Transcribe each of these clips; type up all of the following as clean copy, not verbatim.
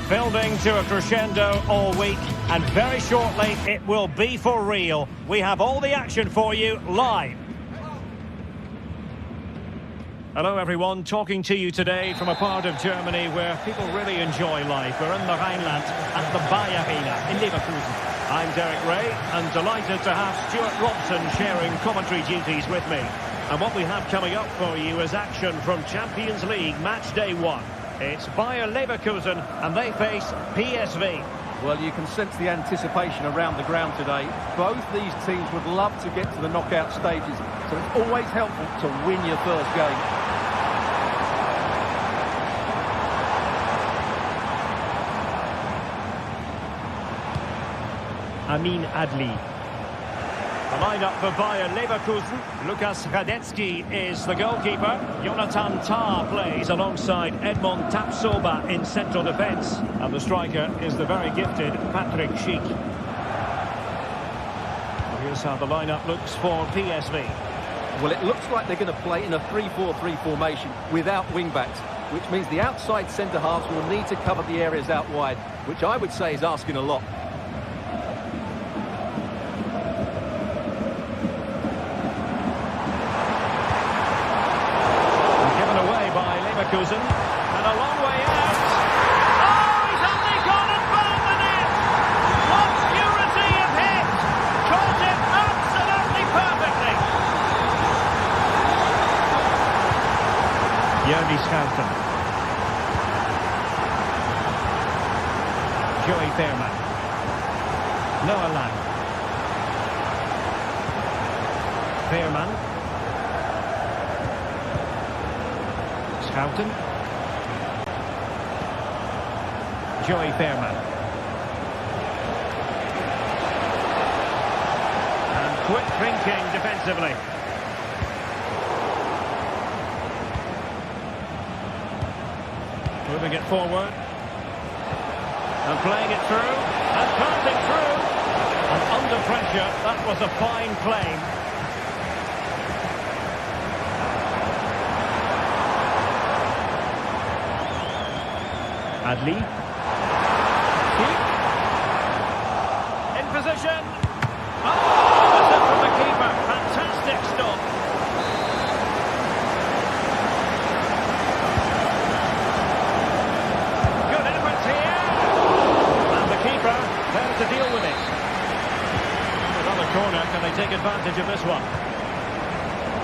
Building to a crescendo all week, and very shortly it will be for real. We have all the action for you live. Hello everyone, talking to you today from a part of Germany where people really enjoy life. We're in the Rhineland at the Bayer Arena in Leverkusen. I'm Derek Ray and delighted to have Stuart Robson sharing commentary duties with me. And what we have coming up for you is action from Champions League match day 1. It's Bayer Leverkusen and they face PSV. Well, you can sense the anticipation around the ground today. Both these teams would love to get to the knockout stages, so it's always helpful to win your first game. Amin Adli. The lineup for Bayer Leverkusen. Lukas Radetzky is the goalkeeper. Jonathan Tah plays alongside Edmond Tapsoba in central defence. And the striker is the very gifted Patrick Schick. Here's how the lineup looks for PSV. Well, it looks like they're going to play in a 3-4-3 formation without wing-backs, which means the outside centre-halves will need to cover the areas out wide, which I would say is asking a lot. Leverkusen, and a long way out. Oh, he's only gone and found the net! What purity of hit! Caught it absolutely perfectly! Jody Schouten. Joey Fairman. Noah Lang. Fairman. Schouten. Joey Fairman. And quick thinking defensively. Moving it forward. And playing it through. And passing through. And under pressure, that was a fine claim. Adli. In position. Oh, that's it from the keeper. Fantastic stop. Good effort here. And the keeper there to deal with it. Another corner. Can they take advantage of this one?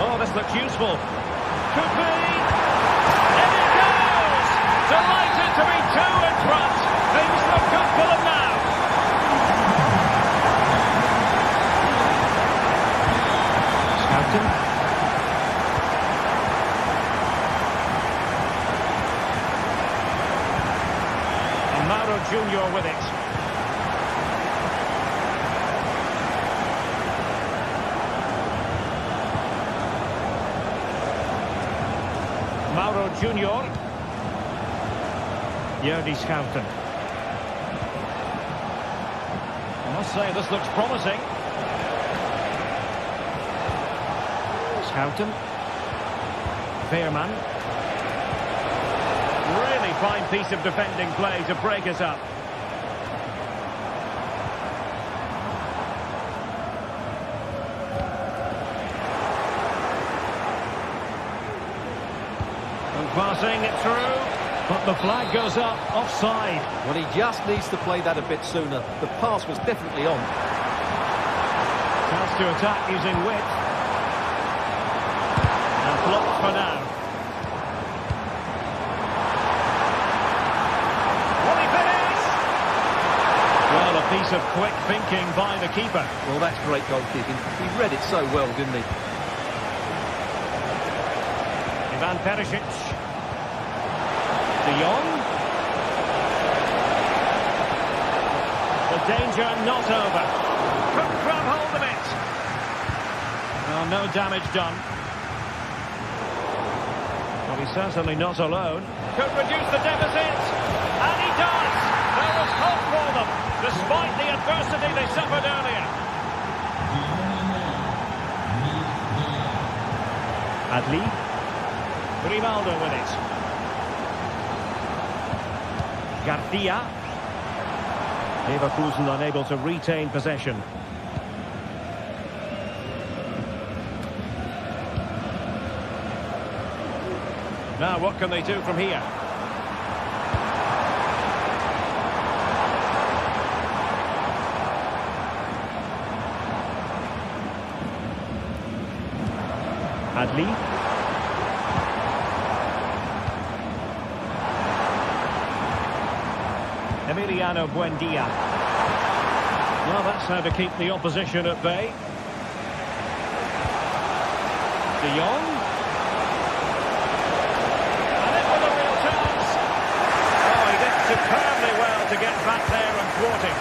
Oh, this looks useful. Could be. In it goes. Delighted to be two in front. Things look good for them now. Schouten. And Mauro Junior with it. Mauro Junior. Jody Schouten. I must say this looks promising. Schouten. Fairman. Really fine piece of defending play to break us up. And passing it through. But the flag goes up, offside. Well, he just needs to play that a bit sooner. The pass was definitely on. Chance to attack using width. And blocked for now. Will he finish? Well, a piece of quick thinking by the keeper. Well, that's great goalkeeping. He read it so well, didn't he? Ivan Perisic. De Jong. The danger not over. Couldn't grab hold of it. Oh, no damage done. Well, he's certainly not alone. Could reduce the deficit. And he does. There was hope for them, despite the adversity they suffered earlier. Adli. Grimaldo with it. Garcia. Leverkusen unable to retain possession. Now what can they do from here? Adli. Emiliano Buendia. Well, that's how to keep the opposition at bay. De Jong. And it with a real chance. Oh, he did superbly well to get back there and thwart him.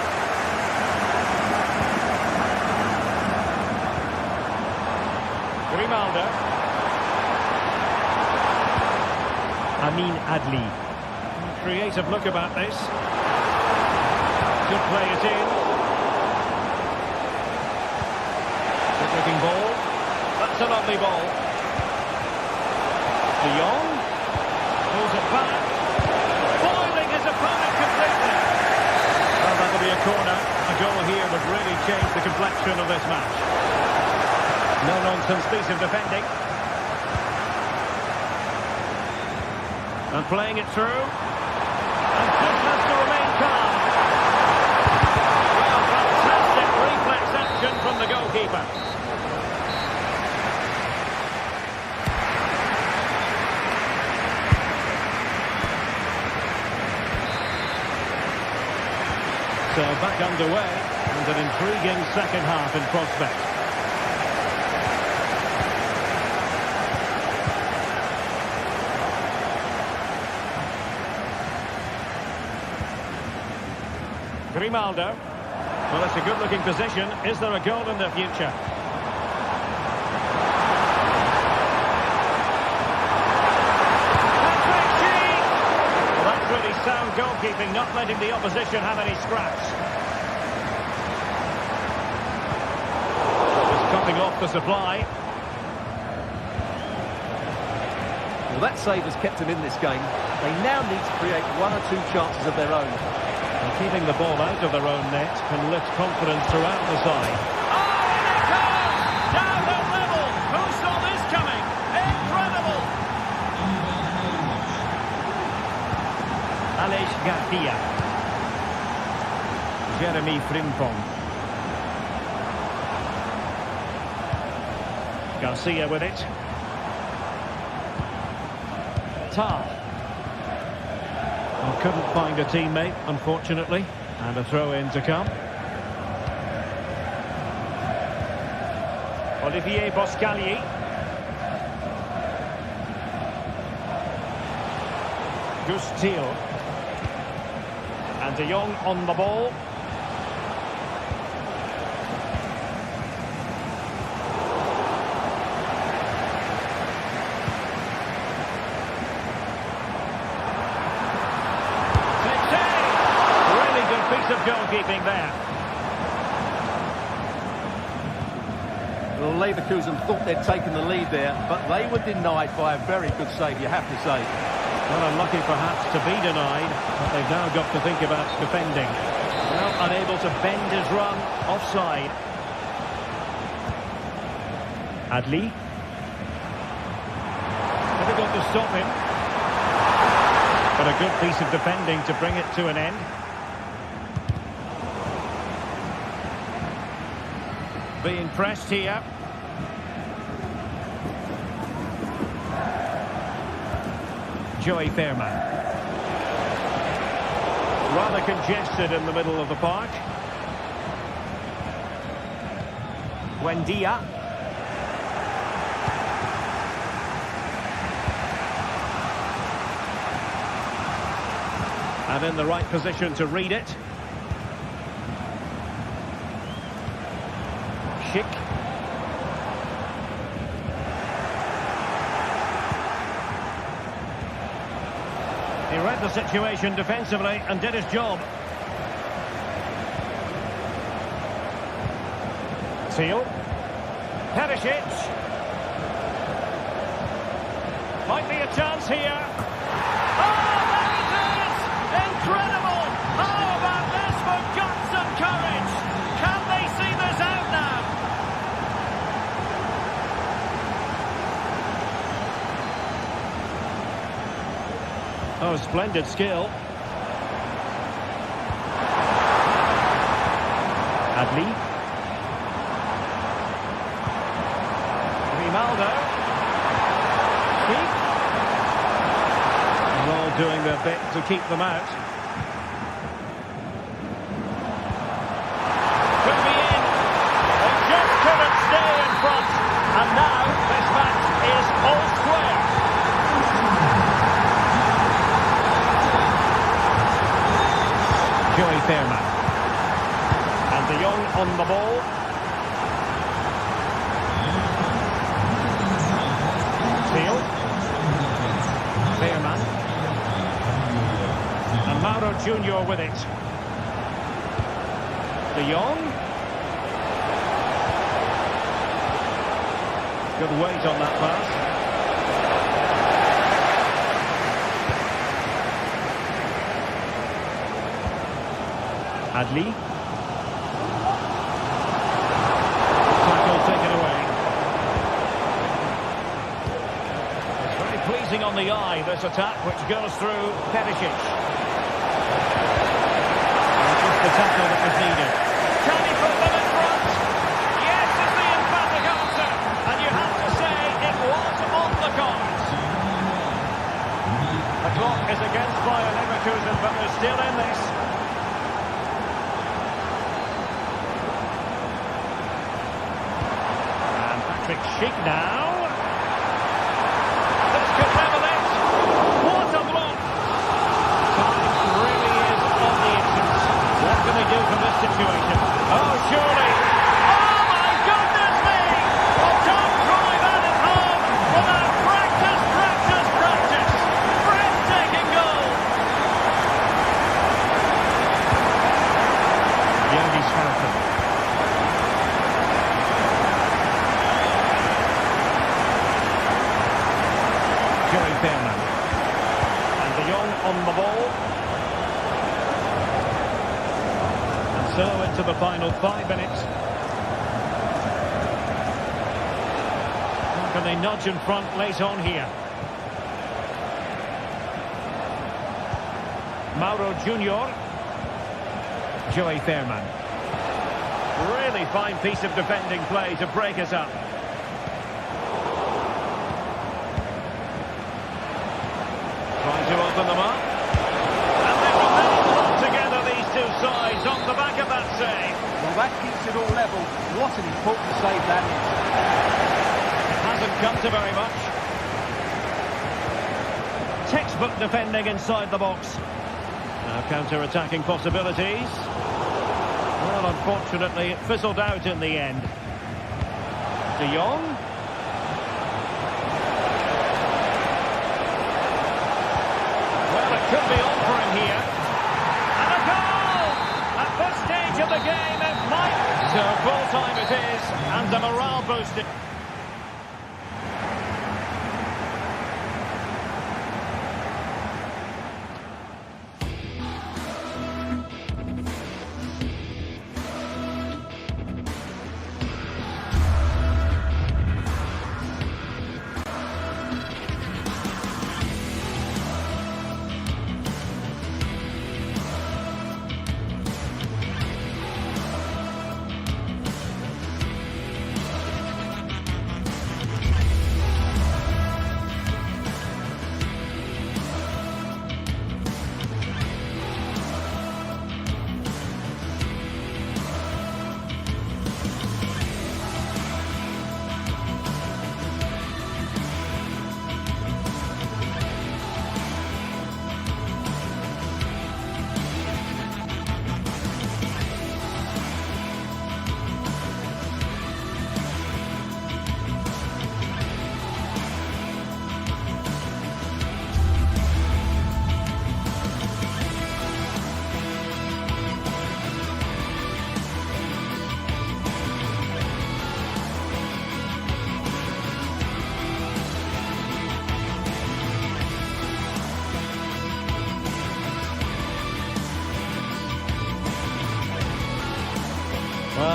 Grimaldo. Amin Adli. Creative look about this. Could play it in. Good looking ball. That's a lovely ball. De Jong. Pulls it back. Foiling his opponent completely. Well, that'll be a corner. A goal here would really change the complexion of this match. No-nonsense piece of defending. And playing it through. And just has to remain calm. Well, fantastic reflex action from the goalkeeper. So back underway, and an intriguing second half in prospect. Grimaldo. Well, it's a good-looking position. Is there a goal in the future? Well, that's really sound goalkeeping, not letting the opposition have any scraps. Just cutting off the supply. Well, that save has kept them in this game. They now need to create one or two chances of their own. And keeping the ball out of their own net can lift confidence throughout the side. Oh, and it goes! Now they're level! Who saw this coming? Incredible! Aleix Garcia. Jeremy Frimpong. Garcia with it. Tar. Well, couldn't find a teammate, unfortunately, and a throw-in to come. Olivier Boscagli. Gus Thiel. And De Jong on the ball. Of goalkeeping there. Well, Leverkusen thought they'd taken the lead there, but they were denied by a very good save, you have to say. Well, unlucky perhaps to be denied, but they've now got to think about defending. Well, unable to bend his run, offside. Adli. Difficult to stop him. But a good piece of defending to bring it to an end. Being pressed here. Joey Fairman. Rather congested in the middle of the park. Buendia. And in the right position to read it. Schick. He read the situation defensively and did his job. Thiel. Perisic. Might be a chance here. Oh, there it is! Incredible! How about this for guts and courage? Can they see this out now? Oh, splendid skill. Adli. Grimaldo. Keep. They're all doing their bit to keep them out. Could be in. They just couldn't stay in front. And now this match is all square. Joey Fairman. And De Jong on the ball. Theo. Fairman. And Mauro Junior with it. De Jong. Good weight on that pass. Adli. Tackle taken away. It's very pleasing on the eye, this attack, which goes through Perisic. Just the tackle that was needed. Can he put them in front? Yes is the emphatic answer. And you have to say it was on the cards. The clock is against Bayer Leverkusen, but they're still in this. Schick now. This could level it. What a block. Time really is of the essence. What can they do from this situation? Oh, surely. Oh my goodness me! Well, don't drive that at home without practice, practice, practice. Breathtaking goal. Yogi Spartan. Joey Fairman. And De Jong on the ball. And so into the final 5 minutes. How can they nudge in front late on here? Mauro Junior. Joey Fairman. Really fine piece of defending play to break us up. Trying to open them up. And they remain locked together, these two sides, on the back of that save. Well, that keeps it all level. What an important save that is. It hasn't come to very much. Textbook defending inside the box. Now counter-attacking possibilities. Well, unfortunately, it fizzled out in the end. De Jong. Could be on for him here. And a goal! At this stage of the game, it might... So full time it is, and the morale boosted.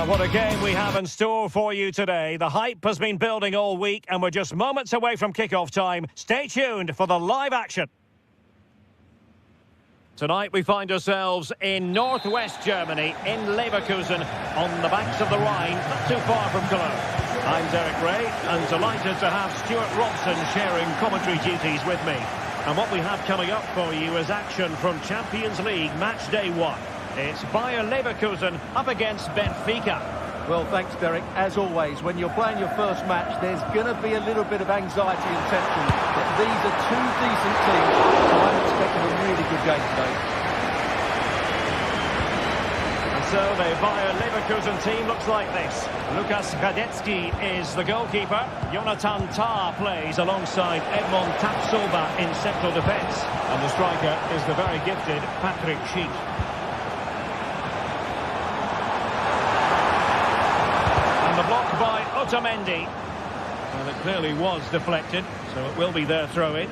What a game we have in store for you today. The hype has been building all week and we're just moments away from kick-off time. Stay tuned for the live action. Tonight we find ourselves in northwest Germany, in Leverkusen, on the banks of the Rhine, not too far from Cologne. I'm Derek Ray and delighted to have Stuart Robson sharing commentary duties with me. And what we have coming up for you is action from Champions League match day 1. It's Bayer Leverkusen up against Benfica. Well, thanks, Derek. As always, when you're playing your first match, there's going to be a little bit of anxiety and tension. But these are two decent teams, so I'm expecting a really good game today. And so the Bayer Leverkusen team looks like this. Lukas Radetzky is the goalkeeper. Jonathan Tah plays alongside Edmond Tapsoba in central defence. And the striker is the very gifted Patrick Schick. The block by Otamendi. Well, it clearly was deflected, so it will be their throw-in.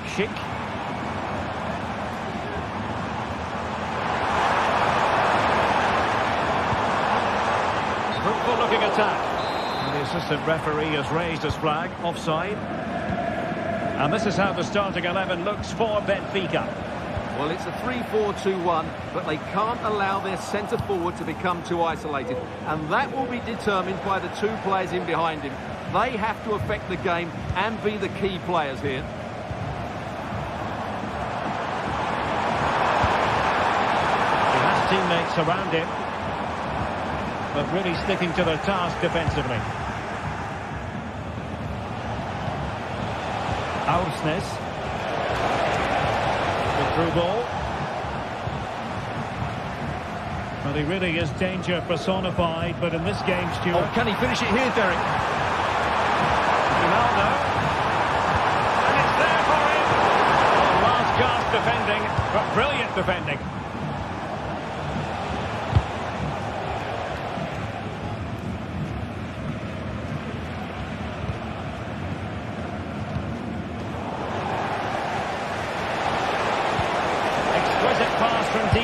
Schick. Fruitful-looking attack. And the assistant referee has raised his flag, offside. And this is how the starting 11 looks for Benfica. Well, it's a 3-4-2-1, but they can't allow their centre-forward to become too isolated. And that will be determined by the two players in behind him. They have to affect the game and be the key players here. He has teammates around him, but really sticking to their task defensively. Aursnes. Through ball. Well, he really is danger personified, but in this game, Stuart... Oh, can he finish it here, Derek? Ronaldo. And it's there for him. Oh, last gasp defending, but brilliant defending.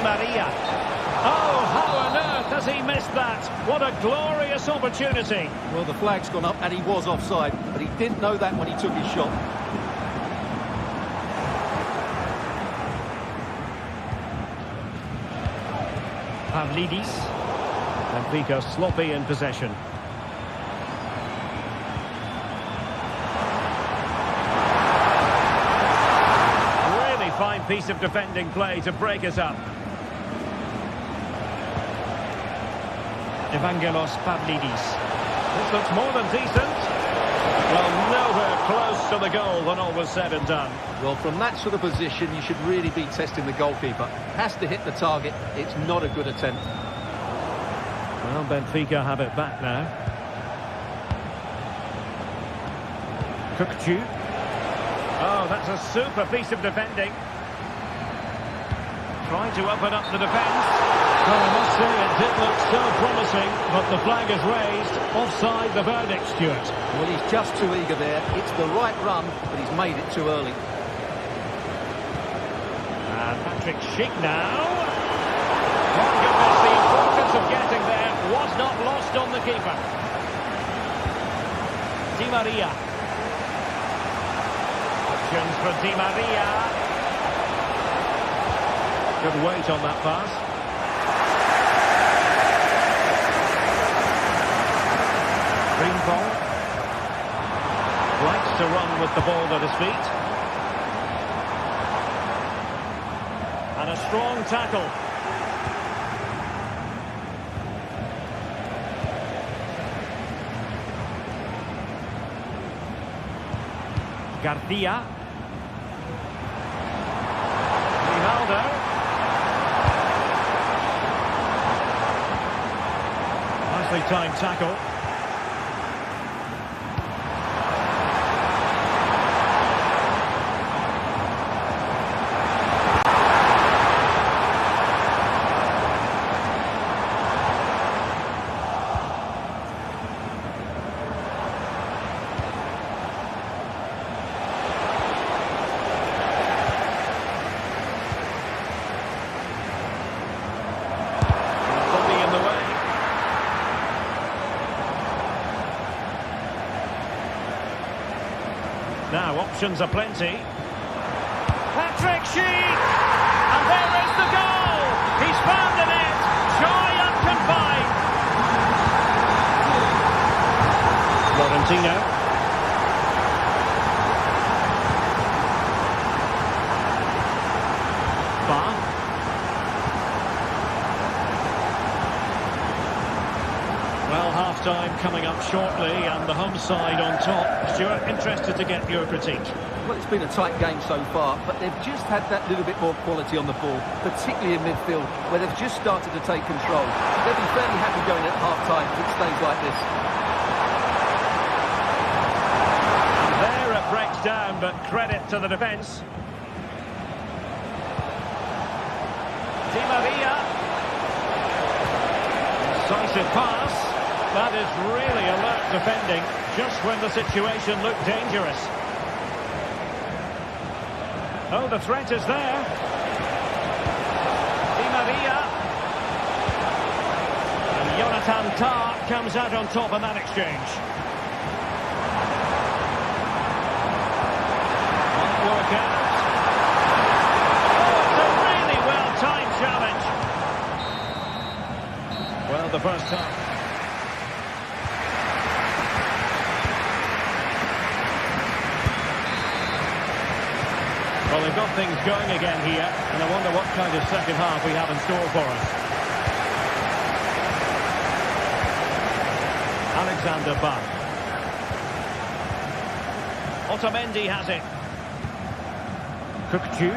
Maria. Oh, how on earth has he missed that? What a glorious opportunity. Well, the flag's gone up and he was offside, but he didn't know that when he took his shot. Pavlidis. Benfica sloppy in possession. Fine piece of defending play to break us up. Evangelos Pavlidis. This looks more than decent. Well, nowhere close to the goal when all was said and done. Well, from that sort of position, you should really be testing the goalkeeper. Has to hit the target. It's not a good attempt. Well, Benfica have it back now. Kukcu. Oh, that's a super piece of defending. Trying to open up the defence. Well, I must say it did look so promising, but the flag is raised. Offside the verdict, Stuart. Well, he's just too eager there. It's the right run, but he's made it too early. And Patrick Schick now. My goodness, the importance of getting there was not lost on the keeper. Di Maria. Options for Di Maria. Good weight on that pass. Greenball likes to run with the ball at his feet. And a strong tackle. Garcia. Ronaldo. Nicely timed tackle. Now, options are plenty. Patrick Schick! And there is the goal! He's found the net! Joy unconfined! Florentino. Bar. Well, half-time coming up shortly, and the home side on top. Stuart, interested to get your critique. Well, it's been a tight game so far, but they've just had that little bit more quality on the ball, particularly in midfield, where they've just started to take control. They'll be fairly happy going at half-time if it stays like this. And there it breaks down, but credit to the defence. Di Maria. Decisive pass. That is really alert defending, just when the situation looked dangerous. Oh, the threat is there. Di Maria. And Jonathan Tah comes out on top in that exchange. Might work out. Oh, it's a really well-timed challenge. Well, the first half. Well, they've got things going again here, and I wonder what kind of second half we have in store for us. Alexander Bach. Otamendi has it. Kukcu.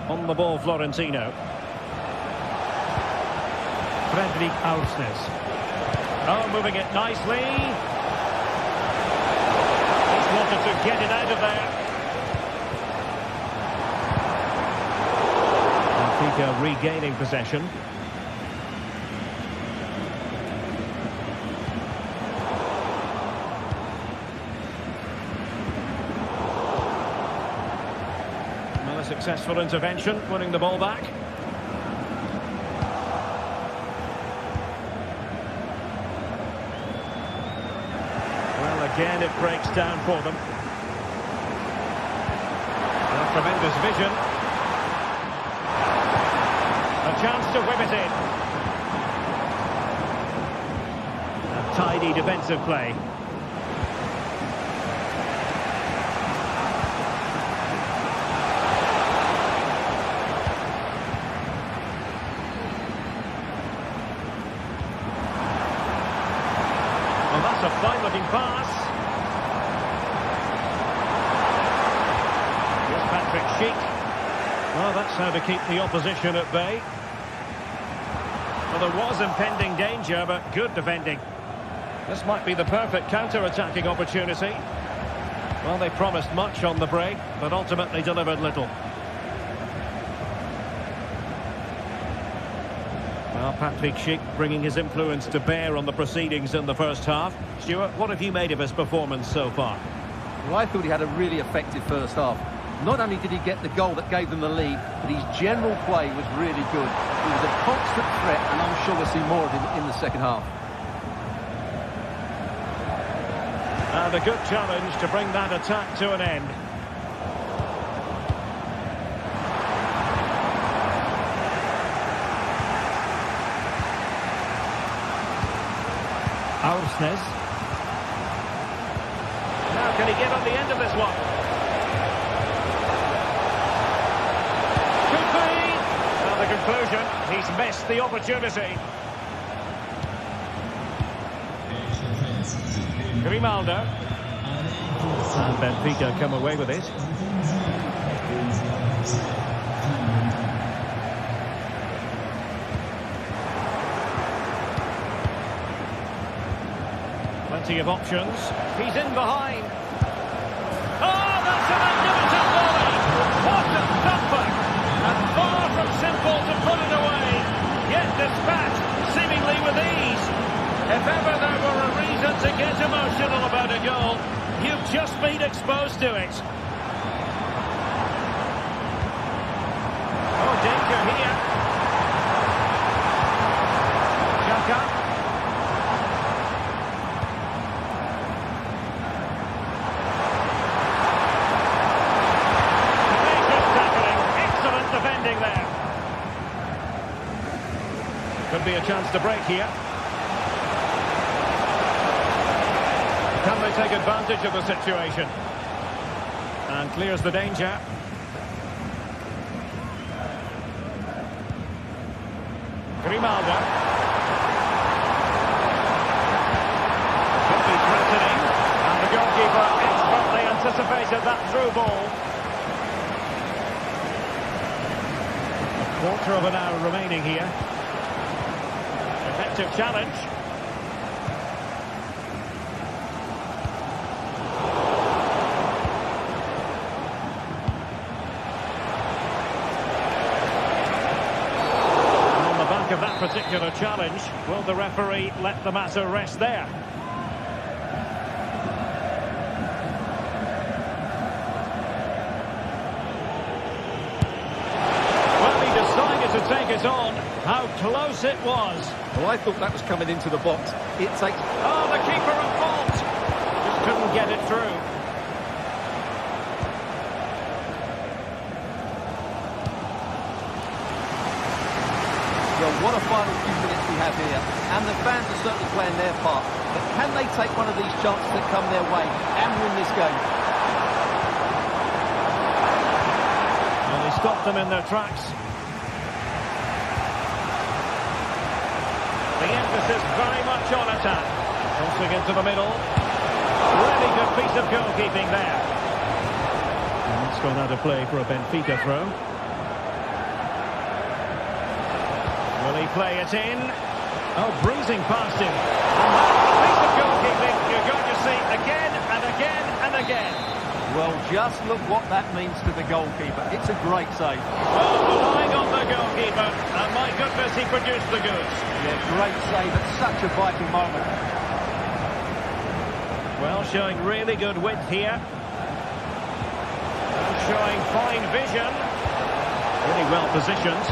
On the ball, Florentino. Fredrik Aursnes. Oh, moving it nicely. Wanted to get it out of there. Benfica regaining possession. Well, a successful intervention, winning the ball back. Again, it breaks down for them. A tremendous vision. A chance to whip it in. A tidy defensive play. Well, that's a fine-looking pass. Patrick Schick. Well, that's how to keep the opposition at bay. Well, there was impending danger, but good defending. This might be the perfect counter-attacking opportunity. Well, they promised much on the break, but ultimately delivered little. Well, Patrick Schick bringing his influence to bear on the proceedings in the first half. Stuart, what have you made of his performance so far? Well, I thought he had a really effective first half. Not only did he get the goal that gave them the lead, but his general play was really good. He was a constant threat, and I'm sure we'll see more of him in the second half. And a good challenge to bring that attack to an end. Aursnes. Now can he get on the end of this one? Conclusion, he's missed the opportunity. Grimaldo. And Benfica come away with it. Plenty of options. He's in behind. Oh, that's a magnificent volley! What a thumper! And far from simple to put it away, yet dispatched seemingly with ease. If ever there were a reason to get emotional about a goal, you've just been exposed to it. Oh, danger here. Xhaka. chance to break here. Can they take advantage of the situation? And clears the danger. Grimaldo. Could be threatening. And the goalkeeper expertly anticipated that through ball. A quarter of an hour remaining here. Effective challenge. Of that particular challenge, will the referee let the matter rest there? Well, he decided to take it on. How close it was. Well, I thought that was coming into the box. It takes... Oh, the keeper at fault. Just couldn't get it through. Well, what a final few minutes we have here. And the fans are certainly playing their part. But can they take one of these chances that come their way and win this game? Well, he stopped them in their tracks. The emphasis very much on attack. Crossing into the middle. Really good piece of goalkeeping there. And it's gone out of play for a Benfica throw. Will he play it in? Oh, bruising past him. And that's the piece of goalkeeping you're going to see again and again and again. Well, just look what that means to the goalkeeper. It's a great save. Well, relying on the goalkeeper, and my goodness, he produced the goods. Yeah, great save at such a vital moment. Well, showing really good width here. And showing fine vision. Really well positioned.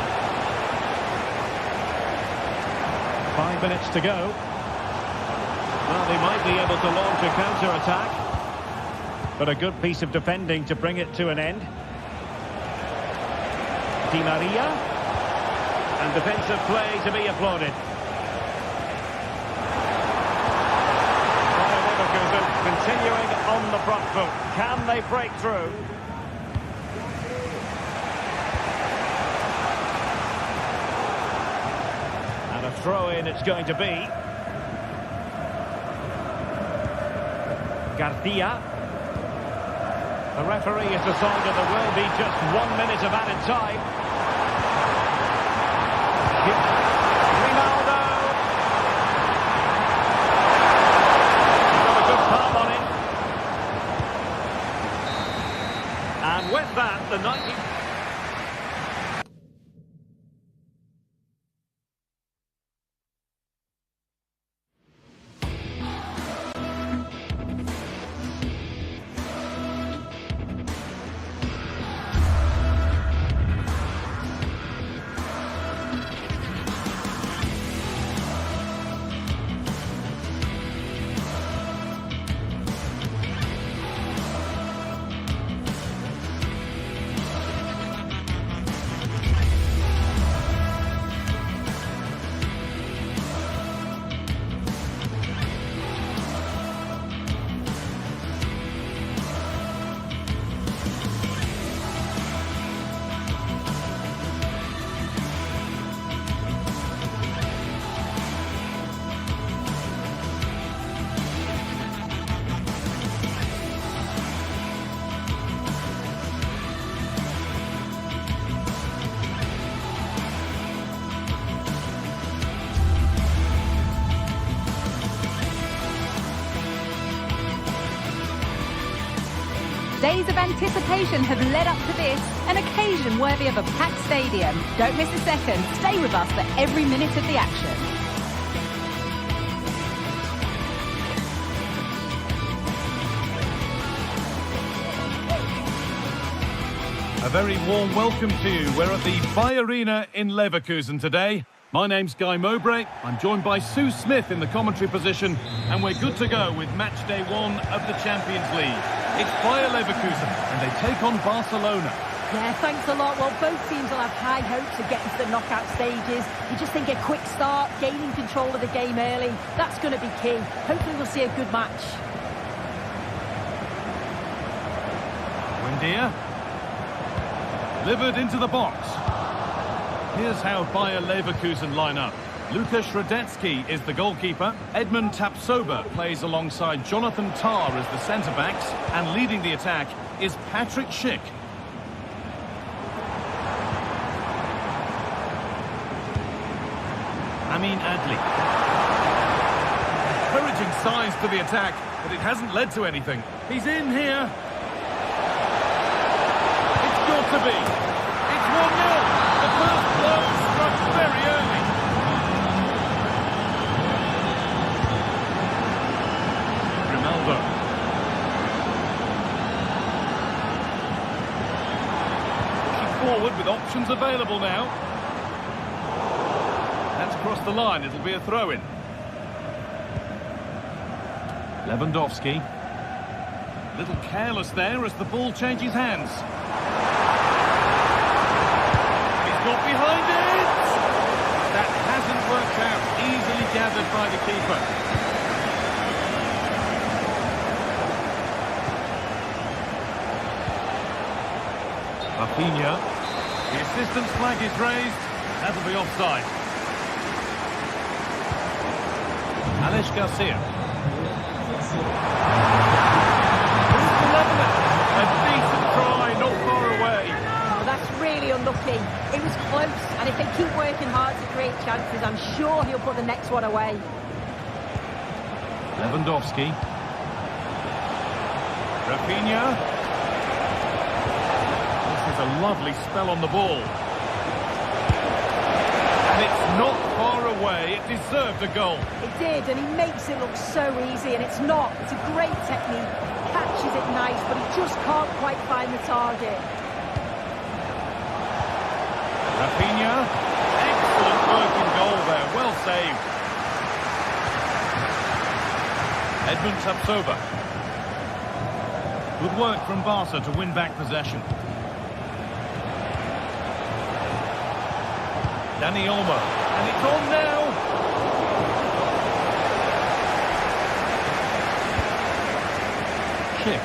5 minutes to go. Well, they might be able to launch a counter-attack. But a good piece of defending to bring it to an end. Di Maria. And defensive play to be applauded. Bayer Leverkusen continuing on the front foot. Can they break through? Throw-in it's going to be. Garcia. The referee has decided there will be just 1 minute of added time. Grimaldo. Got a good palm on it. And with that, the 90... Days of anticipation have led up to this, an occasion worthy of a packed stadium. Don't miss a second. Stay with us for every minute of the action. A very warm welcome to you. We're at the Bayer Arena in Leverkusen today. My name's Guy Mowbray. I'm joined by Sue Smith in the commentary position, and we're good to go with match day 1 of the Champions League. It's Bayer Leverkusen, and they take on Barcelona. Yeah, thanks a lot. Well, both teams will have high hopes of getting to the knockout stages. You just think a quick start, gaining control of the game early, that's going to be key. Hopefully we'll see a good match. Buendia. Delivered into the box. Here's how Bayer Leverkusen line up. Lukas Radetzky is the goalkeeper. Edmund Tapsoba plays alongside Jonathan Tah as the centre-backs. And leading the attack is Patrick Schick. Amin Adli. Encouraging signs to the attack, but it hasn't led to anything. He's in here. It's got to be. It's 1-0. The first blow struck very early. Ronaldo. Pushing forward with options available now. That's crossed the line. It'll be a throw-in. Lewandowski. A little careless there as the ball changes hands. He's got behind it! That hasn't worked out. Easily gathered by the keeper. Rafinha. The assistant's flag is raised. That'll be offside. Alex Garcia. A decent try, not far away. Oh, that's really unlucky. It was close, and if they keep working hard to create chances, I'm sure he'll put the next one away. Lewandowski. Rafinha. This is a lovely spell on the ball. And it's not far away. It deserved a goal. It did, and he makes it look so easy, and it's not. It's a great technique. Catches it nice, but he just can't quite find the target. Rafinha. Excellent working goal there. Well saved. Edmund Tapsoba. Good work from Barca to win back possession. Dani Olmo. And it's on now. Schick.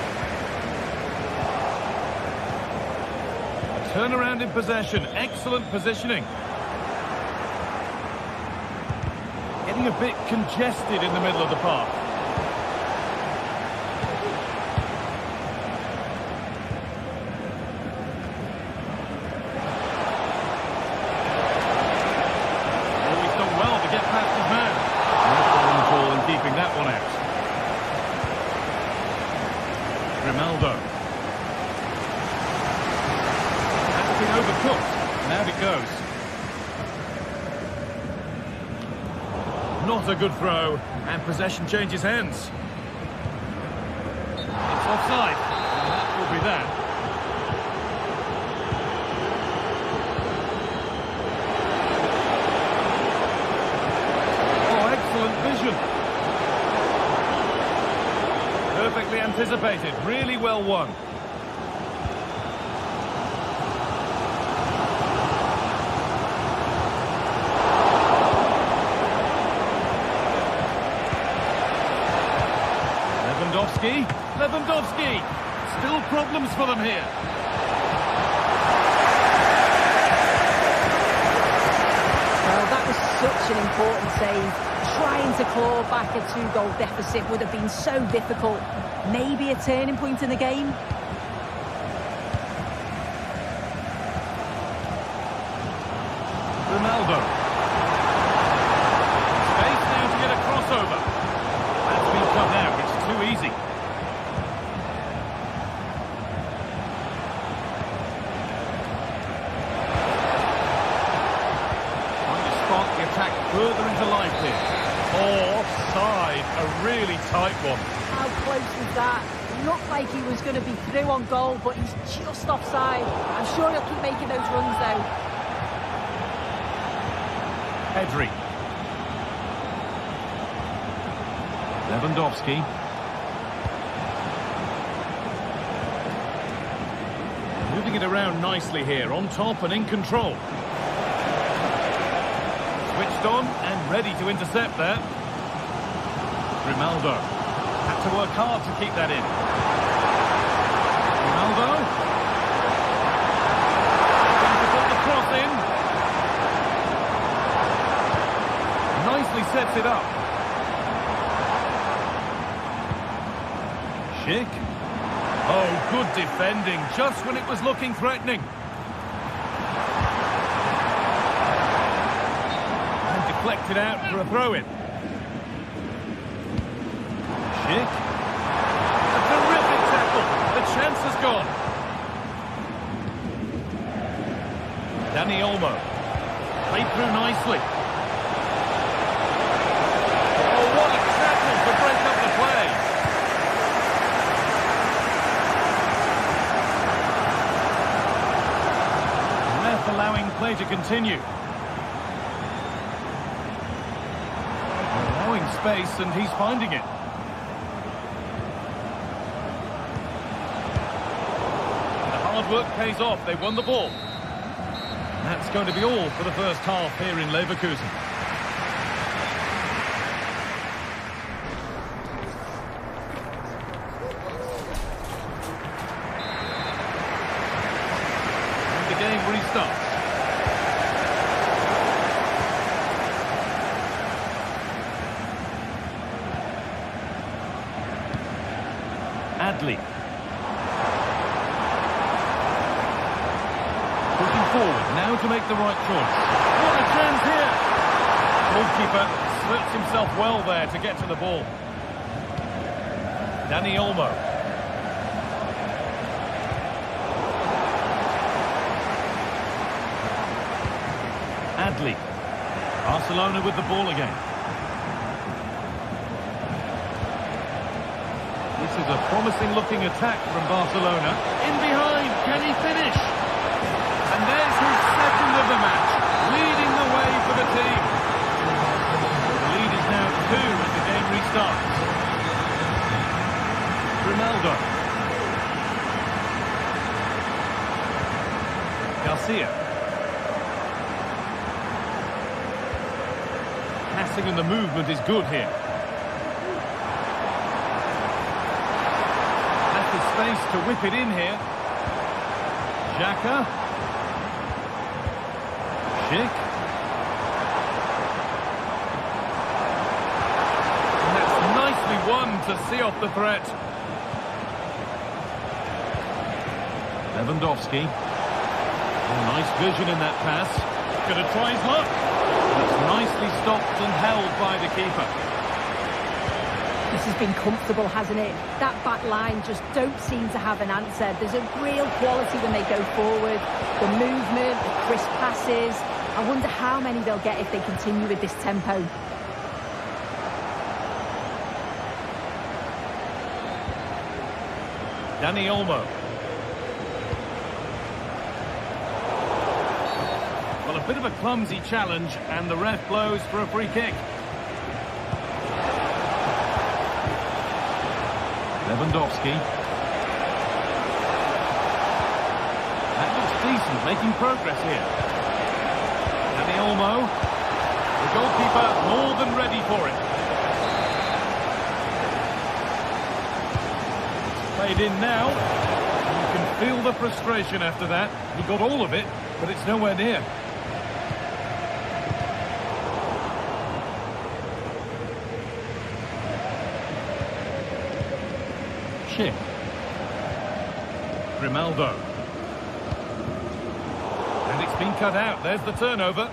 A turnaround in possession. Excellent positioning. Getting a bit congested in the middle of the park. Ronaldo. That's been overcooked. And out it goes. Not a good throw. And possession changes hands. It's offside. And that will be that. Oh, excellent vision. Perfectly anticipated, really well won. Lewandowski. Still problems for them here. Well, that was such an important save. Trying to claw back a 2-goal deficit would have been so difficult. Maybe a turning point in the game. Ronaldo. Space now to get a crossover. That's been cut out. It's too easy. Trying to spark the attack further into life here. Offside, a really tight one. How close was that? It looked like he was going to be through on goal, but he's just offside. I'm sure he'll keep making those runs, though. Pedri. Lewandowski. turning it around nicely here, on top and in control. Switched on and ready to intercept there. Ronaldo had to work hard to keep that in. Ronaldo. Going to put the cross in. Nicely sets it up. Schick. Oh, good defending, just when it was looking threatening. And deflected out for a throw-in. Schick. A terrific tackle. The chance has gone. Dani Olmo. Played through nicely. Oh, what a tackle to break up the play. Ref allowing play to continue. Allowing space, and he's finding it. Hard work pays off. They won the ball. That's going to be all for the first half here in Leverkusen. And the game restarts. Adli. Forward now to make the right choice. What a chance here! Goalkeeper slips himself well there to get to the ball. Dani Olmo. Adli. Barcelona with the ball again. This is a promising looking attack from Barcelona. In behind, can he finish? And there's his second of the match, leading the way for the team. The lead is now 2 as the game restarts. Ronaldo. Garcia. Passing and the movement is good here. Has the space to whip it in here. Xhaka. Schick. And that's nicely won to see off the threat. Lewandowski. Oh, nice vision in that pass. Gonna try his luck. It's nicely stopped and held by the keeper. This has been comfortable, hasn't it? That back line just don't seem to have an answer. There's a real quality when they go forward. The movement, the crisp passes. I wonder how many they'll get if they continue with this tempo. Dani Olmo. Well, a bit of a clumsy challenge, and the ref blows for a free kick. Lewandowski. That looks decent, making progress here. Dani Olmo. The goalkeeper more than ready for it. It's played in now. You can feel the frustration after that. He got all of it, but it's nowhere near. Schick. Ronaldo. And it's been cut out. There's the turnover.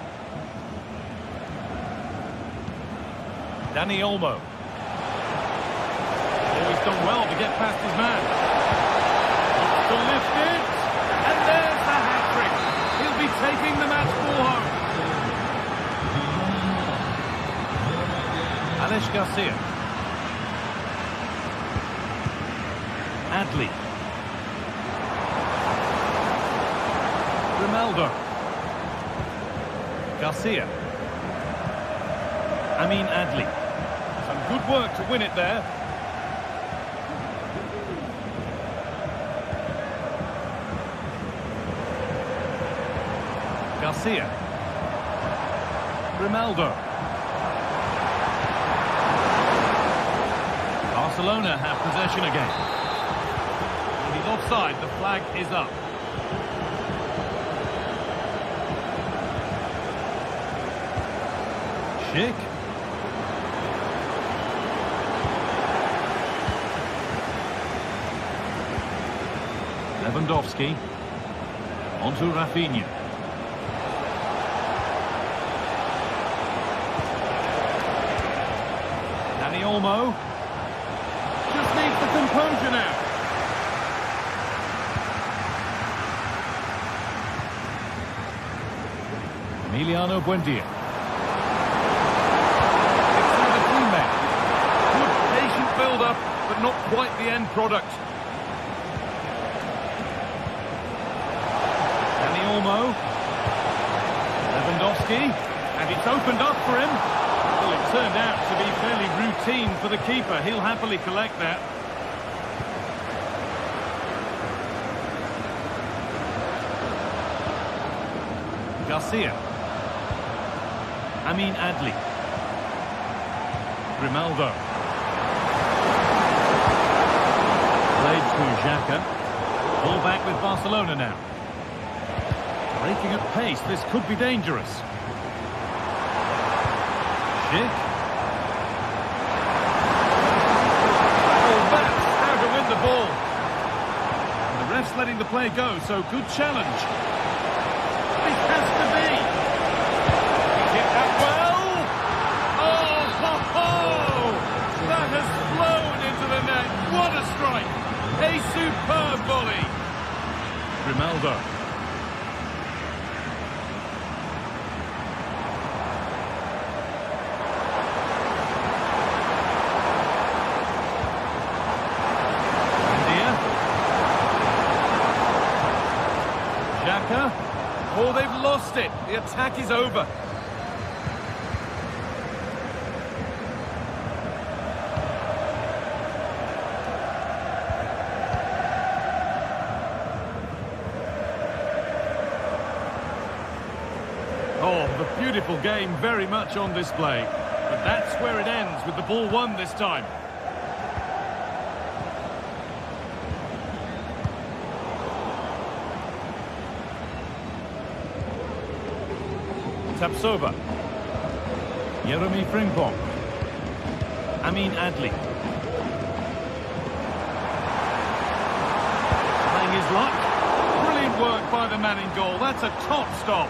Dani Olmo. Oh, he's done well to get past his man. To lift it. And there's the hat-trick. He'll be taking the match ball home. Alex Garcia. Adli. Ronaldo. Garcia. Adli. Some good work to win it there. Garcia. Grimaldo. Barcelona have possession again. And he's offside. The flag is up. Schick. Lewandowski. Onto Rafinha. Dani Olmo. Just needs the composure now. Emiliano Buendia. Fixing the teammate. Good patient build-up, but not quite the end product. Dani Olmo. Lewandowski. And it's opened up for him. Well, it turned out to be fairly routine for the keeper. He'll happily collect that. Garcia. Amin Adli. Grimaldo. Played to Xhaka. Ball back with Barcelona now. Breaking at pace, this could be dangerous. Schick. Oh, that's how to win the ball. And the ref's letting the play go, so good challenge. This has to be. He hit that well. Oh, ho, ho! That has flown into the net. What a strike. A superb volley. Grimaldo. Oh, they've lost it. The attack is over. Oh, the beautiful game very much on display. But that's where it ends with the ball won this time. Tapsoba. Jeremy Frimpong. Amin Adli. Playing his luck. Brilliant work by the man in goal. That's a top stop.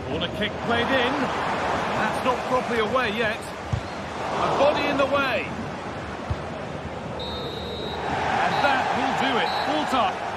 Corner kick played in. That's not properly away yet. A body in the way. And that will do it. Full time.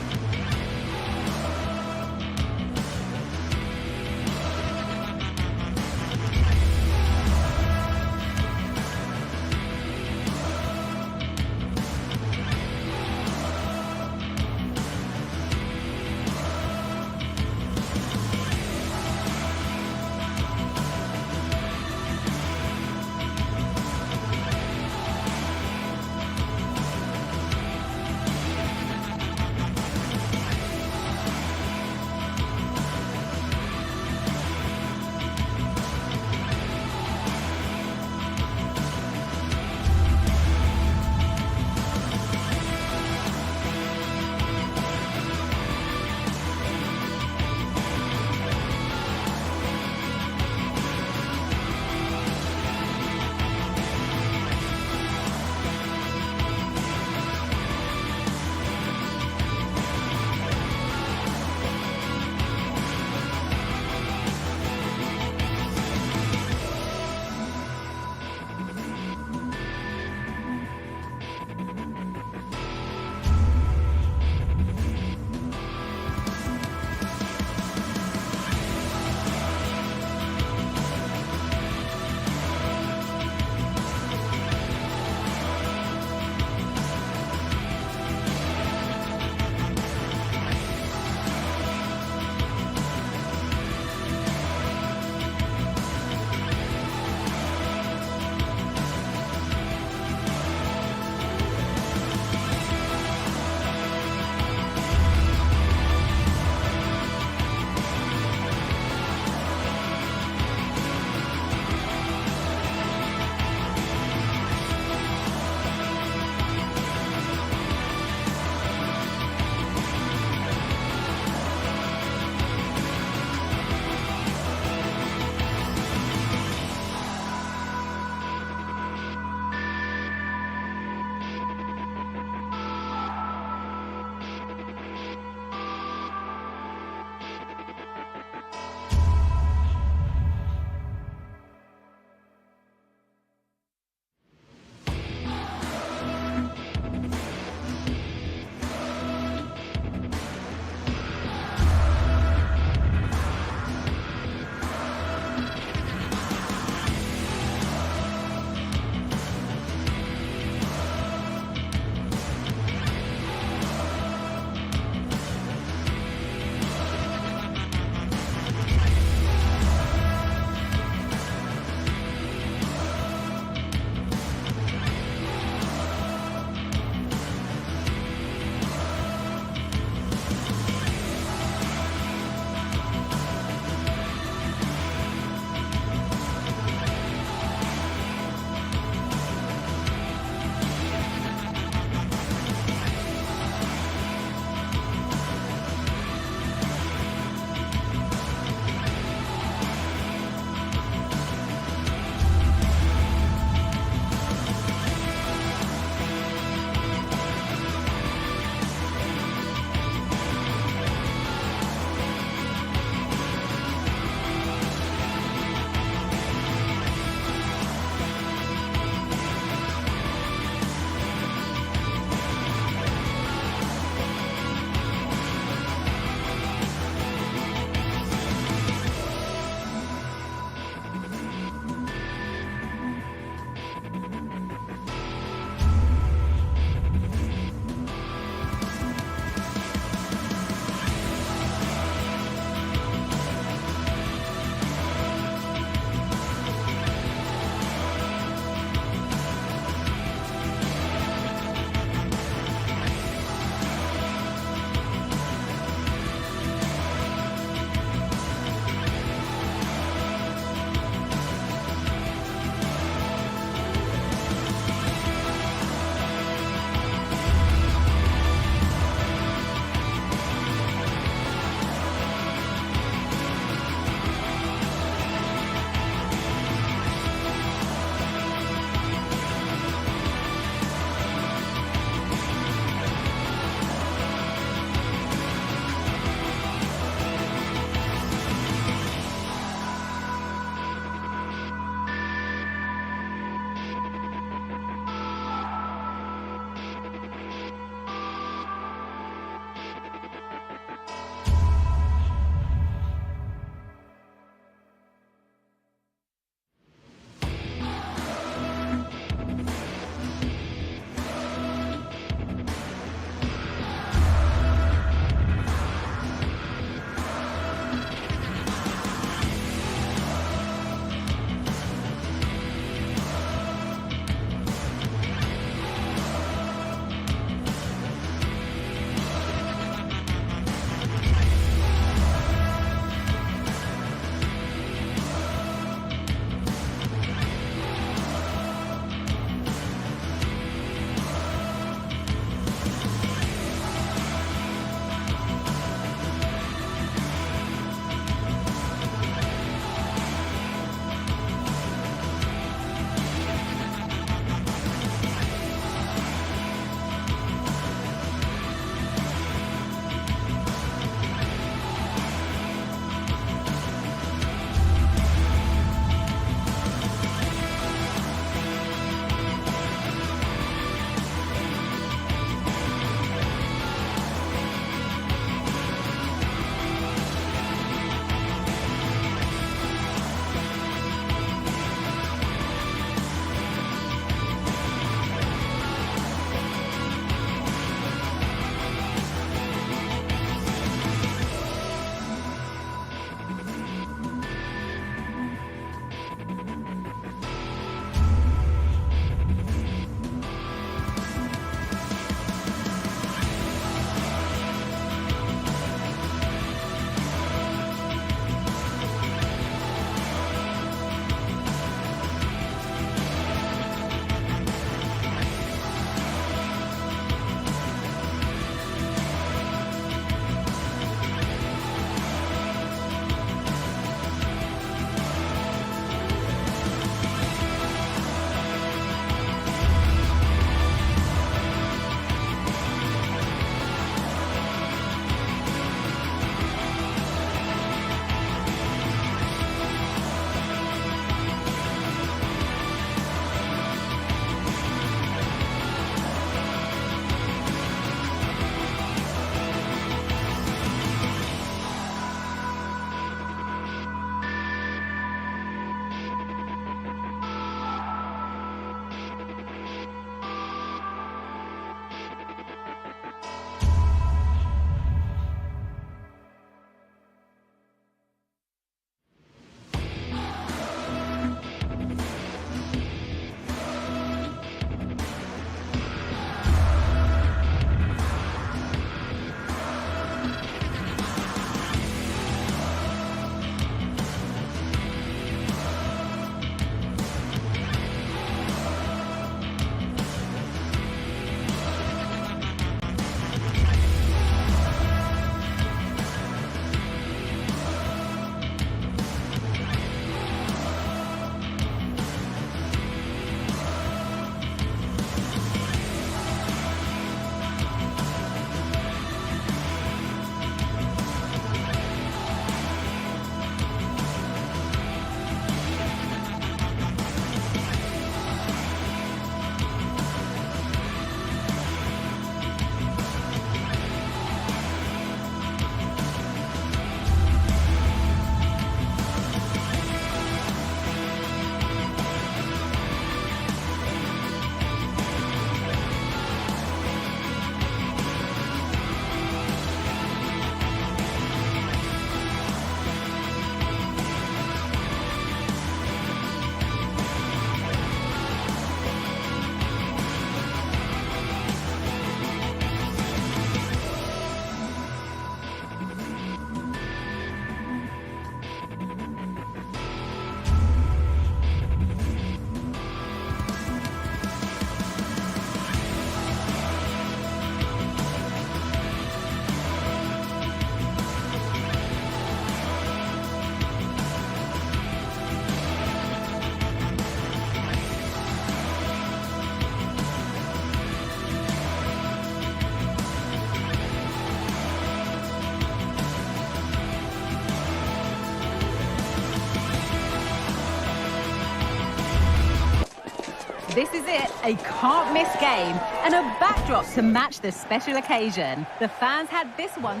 This is it, a can't-miss game and a backdrop to match the special occasion. The fans had this one.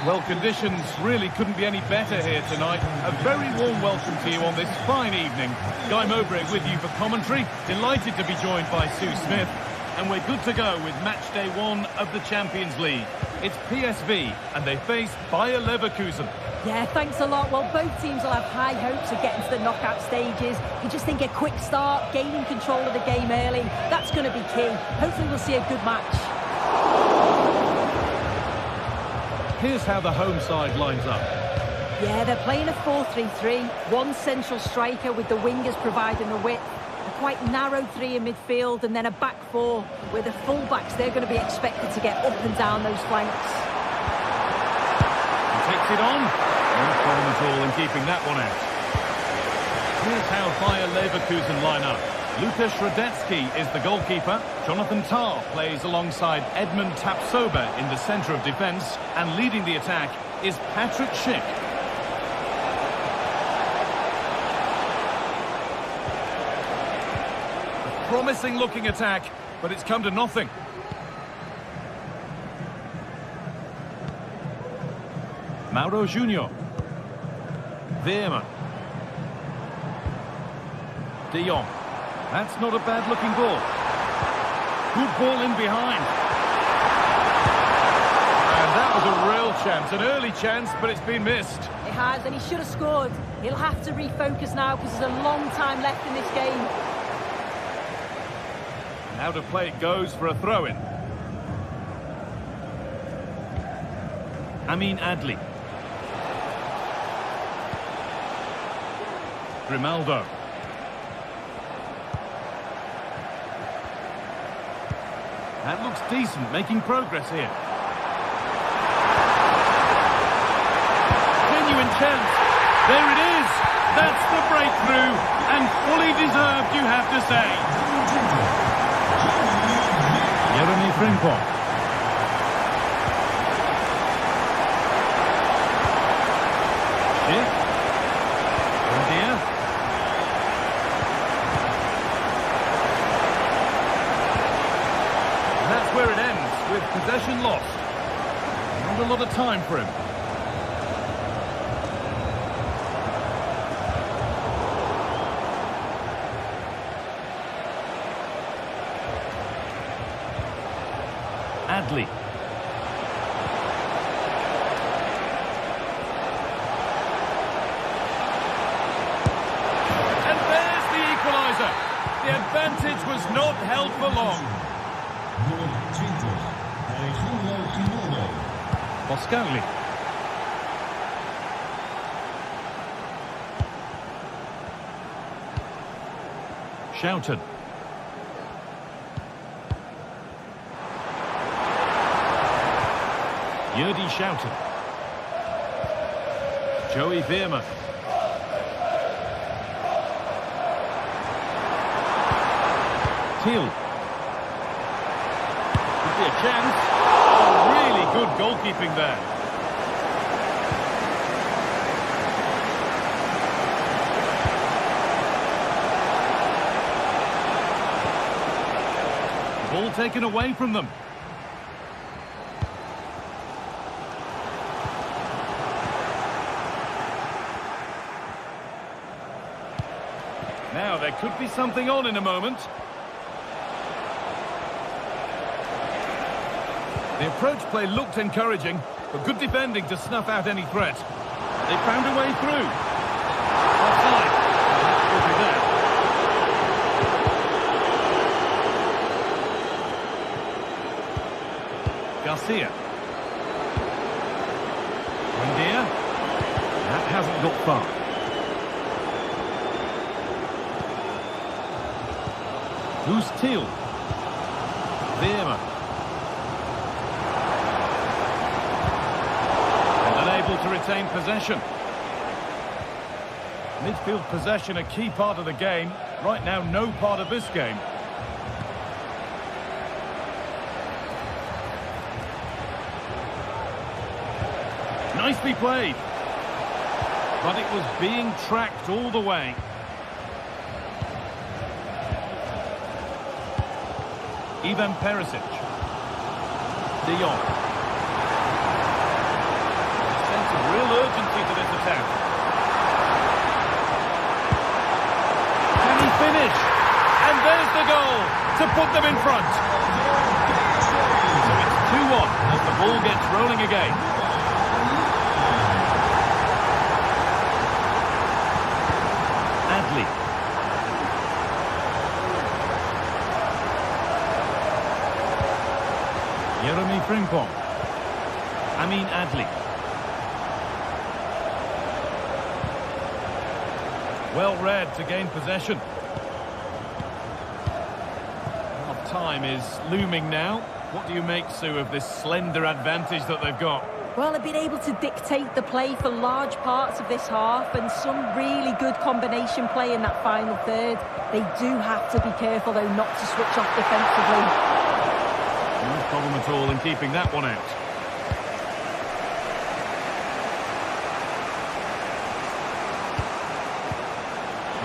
Well, conditions really couldn't be any better here tonight. A very warm welcome to you on this fine evening. Guy Mowbray with you for commentary. Delighted to be joined by Sue Smith. And we're good to go with match day 1 of the Champions League. It's PSV and they face Bayer Leverkusen. Yeah, thanks a lot. Well, both teams will have high hopes of getting to the knockout stages. You just think a quick start, gaining control of the game early, that's going to be key. Hopefully we'll see a good match. Here's how the home side lines up. Yeah, they're playing a 4-3-3. One central striker with the wingers providing the width. A quite narrow three in midfield and then a back four where the full-backs, they're going to be expected to get up and down those flanks. He takes it on. No problem at all in keeping that one out. Here's how Bayer Leverkusen line up. Lukas Radetzky is the goalkeeper. Jonathan Tah plays alongside Edmund Tapsoba in the centre of defence. And leading the attack is Patrick Schick. Promising looking attack, but it's come to nothing. Mauro Junior. Veerman. De Jong. That's not a bad looking ball. Good ball in behind. And that was a real chance, an early chance, but it's been missed. It has, and he should have scored. He'll have to refocus now because there's a long time left in this game. Out of play it goes for a throw-in. Amin Adli. Grimaldo. That looks decent, making progress here. Genuine chance. There it is. That's the breakthrough. And fully deserved, you have to say. Jeremy Frimpong. Schick. India. And that's where it ends, with possession lost. Not a lot of time for him. Adli. And there's the equaliser. The advantage was not held for long. Boscagli. Shouted. Yurdi Shouted. Joey Veerman. Thiel. Could be a chance. Oh, really good goalkeeping there. Ball taken away from them. Now, there could be something on in a moment. The approach play looked encouraging, but good defending to snuff out any threat. They found a way through. Offside. That will be there. Garcia. India. That hasn't got far. Who's Thiel? Veerman. And unable to retain possession. Midfield possession a key part of the game. Right now, no part of this game. Nicely played. But it was being tracked all the way. Ivan Perisic. De Jong. Sense of real urgency to this attack. Can he finish? And there's the goal to put them in front. So it's 2-1 as the ball gets rolling again. Adli. Jeremy Frimpong. Amin Adli. Well read to gain possession. Time is looming now. What do you make, Sue, of this slender advantage that they've got? Well, they've been able to dictate the play for large parts of this half, and some really good combination play in that final third. They do have to be careful, though, not to switch off defensively. No problem at all in keeping that one out.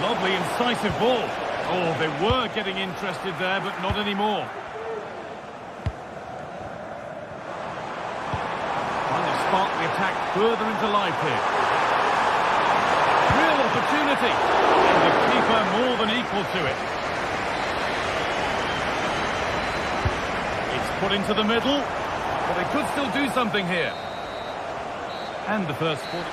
Lovely, incisive ball. Oh, they were getting interested there, but not anymore. Trying to spark the attack further into life here. Real opportunity. And the keeper more than equal to it. It's put into the middle, but they could still do something here. And the first 40.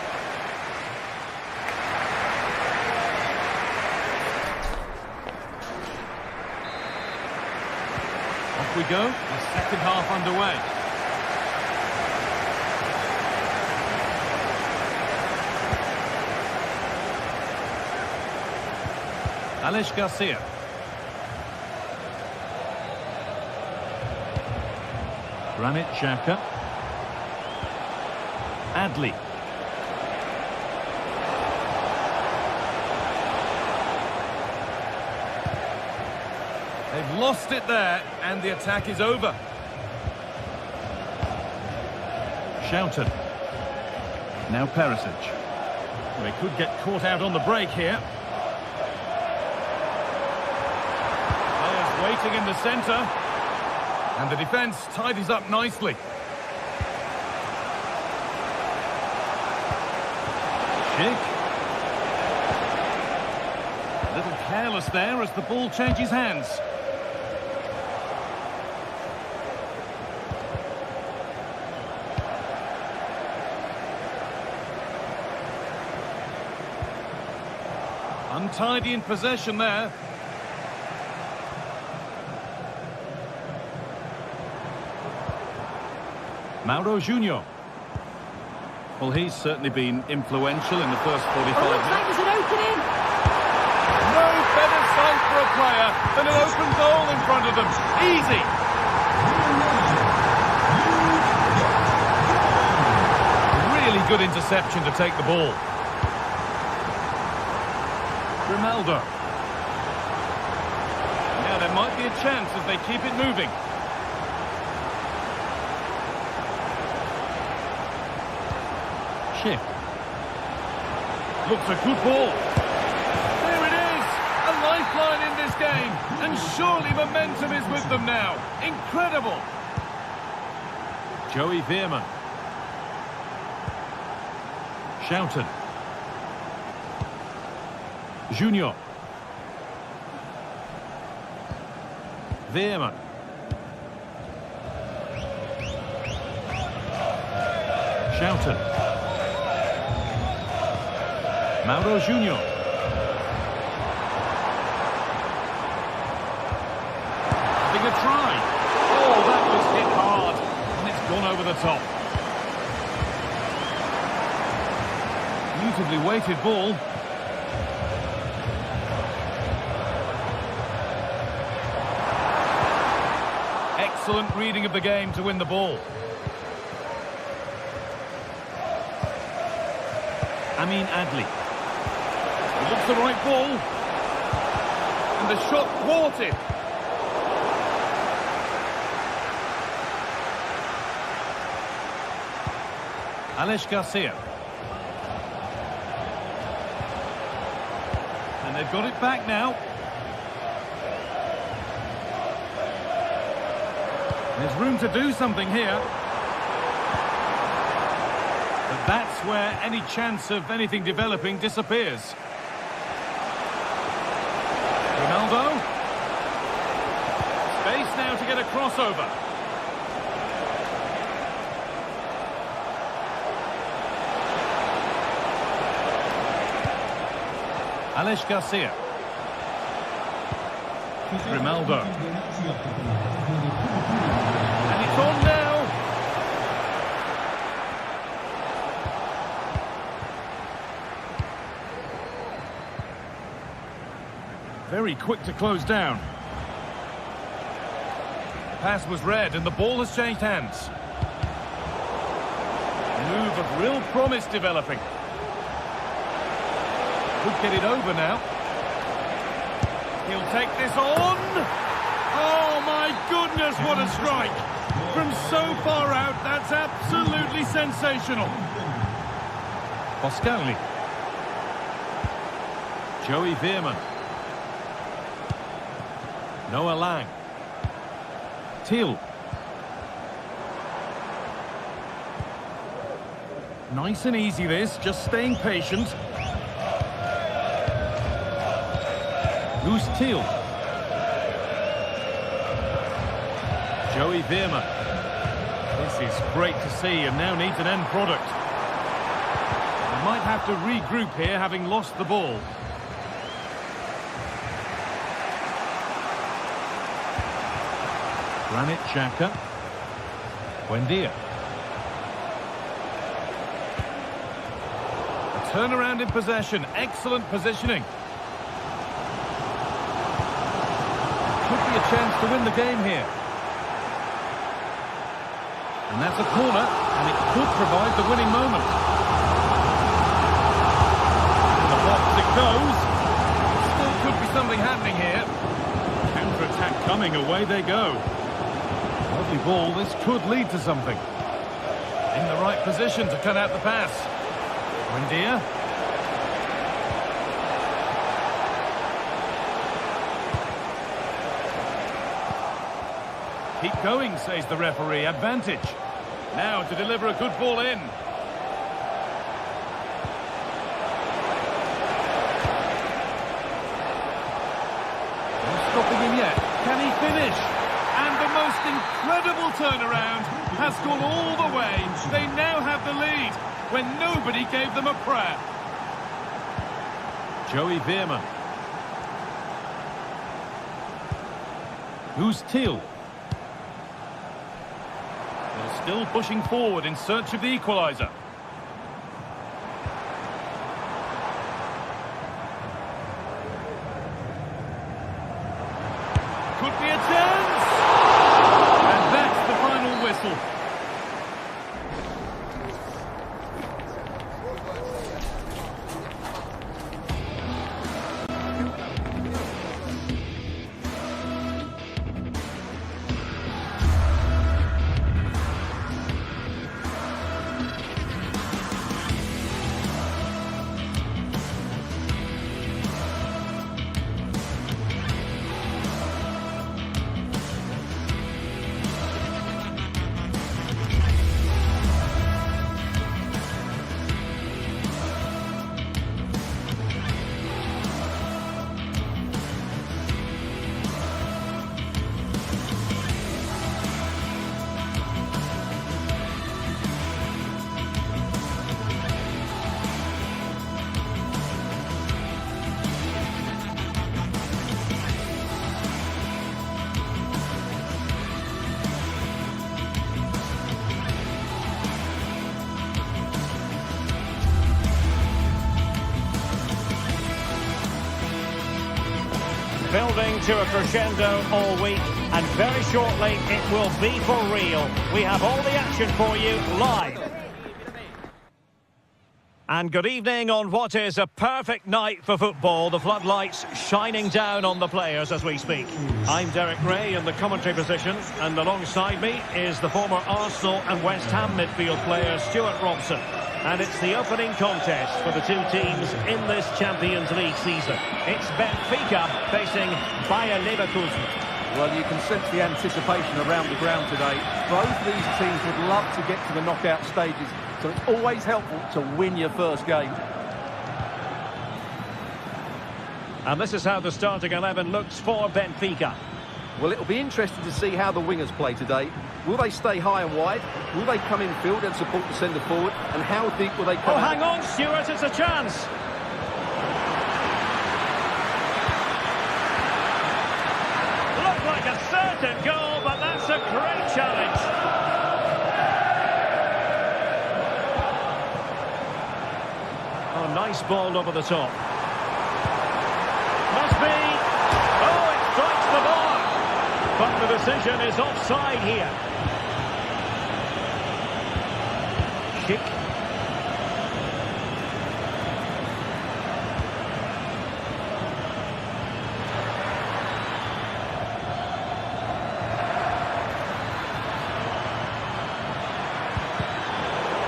We go, the second half underway. Alex Garcia. Granit Xhaka. Adli. They've lost it there, and the attack is over. Shouted. Now Perisic. They could get caught out on the break here. Players waiting in the centre. And the defence tidies up nicely. Schick. A little careless there as the ball changes hands. Untidy in possession there. Mauro Junior. Well, he's certainly been influential in the first 45 minutes. Looks like there's an opening. No better sight for a player than an open goal in front of them. Easy. Really good interception to take the ball. Ronaldo. Now there might be a chance as they keep it moving. Schick. Looks a good ball. There it is! A lifeline in this game. And surely momentum is with them now. Incredible! Joey Veerman. Shouted. Junior. Veerman. Shouted. Mauro Junior. Having a try. Oh, that was hit hard. And it's gone over the top. Beautifully weighted ball. Excellent reading of the game to win the ball. Amin Adli. He looks the right ball. And the shot thwarted. Alex Garcia. And they've got it back now. There's room to do something here. But that's where any chance of anything developing disappears. Ronaldo. Space now to get a crossover. Alex Garcia. Ronaldo. And it's on now. Very quick to close down. Pass was read and the ball has changed hands. Move of real promise developing. Could get it over now. He'll take this on. Oh my goodness, what a strike. From so far out, that's absolutely sensational. Boscali. Joey Veerman. Noah Lang. Teal. Nice and easy this, just staying patient. Who's Teal? Joey Veerman. This is great to see and now needs an end product. They might have to regroup here, having lost the ball. Granit Xhaka. Buendia. A turnaround in possession. Excellent positioning. Could be a chance to win the game here. And that's a corner, and it could provide the winning moment. In the box it goes. Still could be something happening here. Counter-attack coming, away they go. Lovely ball, this could lead to something. In the right position to cut out the pass. Buendia. Keep going, says the referee. Advantage. Now to deliver a good ball in. Not stopping him yet. Can he finish? And the most incredible turnaround has gone all the way. They now have the lead when nobody gave them a prayer. Joey Veerman. Who's Teal? They're still pushing forward in search of the equaliser. Could be a chance! And that's the final whistle. Building to a crescendo all week, and very shortly it will be for real. We have all the action for you live. And good evening on what is a perfect night for football. The floodlights shining down on the players as we speak. I'm Derek Ray in the commentary position, and alongside me is the former Arsenal and West Ham midfield player Stuart Robson. And it's the opening contest for the two teams in this Champions League season. It's Benfica facing Bayer Leverkusen. Well, you can sense the anticipation around the ground today. Both these teams would love to get to the knockout stages, so it's always helpful to win your first game. And this is how the starting 11 looks for Benfica. Well, it'll be interesting to see how the wingers play today. Will they stay high and wide? Will they come in field and support the centre forward? And how deep will they come Oh, out? hang on, Stuart, it's a chance. Looked like a certain goal, but that's a great challenge. Oh, nice ball over the top. Must be. Oh, it strikes the bar. But the decision is offside here. Kick.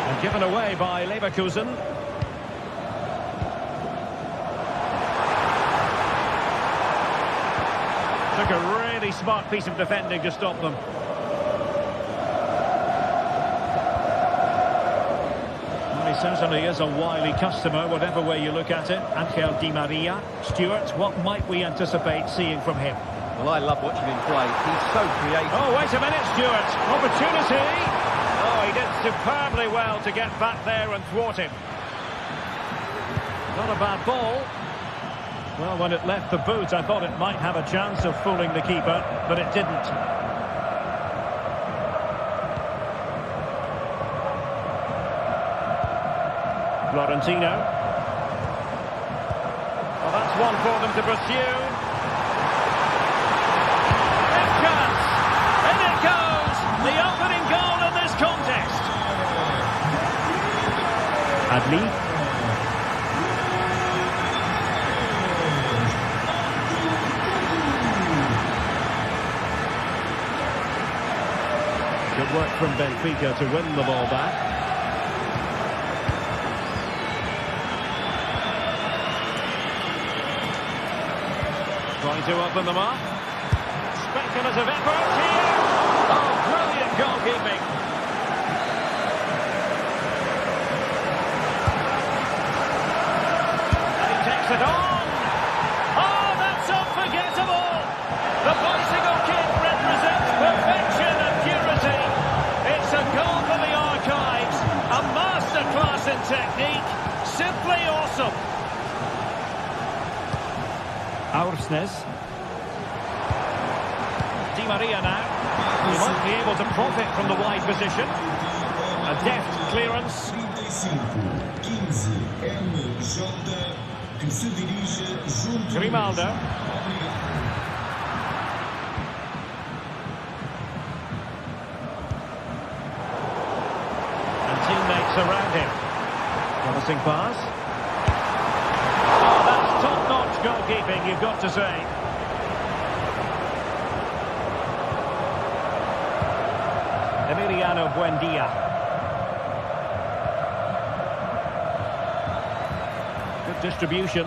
And given away by Leverkusen. Took a really smart piece of defending to stop them. Well, he certainly is a wily customer, whatever way you look at it. Angel Di Maria. Stuart, what might we anticipate seeing from him? Well, I love watching him play. He's so creative. Oh, wait a minute, Stuart. Opportunity. Oh, he did superbly well to get back there and thwart him. Not a bad ball. Well, when it left the boot, I thought it might have a chance of fooling the keeper, but it didn't. Florentino. Well, that's one for them to pursue. Big chance! In it goes! The opening goal in this contest. Adli. Good work from Benfica to win the ball back. Trying to open them up. Speculative effort here. Oh, brilliant goalkeeping. And he takes it on. Oh, that's unforgettable. The bicycle kick represents perfection and purity. It's a goal for the archives. A masterclass in technique. Simply awesome. Aursnes. Di Maria now. He won't be able to profit from the wide position. A deft clearance. Grimaldo. And teammates around him. Promising pass. Oh, that's top-notch goalkeeping, you've got to say. Emiliano Buendia. Good distribution.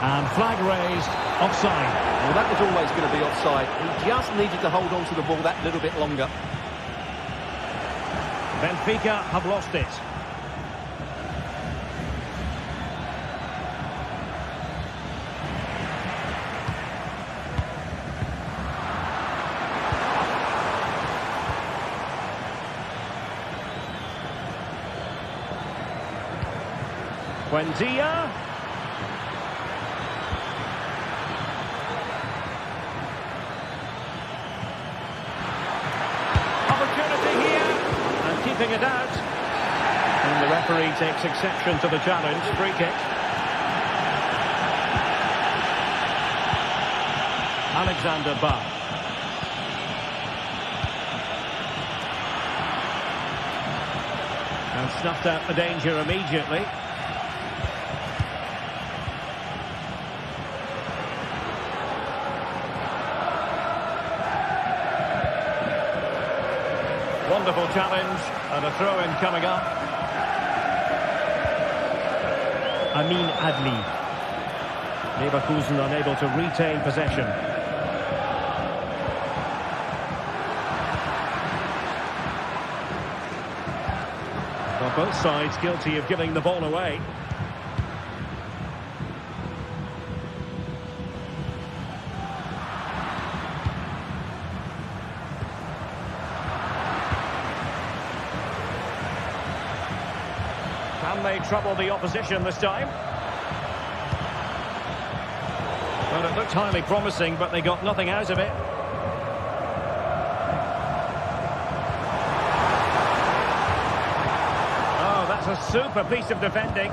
And flag raised, offside. Well, that was always going to be offside. He just needed to hold on to the ball that little bit longer. Benfica have lost it. Buendia. Opportunity here. And keeping it out. And the referee takes exception to the challenge. Free kick. Alexander Bach. And snuffed out the danger immediately. Wonderful challenge, and a throw-in coming up. Amin Adli. Leverkusen unable to retain possession. Well, both sides guilty of giving the ball away. Can they trouble the opposition this time? Well, it looked highly promising, but they got nothing out of it. Oh, that's a super piece of defending.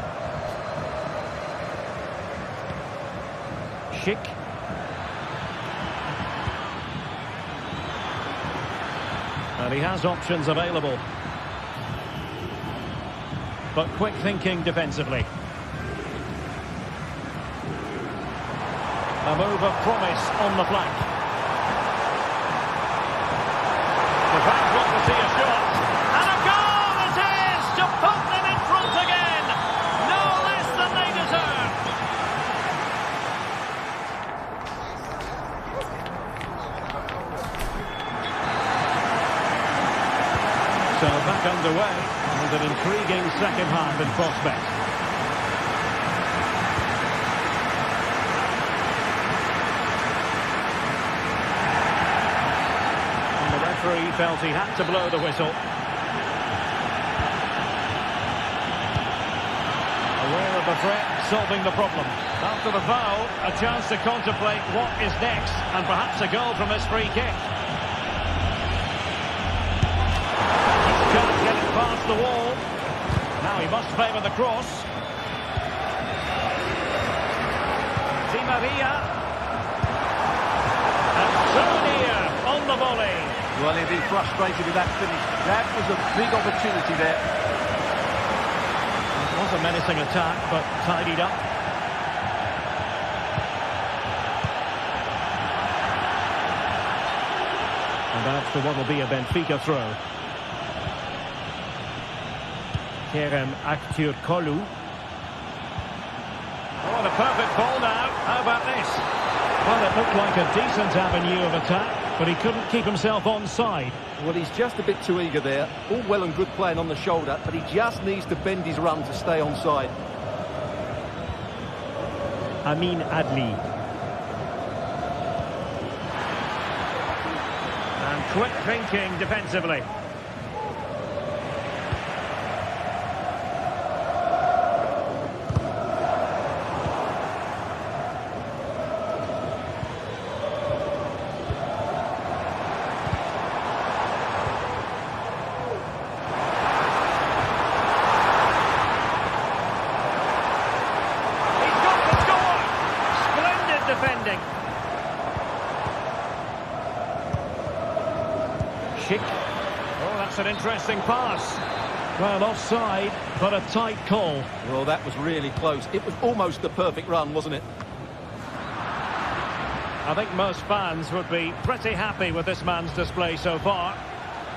Schick. And he has options available. But quick thinking defensively. A move of promise on the flank. The fans want to see a shot. And a goal it is to put them in front again. No less than they deserve. So back underway with an intriguing second half in prospect. He felt he had to blow the whistle. Aware of the threat, solving the problem. After the foul, a chance to contemplate what is next, and perhaps a goal from his free kick. Just can't get it past the wall. Now he must favour the cross. Di Maria. And so near on the volley. Well, he'll be frustrated with that finish. That was a big opportunity there. It was a menacing attack, but tidied up. And that's for what will be a Benfica throw. Kerem Aktürkoğlu. Oh, the perfect ball now. How about this? Well, it looked like a decent avenue of attack, but he couldn't keep himself onside. Well, he's just a bit too eager there. All well and good playing on the shoulder, but he just needs to bend his run to stay onside. Amin Adli. And quick thinking defensively. Defending. Schick. Oh, that's an interesting pass. Well, offside, but a tight call. Well, that was really close. It was almost the perfect run, wasn't it? I think most fans would be pretty happy with this man's display so far.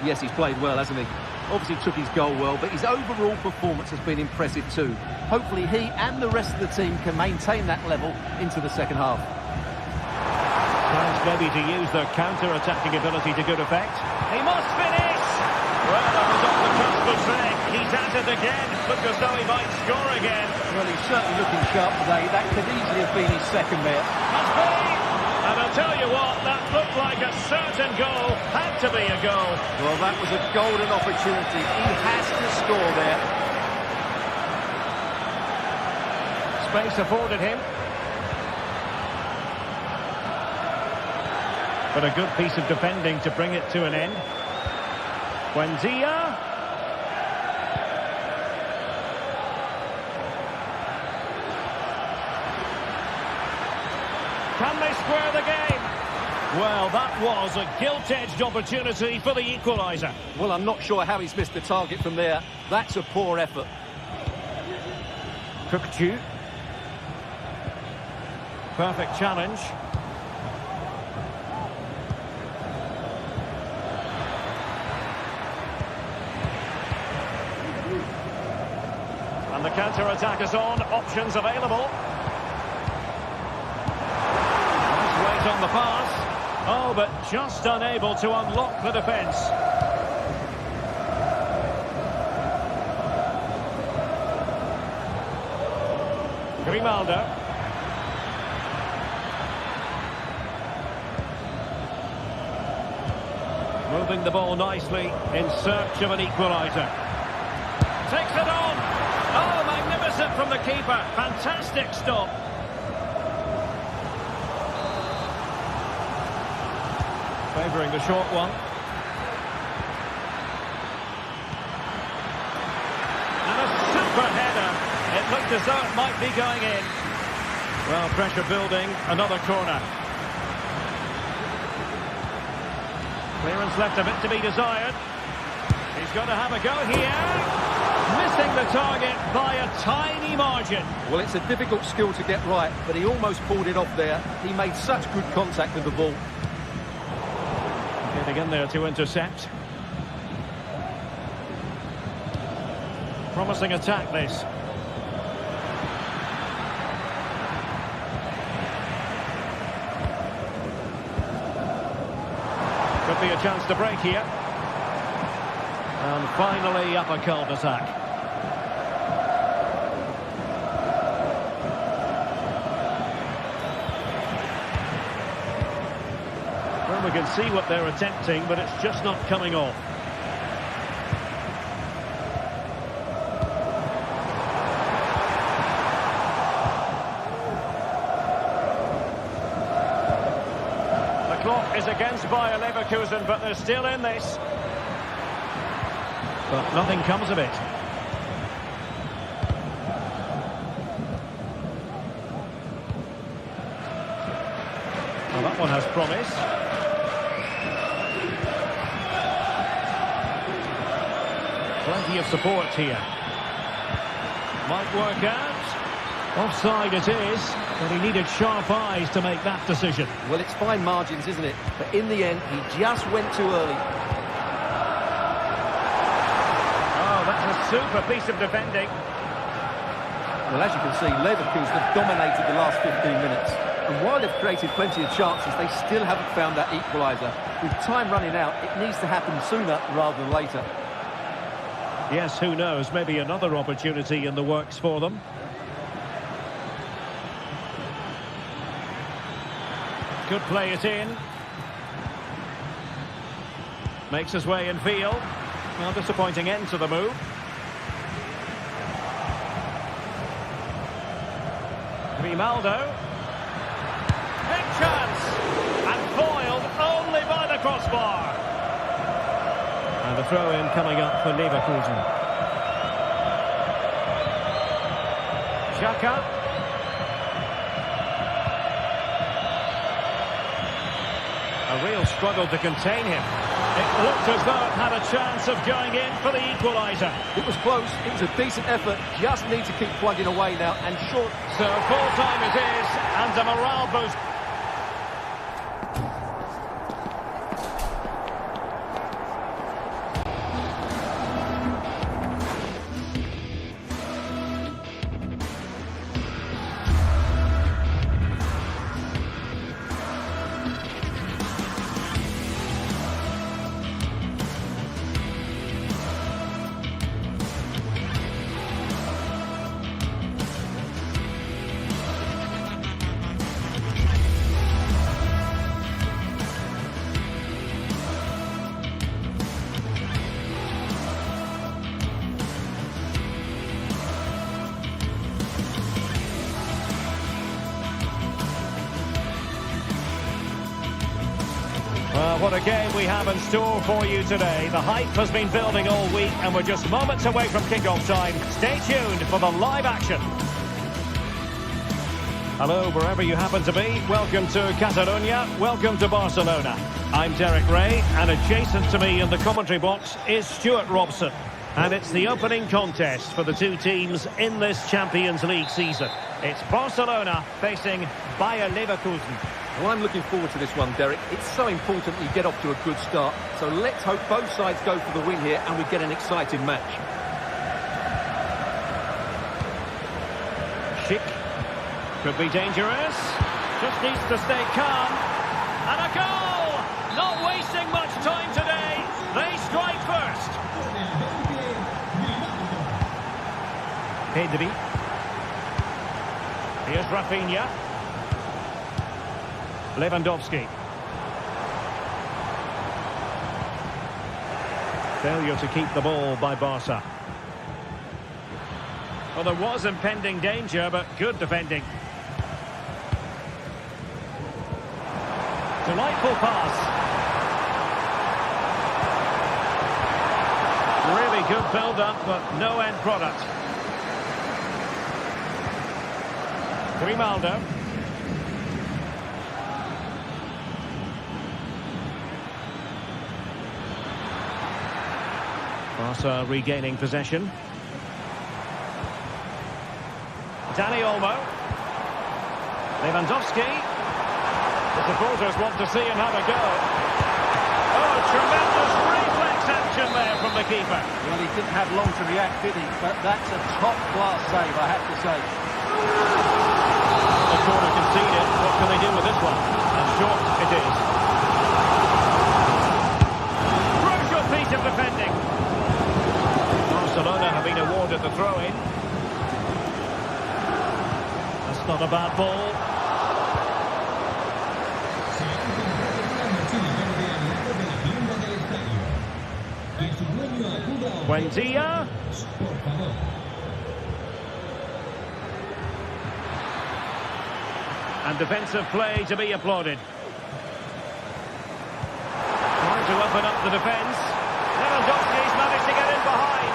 Yes, he's played well, hasn't he? Obviously took his goal well, but his overall performance has been impressive too. Hopefully he and the rest of the team can maintain that level into the second half. Chance maybe to use their counter-attacking ability to good effect. He must finish! Well, that was on the cusp of saying he's at it again. Looks as though he might score again. Well, he's certainly looking sharp today. That could easily have been his second there. Must be! And I'll tell you what, that looked like a certain goal. Had to be a goal. Well, that was a golden opportunity. He has to score there. Space afforded him. But a good piece of defending to bring it to an end. Buendia. Can they square the game? Well, that was a gilt-edged opportunity for the equaliser. Well, I'm not sure how he's missed the target from there. That's a poor effort. Kökçü. Perfect challenge. And the counter-attack is on. Options available. on the pass. Oh, but just unable to unlock the defence. Grimaldo. Moving the ball nicely in search of an equaliser. Takes it on. Oh, magnificent from the keeper. Fantastic stop. Favouring the short one. And a super header. It looked as though it might be going in. Well, pressure building. Another corner. Clearance left a bit to be desired. He's going to have a go here. Missing the target by a tiny margin. Well, it's a difficult skill to get right, but he almost pulled it off there. He made such good contact with the ball. Getting in there to intercept. Promising attack, this. Could be a chance to break here. And finally up a cul-de-sac. Well, we can see what they're attempting, but it's just not coming off. The clock is against Bayer Leverkusen, but they're still in this. But nothing comes of it. Well, that one has promise. Plenty of support here. Might work out. Offside it is, but he needed sharp eyes to make that decision. Well, it's fine margins, isn't it? But in the end, he just went too early. That's a super piece of defending. Well, as you can see, Leverkusen have dominated the last 15 minutes. And while they've created plenty of chances, they still haven't found that equaliser. With time running out, it needs to happen sooner rather than later. Yes, who knows? Maybe another opportunity in the works for them. Could play it in. Makes his way in field. Well, disappointing end to the move. Grimaldo. Big chance! And foiled only by the crossbar. And the throw-in coming up for Leverkusen. Xhaka. A real struggle to contain him. It looked as though it had a chance of going in for the equaliser. It was close. It was a decent effort. Just need to keep plugging away now. And short. So full time it is, and a morale boost. Well, what a game we have in store for you today. The hype has been building all week and we're just moments away from kick-off time. Stay tuned for the live action. Hello, wherever you happen to be. Welcome to Catalonia. Welcome to Barcelona. I'm Derek Ray, and adjacent to me in the commentary box is Stuart Robson. And it's the opening contest for the two teams in this Champions League season. It's Barcelona facing Bayer Leverkusen. Well, I'm looking forward to this one, Derek. It's so important you get off to a good start. So let's hope both sides go for the win here and we get an exciting match. Schick. Could be dangerous. Just needs to stay calm. And a goal! Not wasting much time today. They strike first. Pedri. Here's Rafinha. Lewandowski. Failure to keep the ball by Barca. Well, there was impending danger, but good defending. Delightful pass. Really good build-up, but no end product. Grimaldo. Barca regaining possession. Dani Olmo. Lewandowski. The supporters want to see him have a go. Oh, tremendous reflex action there from the keeper. Well, he didn't have long to react, did he? But that's a top-class save, I have to say. The corner conceded. What can they do with this one? And short it is. Crucial piece of defending. Barcelona have been awarded the throw-in. That's not a bad ball. Buendia. And defensive play to be applauded. Trying to open up the defence. Lewandowski's managed to get in behind.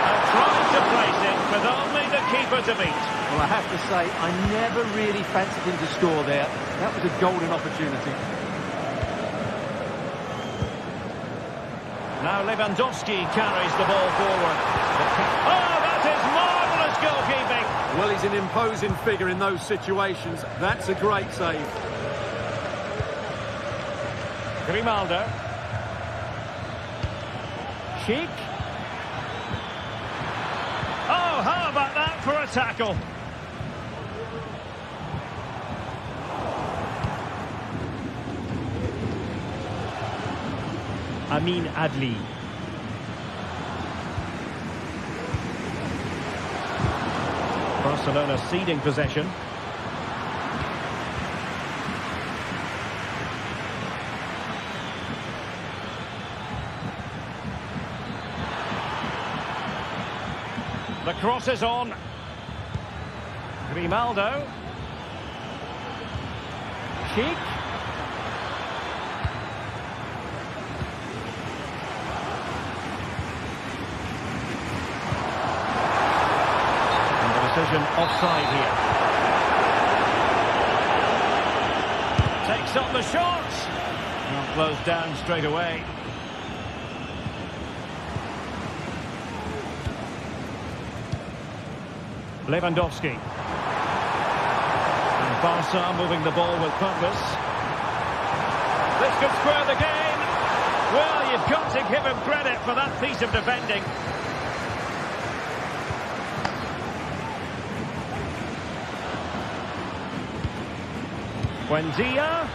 And trying to place it with only the keeper to beat. Well, I have to say, I never really fancied him to score there. That was a golden opportunity. Now Lewandowski carries the ball forward. Oh, that is marvellous goalkeeping. Well, he's an imposing figure in those situations. That's a great save. Grimaldo. Sheik. Oh, how about that for a tackle? Amin Adli. Barcelona ceding possession. The cross is on. Grimaldo. Sheik. Offside here. Takes up the shot. Not closed down straight away. Lewandowski. And Barca moving the ball with purpose. This could spur the game. Well, you've got to give him credit for that piece of defending. Buendia.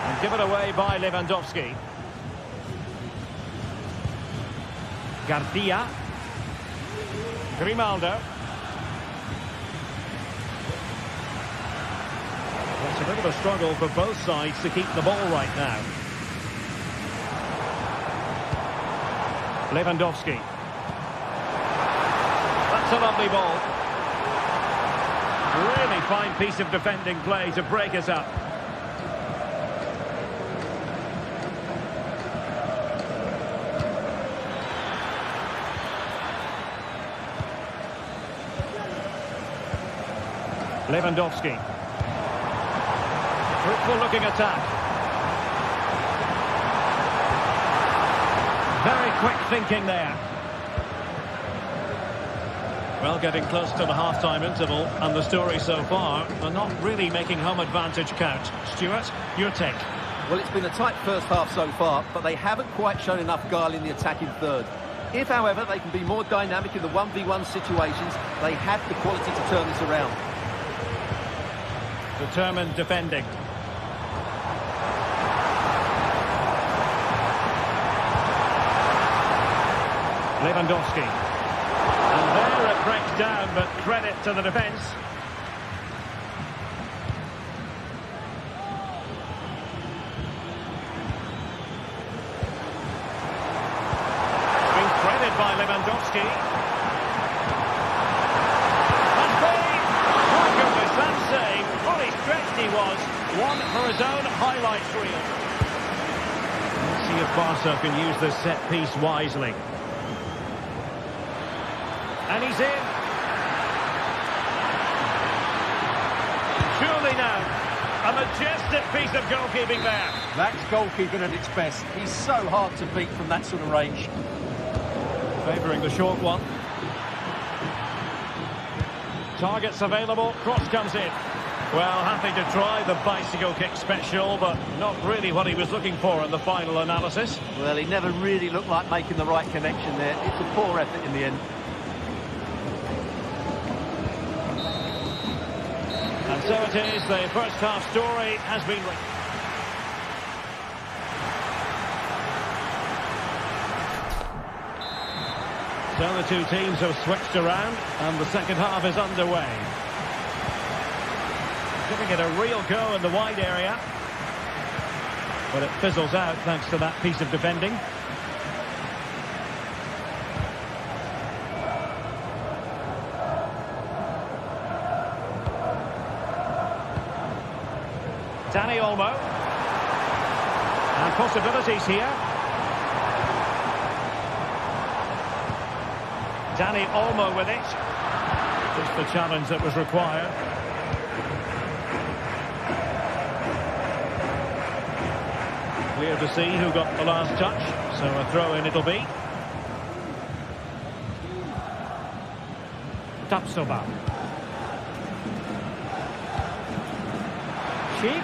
And given away by Lewandowski. Garcia. Grimaldo. It's a bit of a struggle for both sides to keep the ball right now. Lewandowski. That's a lovely ball. Really fine piece of defending play to break us up. Lewandowski. Fruitful looking attack. Very quick thinking there. Well, getting close to the half-time interval, and the story so far, they're not really making home advantage count. Stuart, your take? Well, it's been a tight first half so far, but they haven't quite shown enough guile in the attacking third. If, however, they can be more dynamic in the 1v1 situations, they have the quality to turn this around. Determined defending. Lewandowski. And there it breaks down, but credit to the defence. It's been threaded by Lewandowski. And Bale! My goodness, that save! Fully stretched he was. One for his own highlights reel. Let's see if Barca can use this set piece wisely. And he's in. Surely now. A majestic piece of goalkeeping there. That's goalkeeping at its best. He's so hard to beat from that sort of range. Favouring the short one. Targets available. Cross comes in. Well, happy to try the bicycle kick special, but not really what he was looking for in the final analysis. Well, he never really looked like making the right connection there. It's a poor effort in the end. And so it is, the first half story has been written. So the two teams have switched around and the second half is underway. Giving it a real go in the wide area. But it fizzles out thanks to that piece of defending. Dani Olmo. And possibilities here. Dani Olmo with it. Just the challenge that was required. Clear to see who got the last touch. So a throw-in it'll be. Tapsoba. Cheek.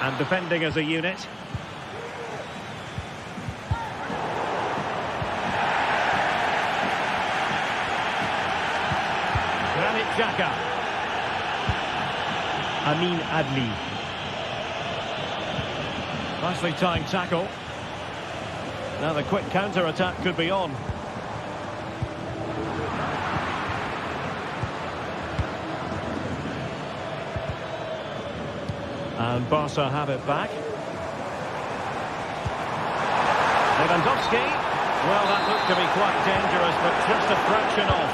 And defending as a unit. Granit Xhaka. Amin Adli. Nicely timed tackle. Now the quick counter-attack could be on. And Barca have it back. Lewandowski. Well, that looked to be quite dangerous, but just a fraction off.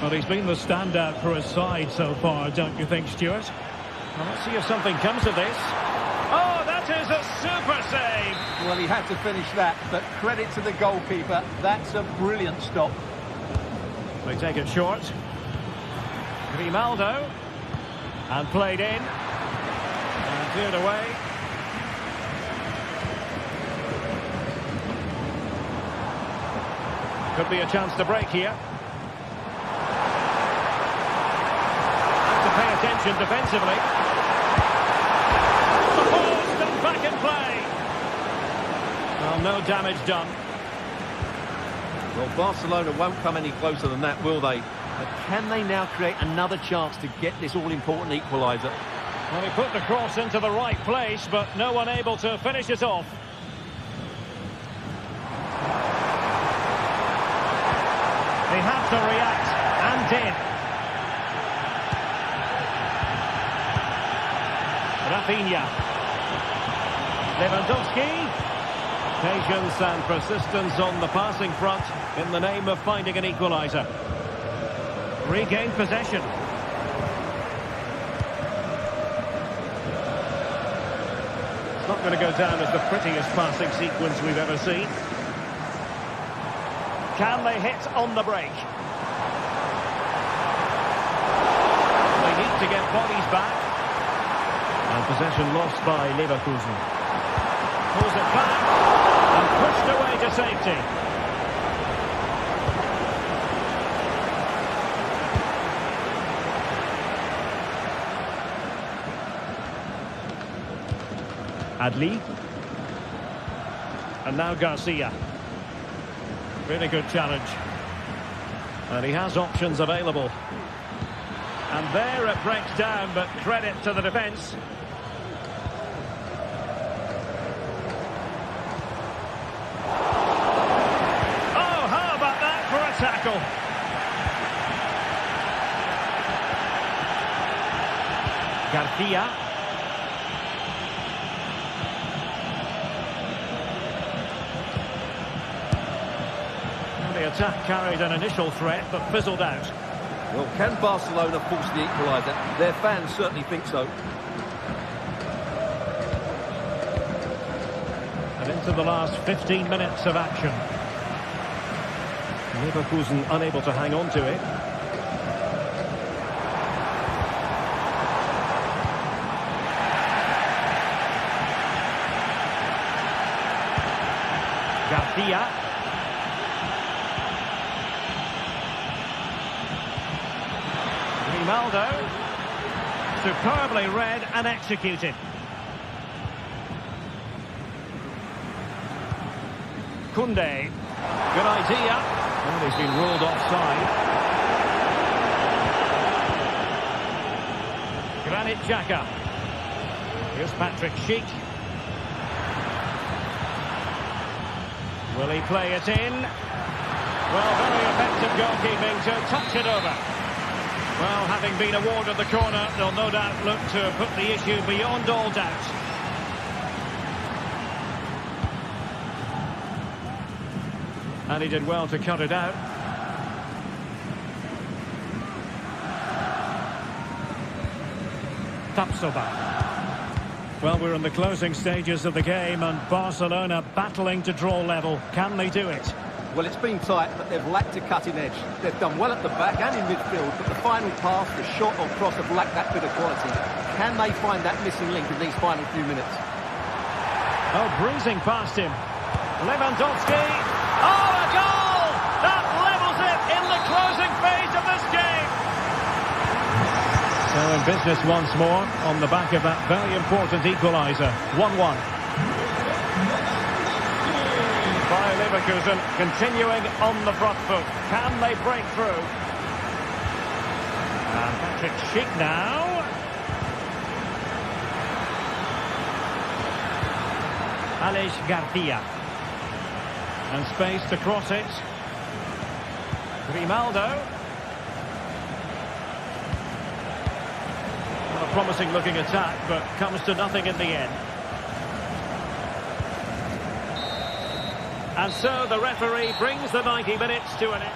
Well, he's been the standout for his side so far, don't you think, Stuart? Well, let's see if something comes of this. Oh, that is a super save! Well, he had to finish that, but credit to the goalkeeper. That's a brilliant stop. They take it short. Grimaldo. And played in. And cleared away. Could be a chance to break here. Pay attention defensively. The ball still back in play. Well, no damage done. Well, Barcelona won't come any closer than that, will they? But can they now create another chance to get this all-important equaliser? Well, he put the cross into the right place, but no one able to finish it off. They had to react, and did. Rafinha. Lewandowski. Patience and persistence on the passing front in the name of finding an equaliser. Regained possession. It's not going to go down as the prettiest passing sequence we've ever seen. Can they hit on the break? They need to get bodies back. And possession lost by Leverkusen. Pulls it back and pushed away to safety. Adli. And now Garcia. Really good challenge. And he has options available. And there it breaks down, but credit to the defence. Oh, how about that for a tackle? Garcia. The attack carried an initial threat, but fizzled out. Well, can Barcelona force the equaliser? Their fans certainly think so. And into the last 15 minutes of action. Leverkusen unable to hang on to it. Garcia. Ronaldo, superbly read and executed. Koundé, good idea. And he's been ruled offside. Granit Xhaka. Here's Patrick Schick. Will he play it in? Well, very effective goalkeeping to touch it over. Well, having been awarded the corner, they'll no doubt look to put the issue beyond all doubt. And he did well to cut it out. Tapsoba. Well, we're in the closing stages of the game, and Barcelona battling to draw level. Can they do it? Well, it's been tight, but they've lacked a cutting edge. They've done well at the back and in midfield, but the final pass, the shot or cross have lacked that bit of quality. Can they find that missing link in these final few minutes? Oh, breezing past him. Lewandowski. Oh, a goal! That levels it in the closing phase of this game. So in business once more on the back of that very important equaliser. 1-1. By Leverkusen continuing on the front foot. Can they break through? And Patrick Schick now. Alex Garcia. And space to cross it. Grimaldo. Well, a promising looking attack, but comes to nothing in the end. And so the referee brings the 90 minutes to an end.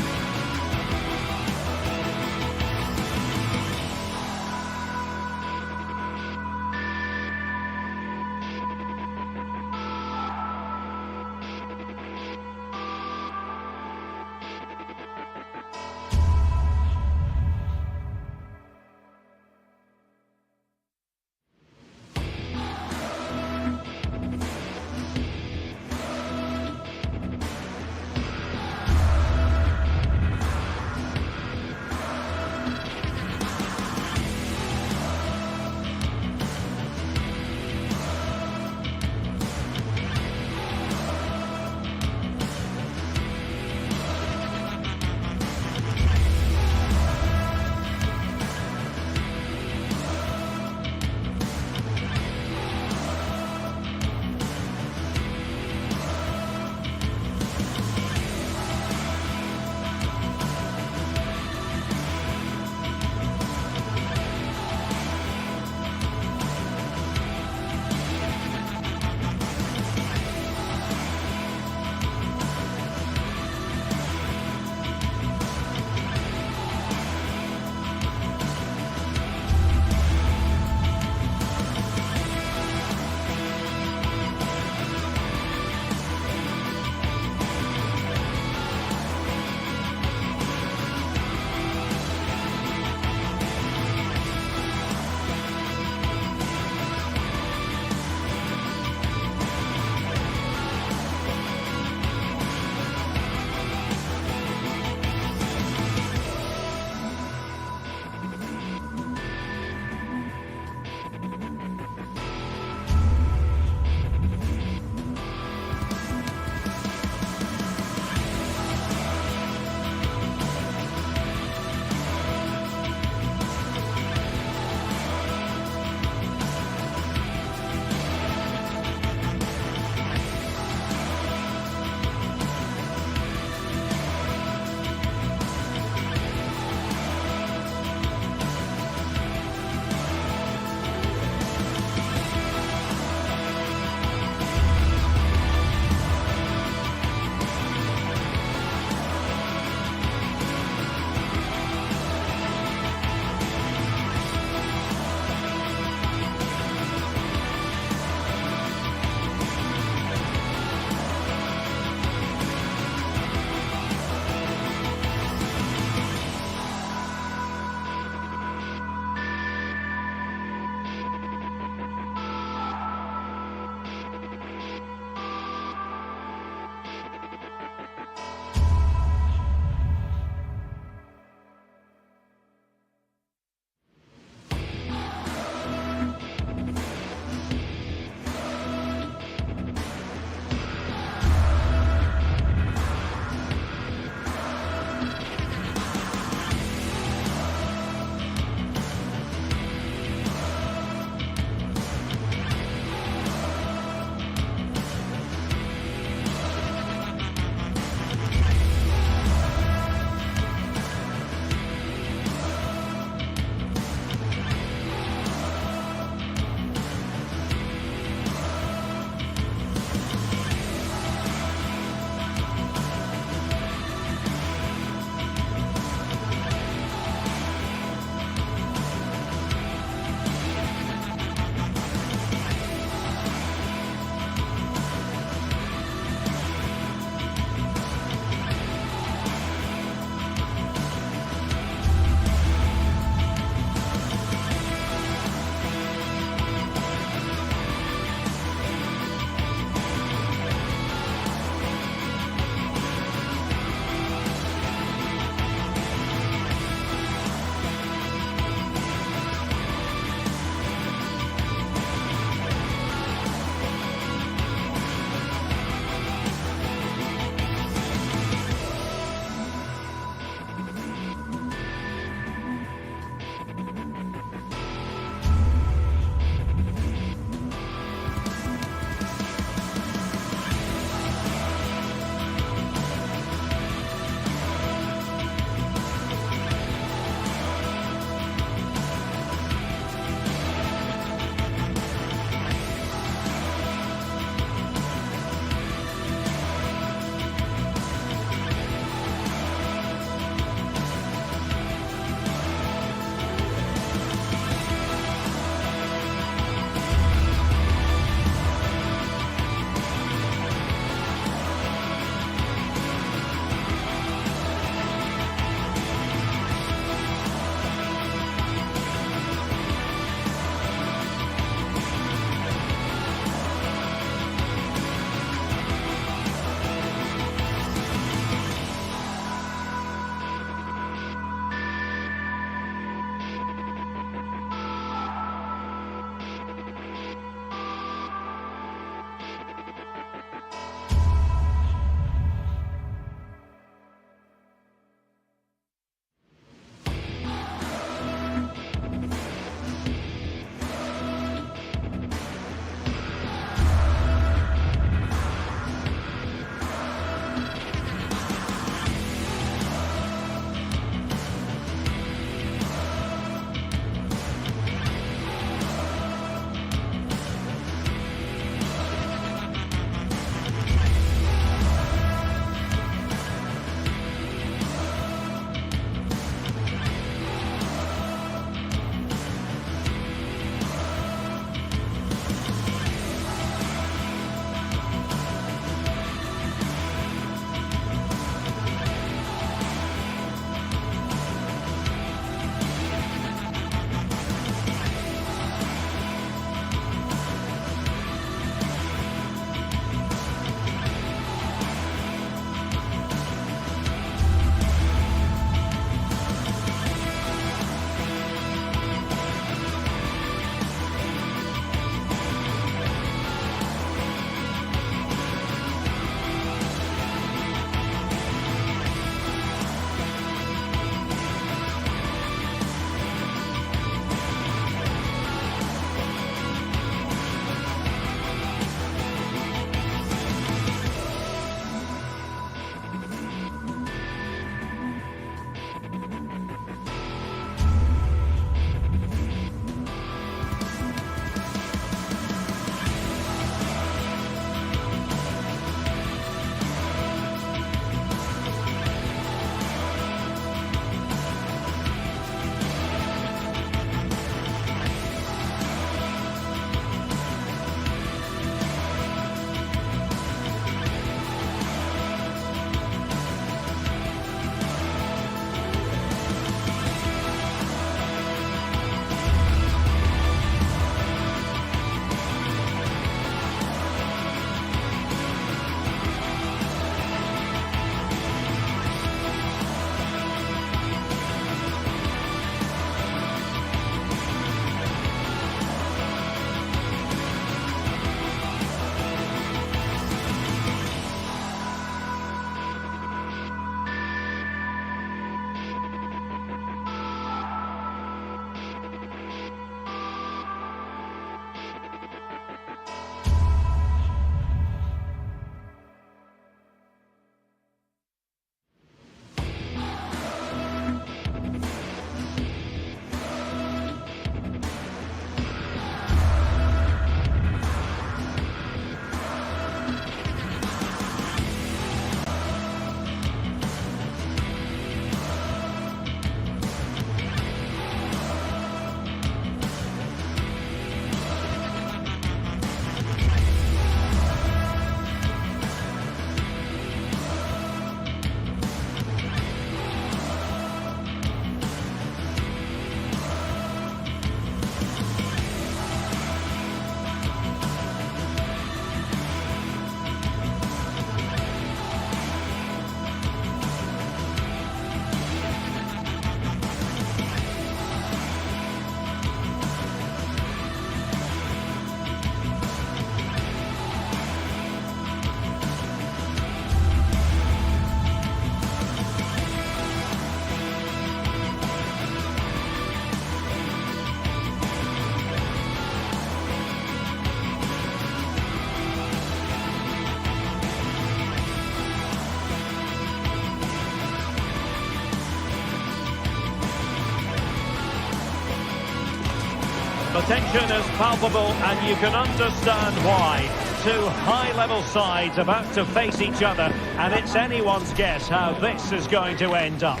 The tension is palpable, and you can understand why. Two high-level sides about to face each other, and it's anyone's guess how this is going to end up.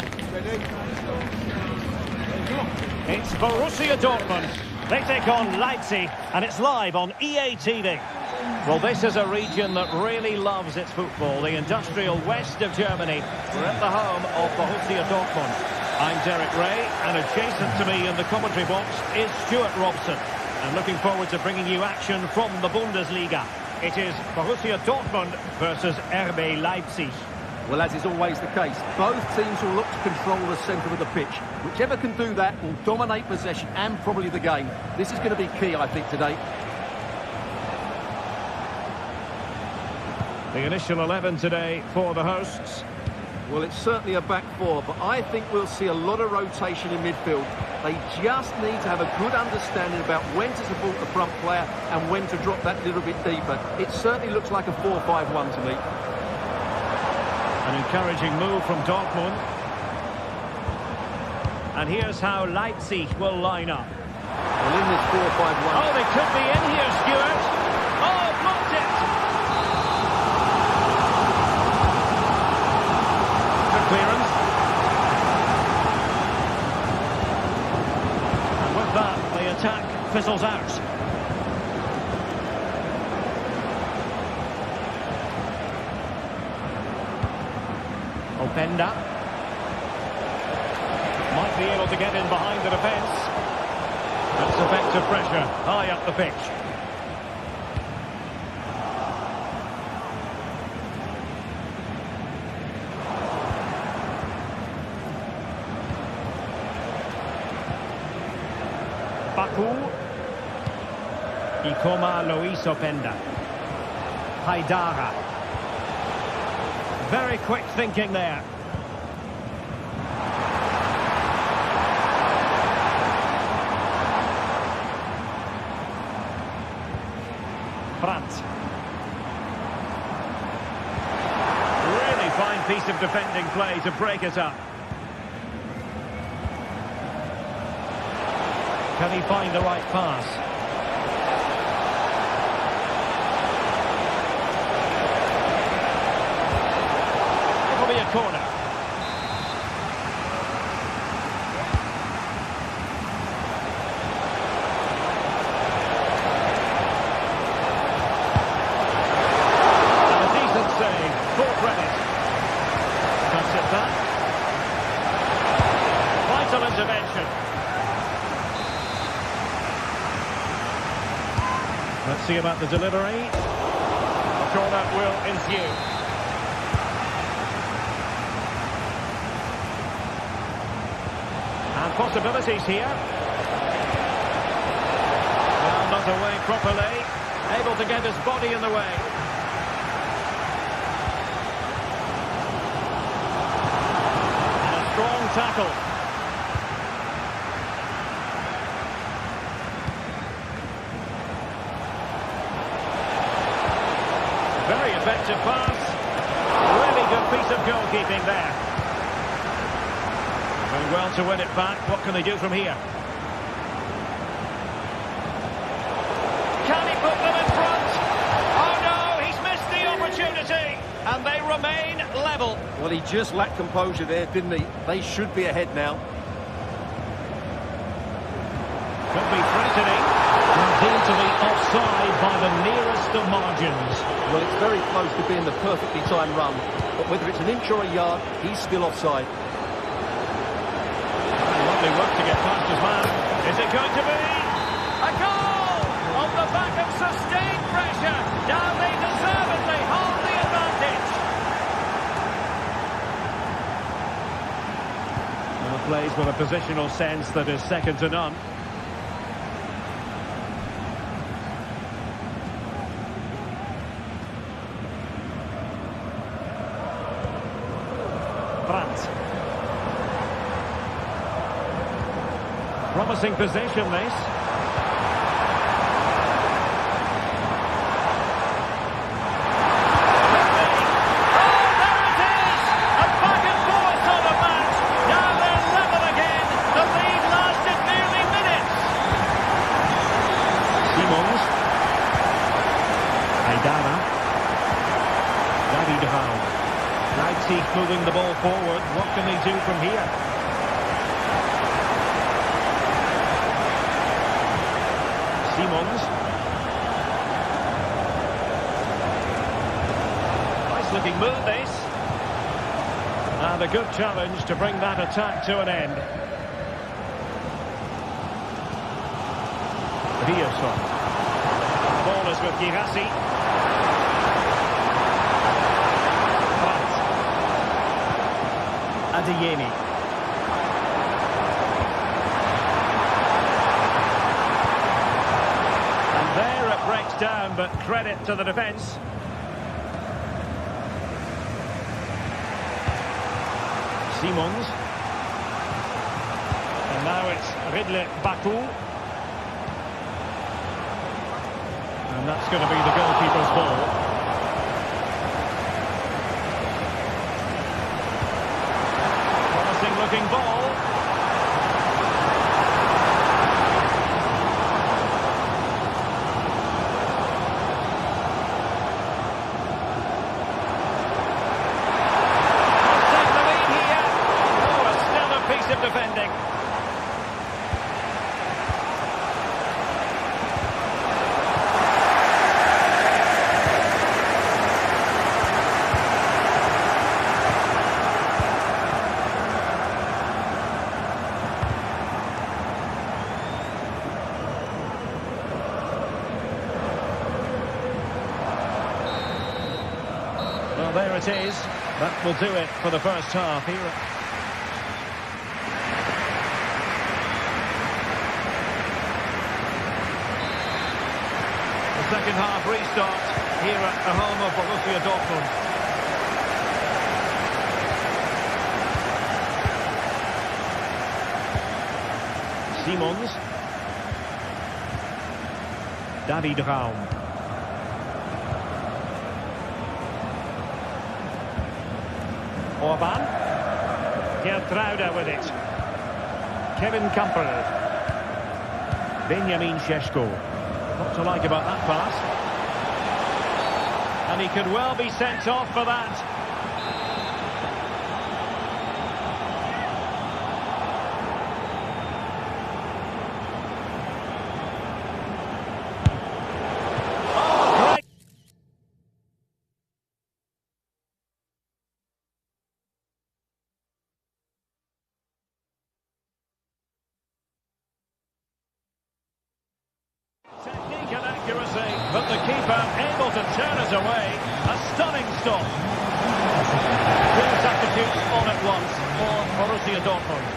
It's Borussia Dortmund. They take on Leipzig, and it's live on EA TV. Well, this is a region that really loves its football, the industrial west of Germany. We're at the home of Borussia Dortmund. I'm Derek Ray, and adjacent to me in the commentary box is Stuart Robson. And looking forward to bringing you action from the Bundesliga. It is Borussia Dortmund versus RB Leipzig. Well, as is always the case, both teams will look to control the centre of the pitch. Whichever can do that will dominate possession and probably the game. This is going to be key, I think, today. The initial 11 today for the hosts. Well, it's certainly a back four, but I think we'll see a lot of rotation in midfield. They just need to have a good understanding about when to support the front player and when to drop that little bit deeper. It certainly looks like a 4-5-1 to me. An encouraging move from Dortmund. And here's how Leipzig will line up. Well, in this 4-5-1... Oh, they could be in here, Stuart. Oh, blocked it. Good clearance. And with that, the attack fizzles out. Openda. Might be able to get in behind the defence. That's effective pressure high up the pitch. Baku. Ikoma Luis Openda. Haidara. Very quick thinking there. Brandt. Really fine piece of defending play to break it up. Can he find the right pass? It'll be a corner. Intervention. Let's see about the delivery. A corner will ensue. And possibilities here. Well, not away properly. Able to get his body in the way. And a strong tackle. Very effective pass. Really good piece of goalkeeping there. Doing well to win it back. What can they do from here? Can he put them in front? Oh no, he's missed the opportunity. And they remain level. Well, he just lacked composure there, didn't he? They should be ahead now. Could be threatening. Deemed to be offside by the nearest of margins. Well, it's very close to being the perfectly timed run, but whether it's an inch or a yard, he's still offside. Lovely work to get past his man. Is it going to be a goal on the back of sustained pressure? Now they deservedly hold the advantage. Well, plays with a positional sense that is second to none. Promising possession, this. moving the ball forward. What can they do from here? Simons. Nice looking move, this. And a good challenge to bring that attack to an end. Rierson. The ball is with Girassi. Adeyemi. And there it breaks down, but credit to the defence. Simons. And now it's Ridley Baku. And that's going to be the goalkeeper's ball. Looking ball. Let's take the lead here. Oh, a stellar piece of defending. There it is. That will do it for the first half here. The second half restart here at the home of Borussia Dortmund. Simons. David Raum. Orban. Gertruida with it. Kevin Campbell. Benjamin Šeško. What to like about that pass? And he could well be sent off for that. Technique and accuracy, but the keeper able to turn us away. A stunning stop. Two substitutes on at once for Borussia Dortmund.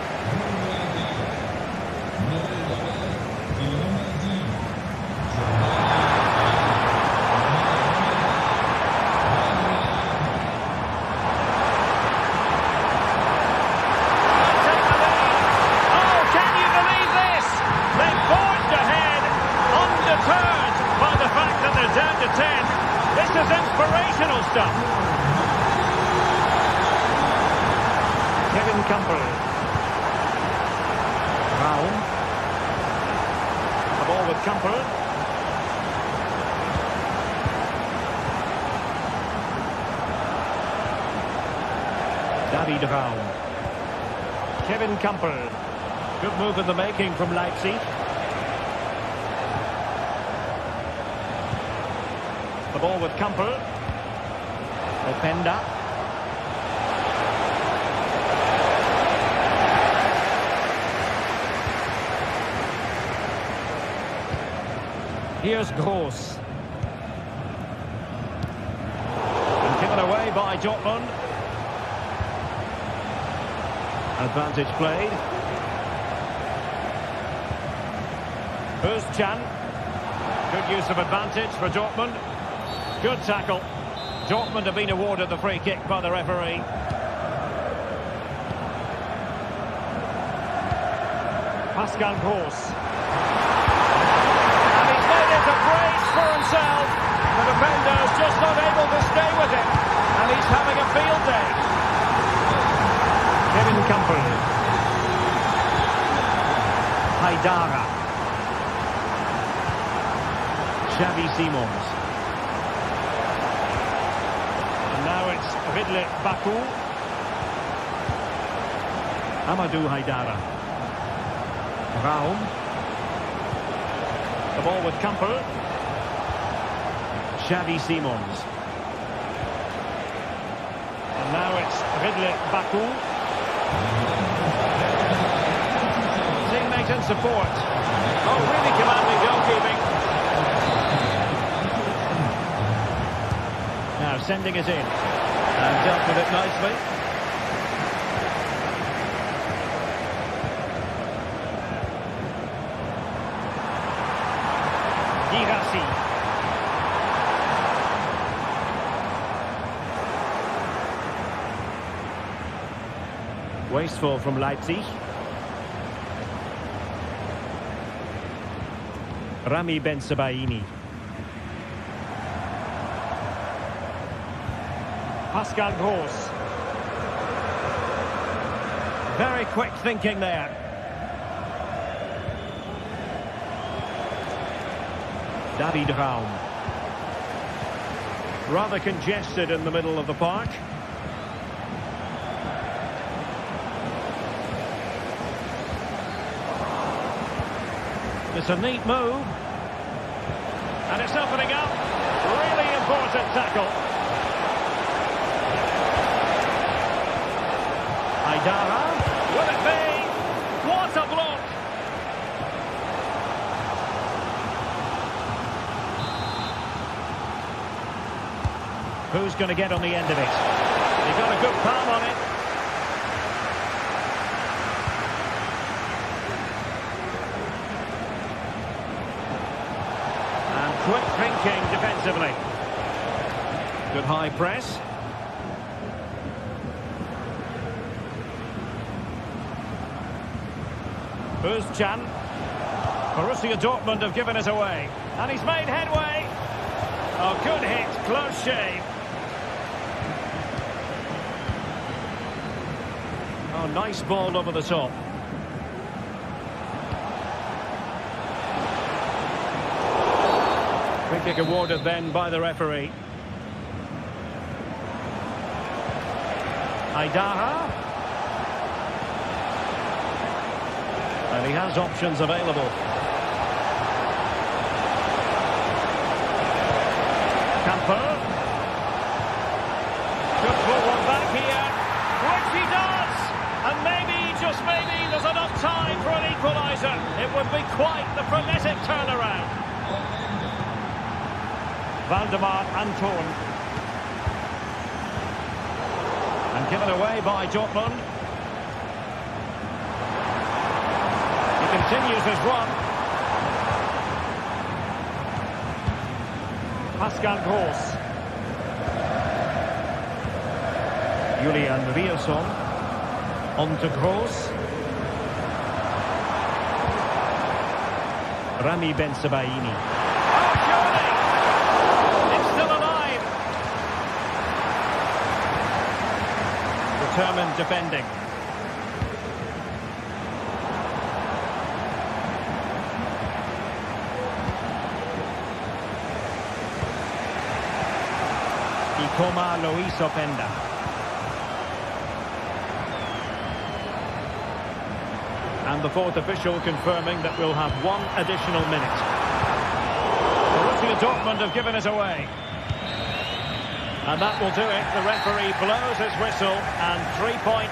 Down to 10. This is inspirational stuff. Kevin Campbell. Raum. The ball with Campbell. David Raum. Kevin Campbell. Good move in the making from Leipzig. The ball with Campbell. Openda. Here's Gross. And given away by Dortmund. Advantage played. Özcan. Good use of advantage for Dortmund. Good tackle. Dortmund have been awarded the free kick by the referee. Pascal Gross. And he's made it a brace for himself. The defender's just not able to stay with it. And he's having a field day. Kevin Campbell. Haidara. Xavi Simons. Now it's Ridley Baku. Amadou Haidara. Raum. The ball with Campbell. Xavi Simons. And now it's Ridley Baku. Teammate and support. Oh, really commanding goalkeeping. Now sending it in. And dealt with it nicely. Girassi. Wasteful from Leipzig. Rami Bensebaini. Pascal Gross. Very quick thinking there. David Raum. Rather congested in the middle of the park. It's a neat move. And it's opening up. Really important tackle. Haidara. Will it be? What a block! Who's going to get on the end of it? He got a good palm on it. Quick thinking defensively. Good high press. Özcan. Borussia Dortmund have given it away. And he's made headway. Oh, good hit. Close shave. Oh, nice ball over the top. Free kick awarded then by the referee. Haidara. And he has options available. Camper. Could pull one back here. Which he does! And maybe, just maybe, there's enough time for an equaliser. It would be quite the frenetic turnaround. Valdemar Anton. And given away by Dortmund. He continues his run. Pascal Gross. Julian Rielson. On to Gross. Rami Bensebaini. Oh, surely! It's still alive. Determined defending. Ikoma Luis Openda. And the fourth official confirming that we'll have one additional minute. Borussia Dortmund have given it away. And that will do it. The referee blows his whistle and 3-point.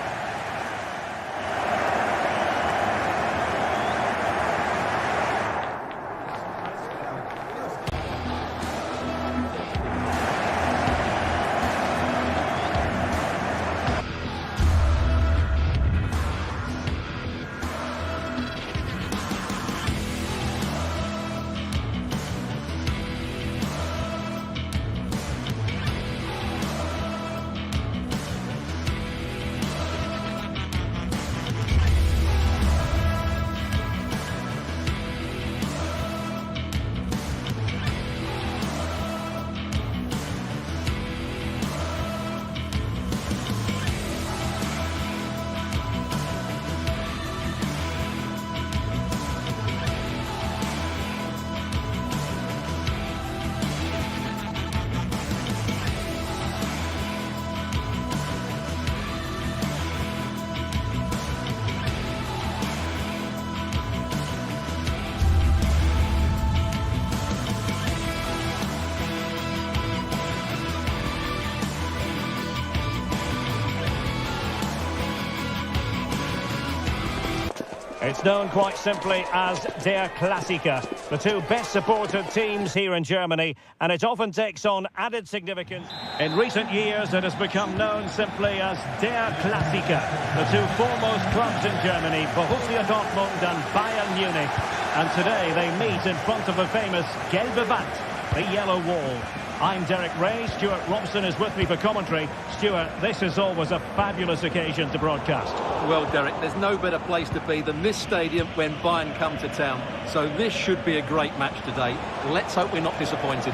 It's known quite simply as Der Klassiker, the two best supported teams here in Germany, and it often takes on added significance. In recent years, it has become known simply as Der Klassiker, the two foremost clubs in Germany, Borussia Dortmund and Bayern Munich. And today they meet in front of the famous Gelbe Wand, the yellow wall. I'm Derek Ray. Stuart Robson is with me for commentary. Stuart, this is always a fabulous occasion to broadcast. Well, Derek, there's no better place to be than this stadium when Bayern come to town. So this should be a great match today. Let's hope we're not disappointed.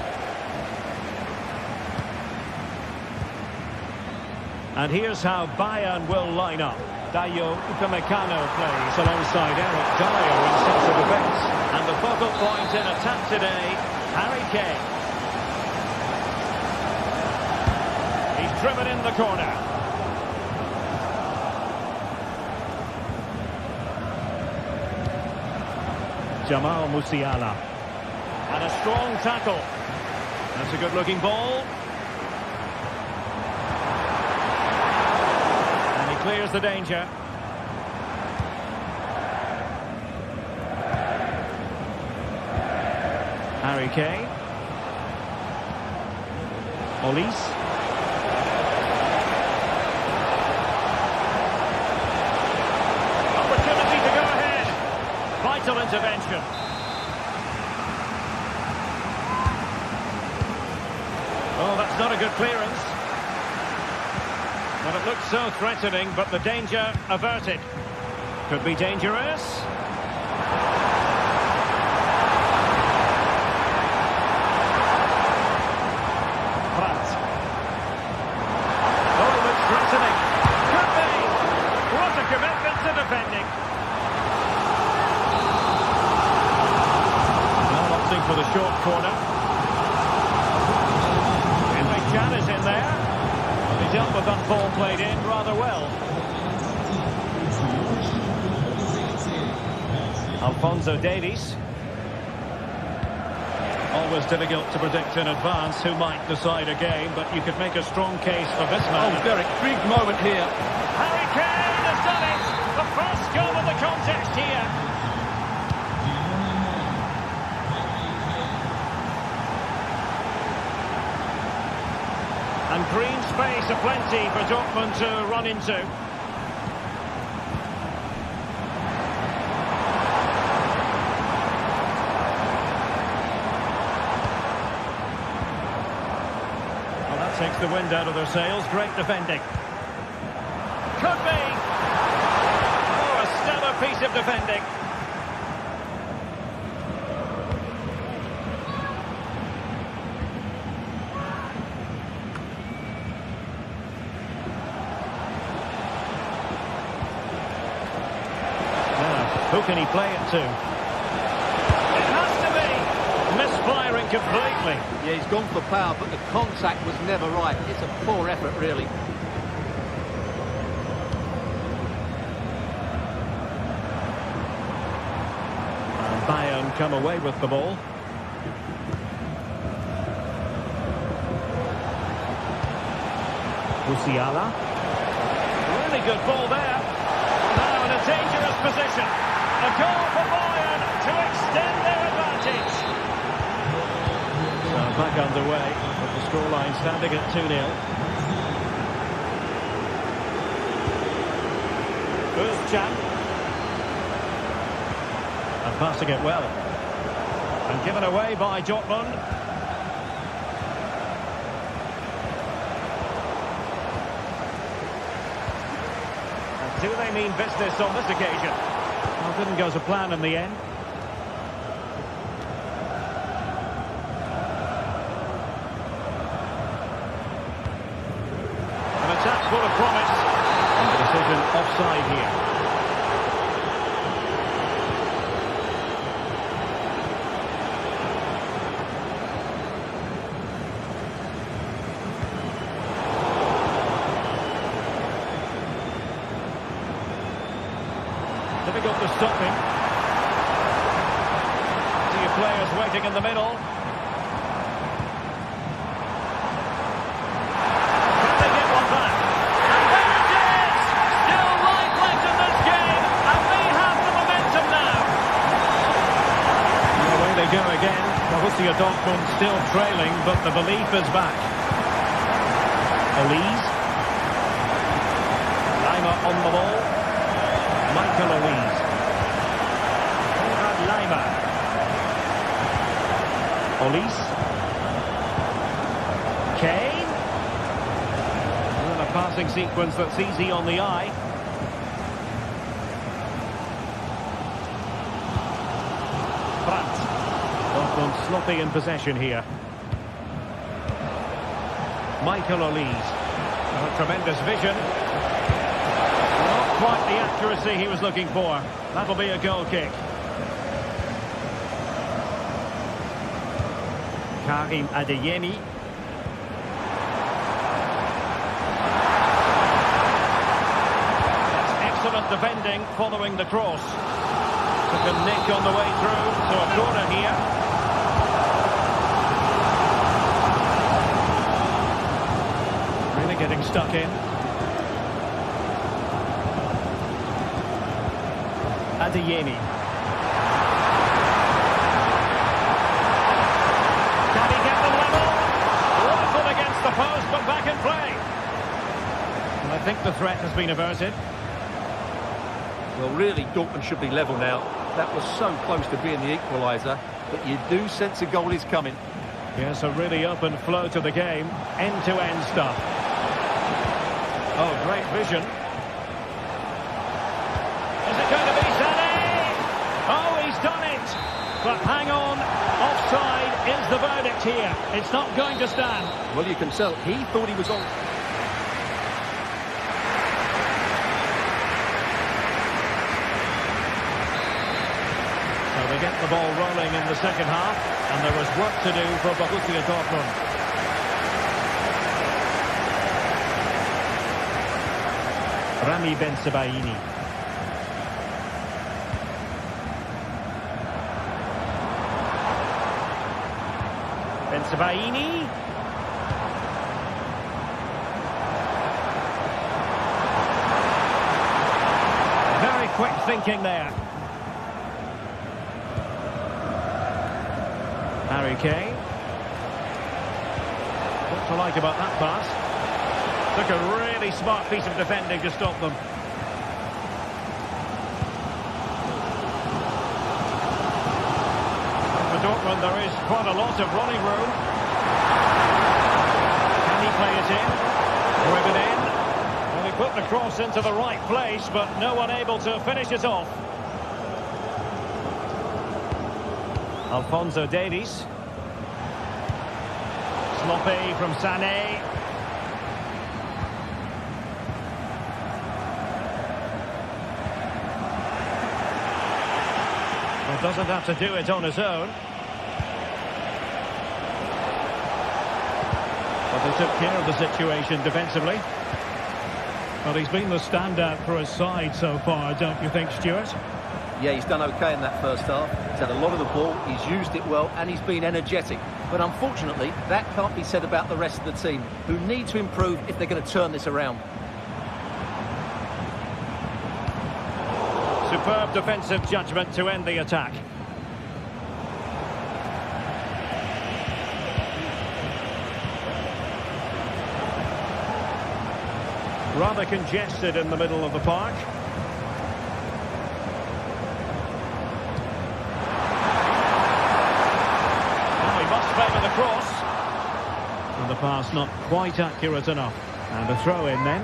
And here's how Bayern will line up. Dayo Upamecano plays alongside Eric Dyer in central defence. And the focal point in attack today, Harry Kane. He's driven in the corner. Jamal Musiala. And a strong tackle. That's a good-looking ball. And he clears the danger. Harry Kane. Olise. Opportunity to go ahead. Vital intervention. Oh, that's not a good clearance. Well, it looked so threatening, but the danger averted. Could be dangerous. Pratt. Oh, it looks threatening. Could be. What a commitment to defending. Now opting for the short corner. Jan is in there. He dealt with that ball played in rather well. Alphonso Davies. Always difficult to predict in advance who might decide a game, but you could make a strong case for this man. Oh, Derek, big moment here. Harry Kane has done it! The first goal of the contest here. And green space aplenty for Dortmund to run into. Well, that takes the wind out of their sails. Great defending. Could be. Oh, a stellar piece of defending. Who can he play it to? It has to be! Misfiring completely. Yeah, he's gone for power, but the contact was never right. It's a poor effort, really. And Bayern come away with the ball. Musiala. Really good ball there. Now in a dangerous position. A goal for Bayern to extend their advantage. So back underway, with the scoreline standing at 2-0. Özcan. And passing it well. And given away by Dortmund. And do they mean business on this occasion? Well, didn't go to plan in the end. An attack full of promise. And the decision offside here. Difficult to stop him. See players waiting in the middle. Can they get one back? And there it is! Still life left in this game, and they have the momentum. go again. Borussia Dortmund still trailing, but the belief is back. Elise. Lima on the ball. Michael Elise. Konrad Lima. Elise. Kane. And a passing sequence that's easy on the eye. Dortmund sloppy in possession here. Michael Elise. A tremendous vision. Not quite the accuracy he was looking for. That'll be a goal kick. Karim Adeyemi. That's excellent defending following the cross. Took a nick on the way through, so a corner here. Really getting stuck in. Adeyemi. Can he get them level? Rifled against the post, but back in play. And I think the threat has been averted. Well, really, Dortmund should be level now. That was so close to being the equaliser, but you do sense a goal is coming. Yes, a really open flow to the game. End-to-end stuff. Oh, great vision. Is it going to be Sané? Oh, he's done it. But hang on. Offside is the verdict here. It's not going to stand. Well, you can tell he thought he was on. They get the ball rolling in the second half, and there is work to do for Borussia Dortmund. Rami Bensebaini. Bensebaini. Very quick thinking there. Harry Kane. What to like about that pass? Took a really smart piece of defending to stop them. For Dortmund, there is quite a lot of running room. Can he play it in? Driven in. Well, he put the cross into the right place, but no one able to finish it off. Alphonso Davies. Sloppy from Sané. Well, doesn't have to do it on his own. But they took care of the situation defensively. Well, he's been the standout for his side so far, don't you think, Stuart? Yeah, he's done okay in that first half. He's had a lot of the ball, he's used it well, and he's been energetic. But unfortunately, that can't be said about the rest of the team, who need to improve if they're going to turn this around. Superb defensive judgment to end the attack. Rather congested in the middle of the park. Favour the cross. And the pass not quite accurate enough. And a throw in then.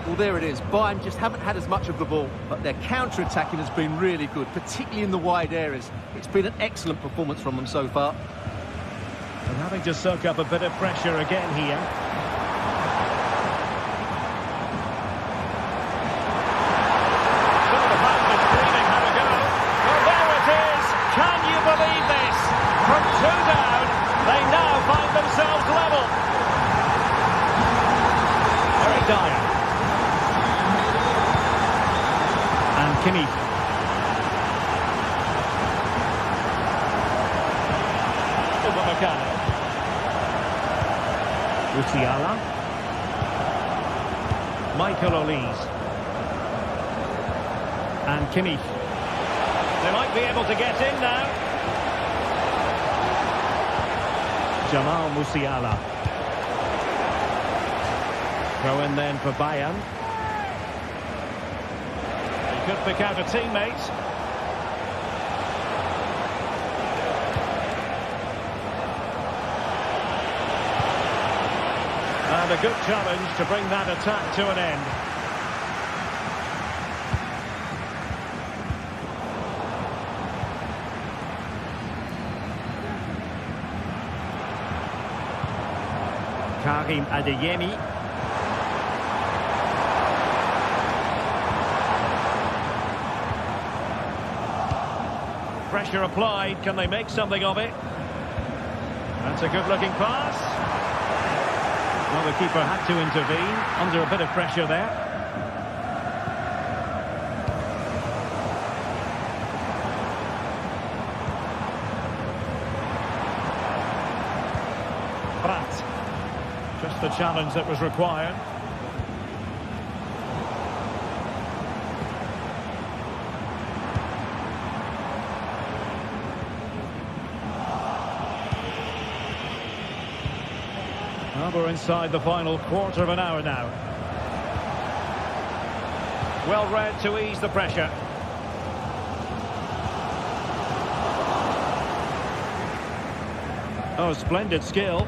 Well, there it is. Bayern just haven't had as much of the ball, but their counter-attacking has been really good, particularly in the wide areas. It's been an excellent performance from them so far. And having to soak up a bit of pressure again here. Some of the fans are screaming, have a go. Well, there it is. Can you believe this? From 2 down, they now find themselves level. Very dire. And Kimmich. Upamecano. Musiala. Michael Elise. And Kimmich. They might be able to get in now. Jamal Musiala. Throw in then for Bayern. He could pick out a teammate. And a good challenge to bring that attack to an end. Karim Adeyemi. Pressure applied. Can they make something of it? That's a good-looking pass. Well, the keeper had to intervene under a bit of pressure there. Just the challenge that was required. Well, we're inside the final quarter of an hour now. Well read to ease the pressure. Oh, splendid skill.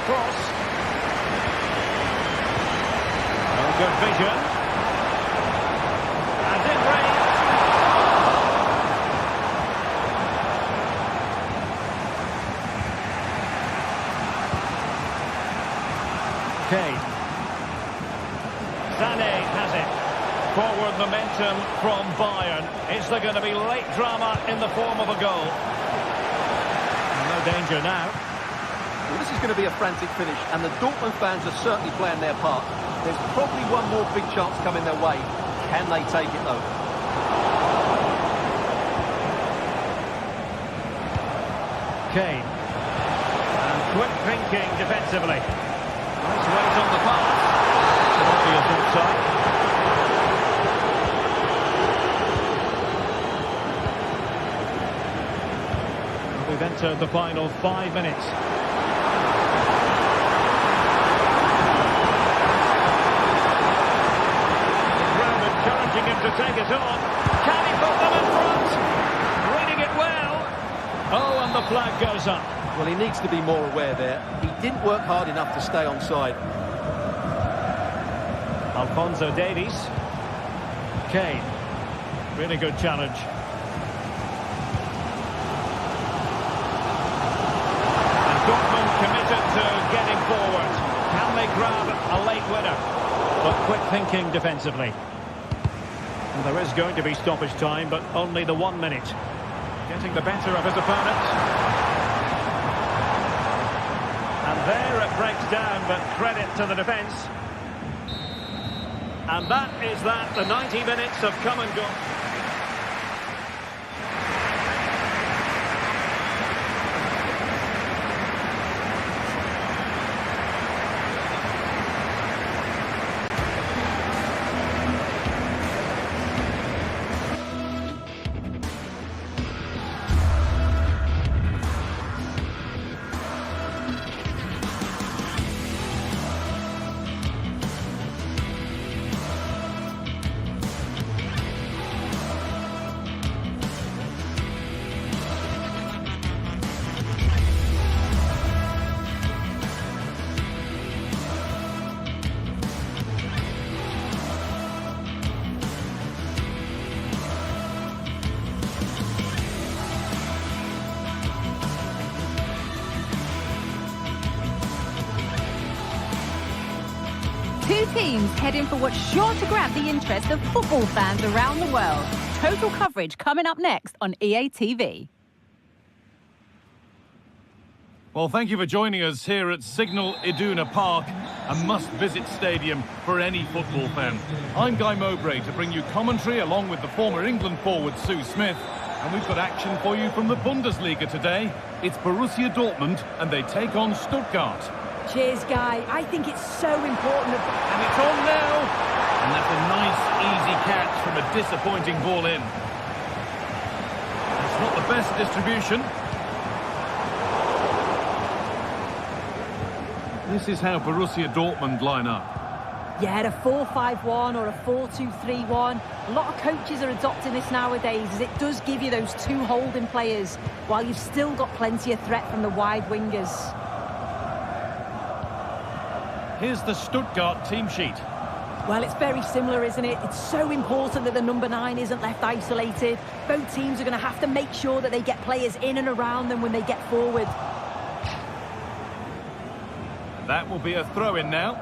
Cross. Oh, good vision. And in range. Kane. Sané has it. Forward momentum from Bayern. Is there going to be late drama in the form of a goal? No danger now. Well, this is going to be a frantic finish, and the Dortmund fans are certainly playing their part. There's probably one more big chance coming their way. Can they take it, though? Kane. And quick thinking defensively. Nice weight on the pass. Obvious offside. We've entered the final 5 minutes. To take it on. Can he put them in front? Reading it well. Oh, and the flag goes up. Well, he needs to be more aware there. He didn't work hard enough to stay onside. Alphonso Davies. Kane. Really good challenge. And Dortmund committed to getting forward. Can they grab a late winner? But quick thinking defensively. And there is going to be stoppage time, but only the 1 minute. Getting the better of his opponent. And there it breaks down, but credit to the defence. And that is that. The 90 minutes have come and gone. Two teams heading for what's sure to grab the interest of football fans around the world. Total coverage coming up next on EA TV. Well, thank you for joining us here at Signal Iduna Park, a must-visit stadium for any football fan. I'm Guy Mowbray to bring you commentary along with the former England forward Sue Smith. And we've got action for you from the Bundesliga today. It's Borussia Dortmund and they take on Stuttgart. Cheers, Guy. I think it's so important. And it's on now. And that's a nice, easy catch from a disappointing ball in. It's not the best distribution. This is how Borussia Dortmund line up. Yeah, a 4-5-1 or a 4-2-3-1. A lot of coaches are adopting this nowadays, as it does give you those two holding players, while you've still got plenty of threat from the wide wingers. Here's the Stuttgart team sheet. Well, it's very similar, isn't it? It's so important that the number 9 isn't left isolated. Both teams are going to have to make sure that they get players in and around them when they get forward. That will be a throw-in now.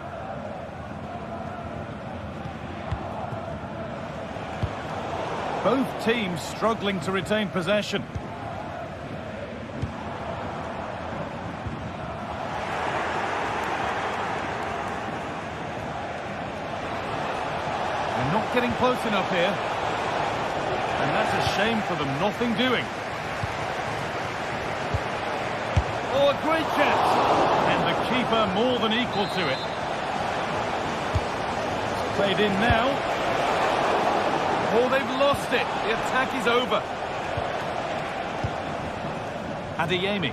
Both teams struggling to retain possession. They're not getting close enough here. And that's a shame for them, nothing doing. Oh, a great chance. And the keeper more than equal to it. It's played in now. Oh, they've lost it. The attack is over. Adeyemi.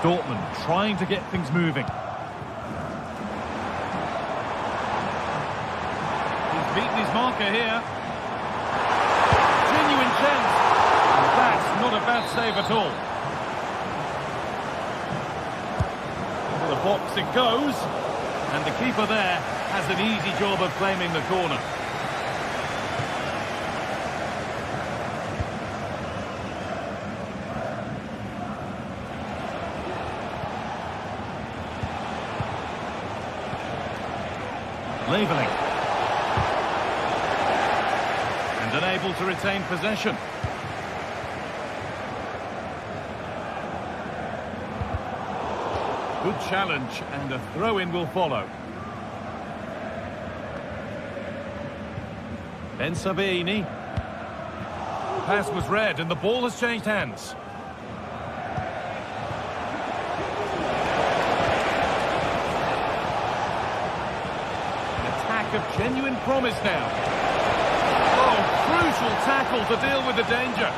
Dortmund trying to get things moving. He's beaten his marker here. Genuine chance. And that's not a bad save at all. The box it goes, and the keeper there has an easy job of claiming the corner. Leveling. And unable to retain possession. Good challenge, and a throw-in will follow. Ben Sabiini. Pass was read, and the ball has changed hands. An attack of genuine promise now. Oh, crucial tackle to deal with the danger.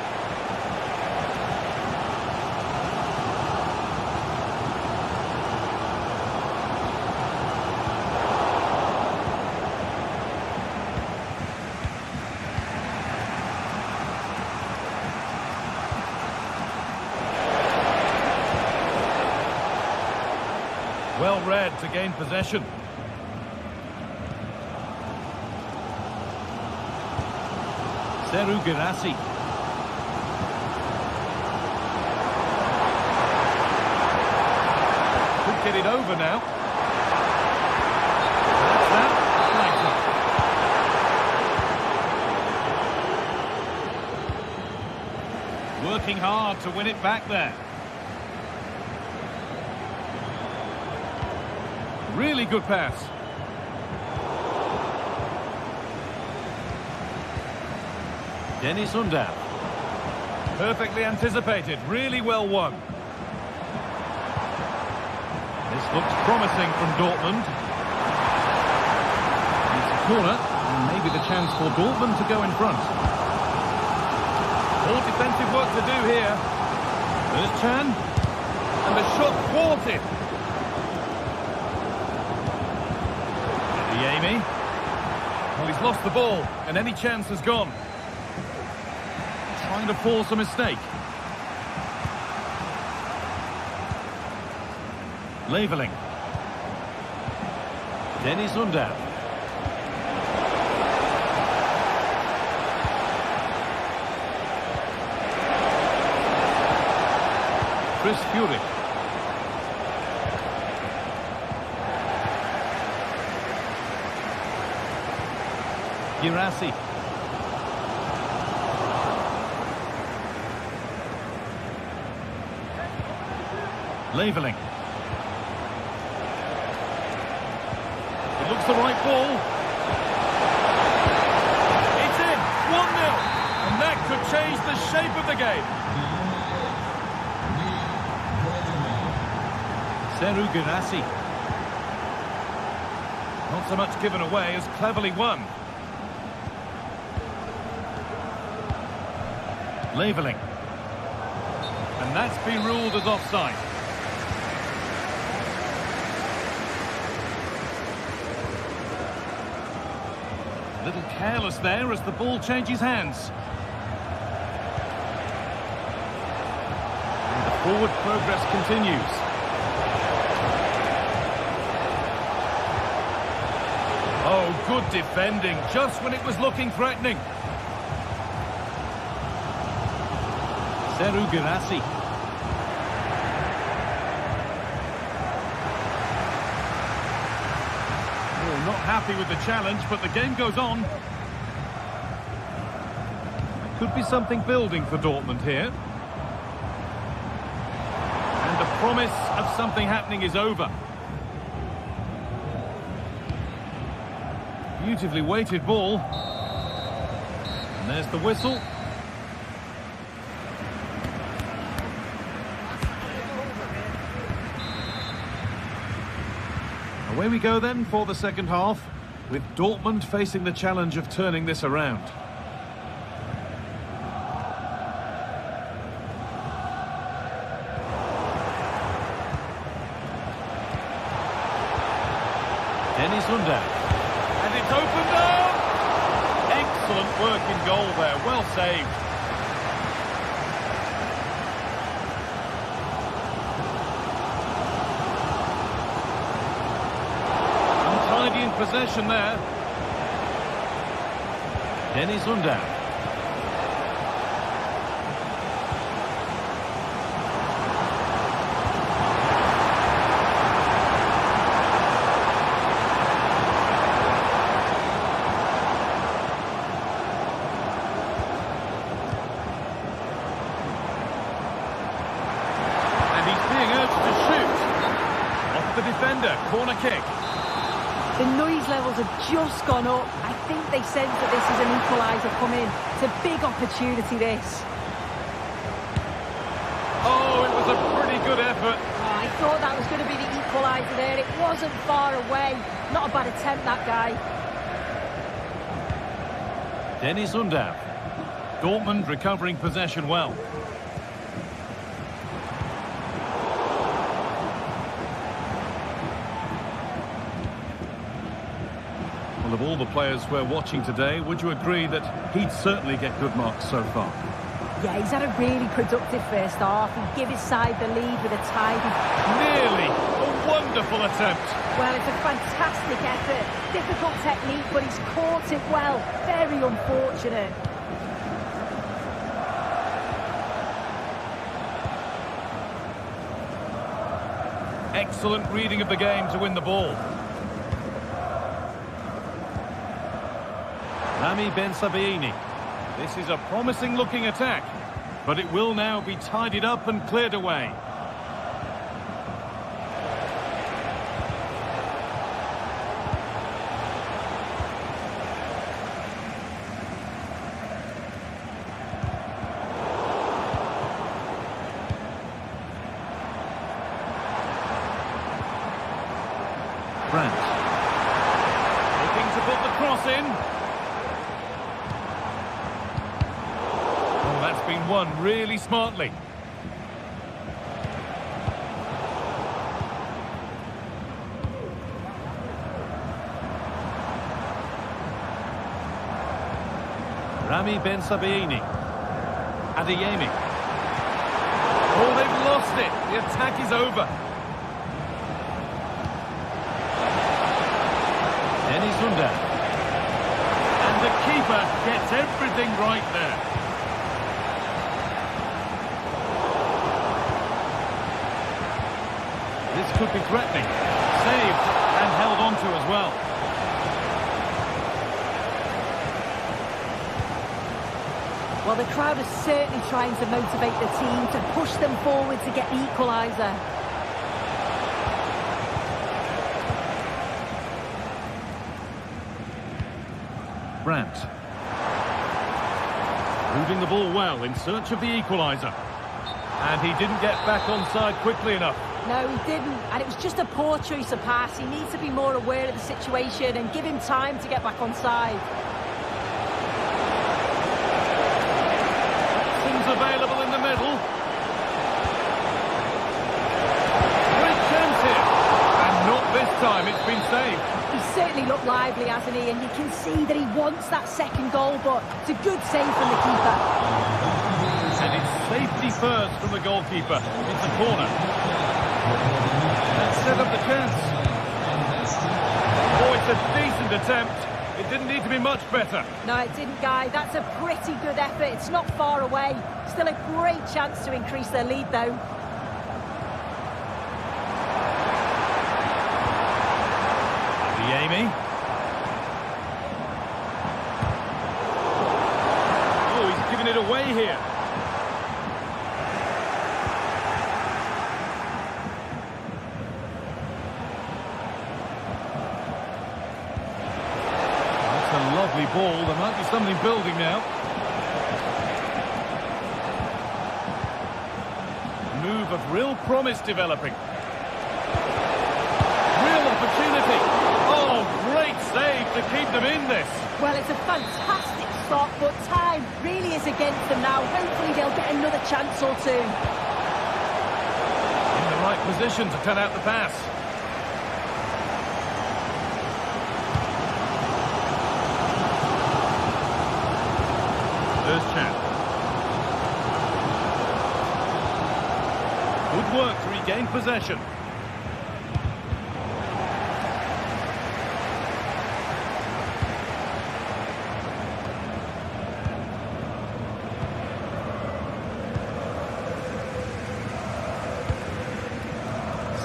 Well read to gain possession. Seru Girassi. Could get it over now. That's that. Thanks. Working hard to win it back there. Really good pass. Dennis Undav. Perfectly anticipated, really well won. This looks promising from Dortmund. It's a corner, and maybe the chance for Dortmund to go in front. More defensive work to do here. There's Chan, and the shot thwarted. Adeyemi. Well, he's lost the ball, and any chance has gone. Trying to force a mistake. Leveling. Dennis Undav. Chris Fury. Girassi. Leveling. It looks the right ball. It's in, 1-0. And that could change the shape of the game. Seru Girassi. Not so much given away as cleverly won. Leveling. And that's been ruled as offside. A little careless there as the ball changes hands. And the forward progress continues. Oh, good defending, just when it was looking threatening. Seru Girassi. Oh, not happy with the challenge, but the game goes on. Could be something building for Dortmund here. And the promise of something happening is over. Beautifully weighted ball. And there's the whistle. Away we go then for the second half, with Dortmund facing the challenge of turning this around. Dennis Under. And it's opened up! Excellent work in goal there, well saved. Untidy in possession there. Dennis Under. The defender, corner kick. The noise levels have just gone up. I think they sense that this is an equaliser coming. It's a big opportunity, this. Oh, it was a pretty good effort. Oh, I thought that was going to be the equaliser there. It wasn't far away. Not a bad attempt, that guy. Dennis Undav. Dortmund recovering possession well. Well, of all the players we're watching today, would you agree that he'd certainly get good marks so far? Yeah, he's had a really productive first half. He gave his side the lead with a tidy. Nearly a wonderful attempt. Well, it's a fantastic effort. Difficult technique, but he's caught it well. Very unfortunate. Excellent reading of the game to win the ball. Rami Ben Sabaini. This is a promising looking attack, but it will now be tidied up and cleared away. Brandt. Looking to put the cross in. That's been won really smartly. Rami Ben Sabaini. Adeyemi. Oh, they've lost it. The attack is over. Dennis Under. And the keeper gets everything right there. This could be threatening. Saved and held on to as well. Well, the crowd is certainly trying to motivate the team to push them forward to get the equaliser. Brandt. Moving the ball well in search of the equaliser. And he didn't get back onside quickly enough. No, he didn't, and it was just a poor choice of pass. He needs to be more aware of the situation and give him time to get back onside. Options available in the middle. Great chance here. And not this time, it's been saved. He's certainly looked lively, hasn't he? And you can see that he wants that second goal, but it's a good save from the keeper. And it's safety first from the goalkeeper. It's a corner. That set up the chance. Oh, it's a decent attempt. It didn't need to be much better. No, it didn't, Guy. That's a pretty good effort. It's not far away. Still a great chance to increase their lead, though. Amy. Oh, he's giving it away here. That's a lovely ball. There might be something building now. Move of real promise developing. Real opportunity. Oh, great save to keep them in this. Well, it's a fantastic start, but time really is against them now. Hopefully they'll get another chance or two. In the right position to cut out the pass. There's Chan. Good work to regain possession.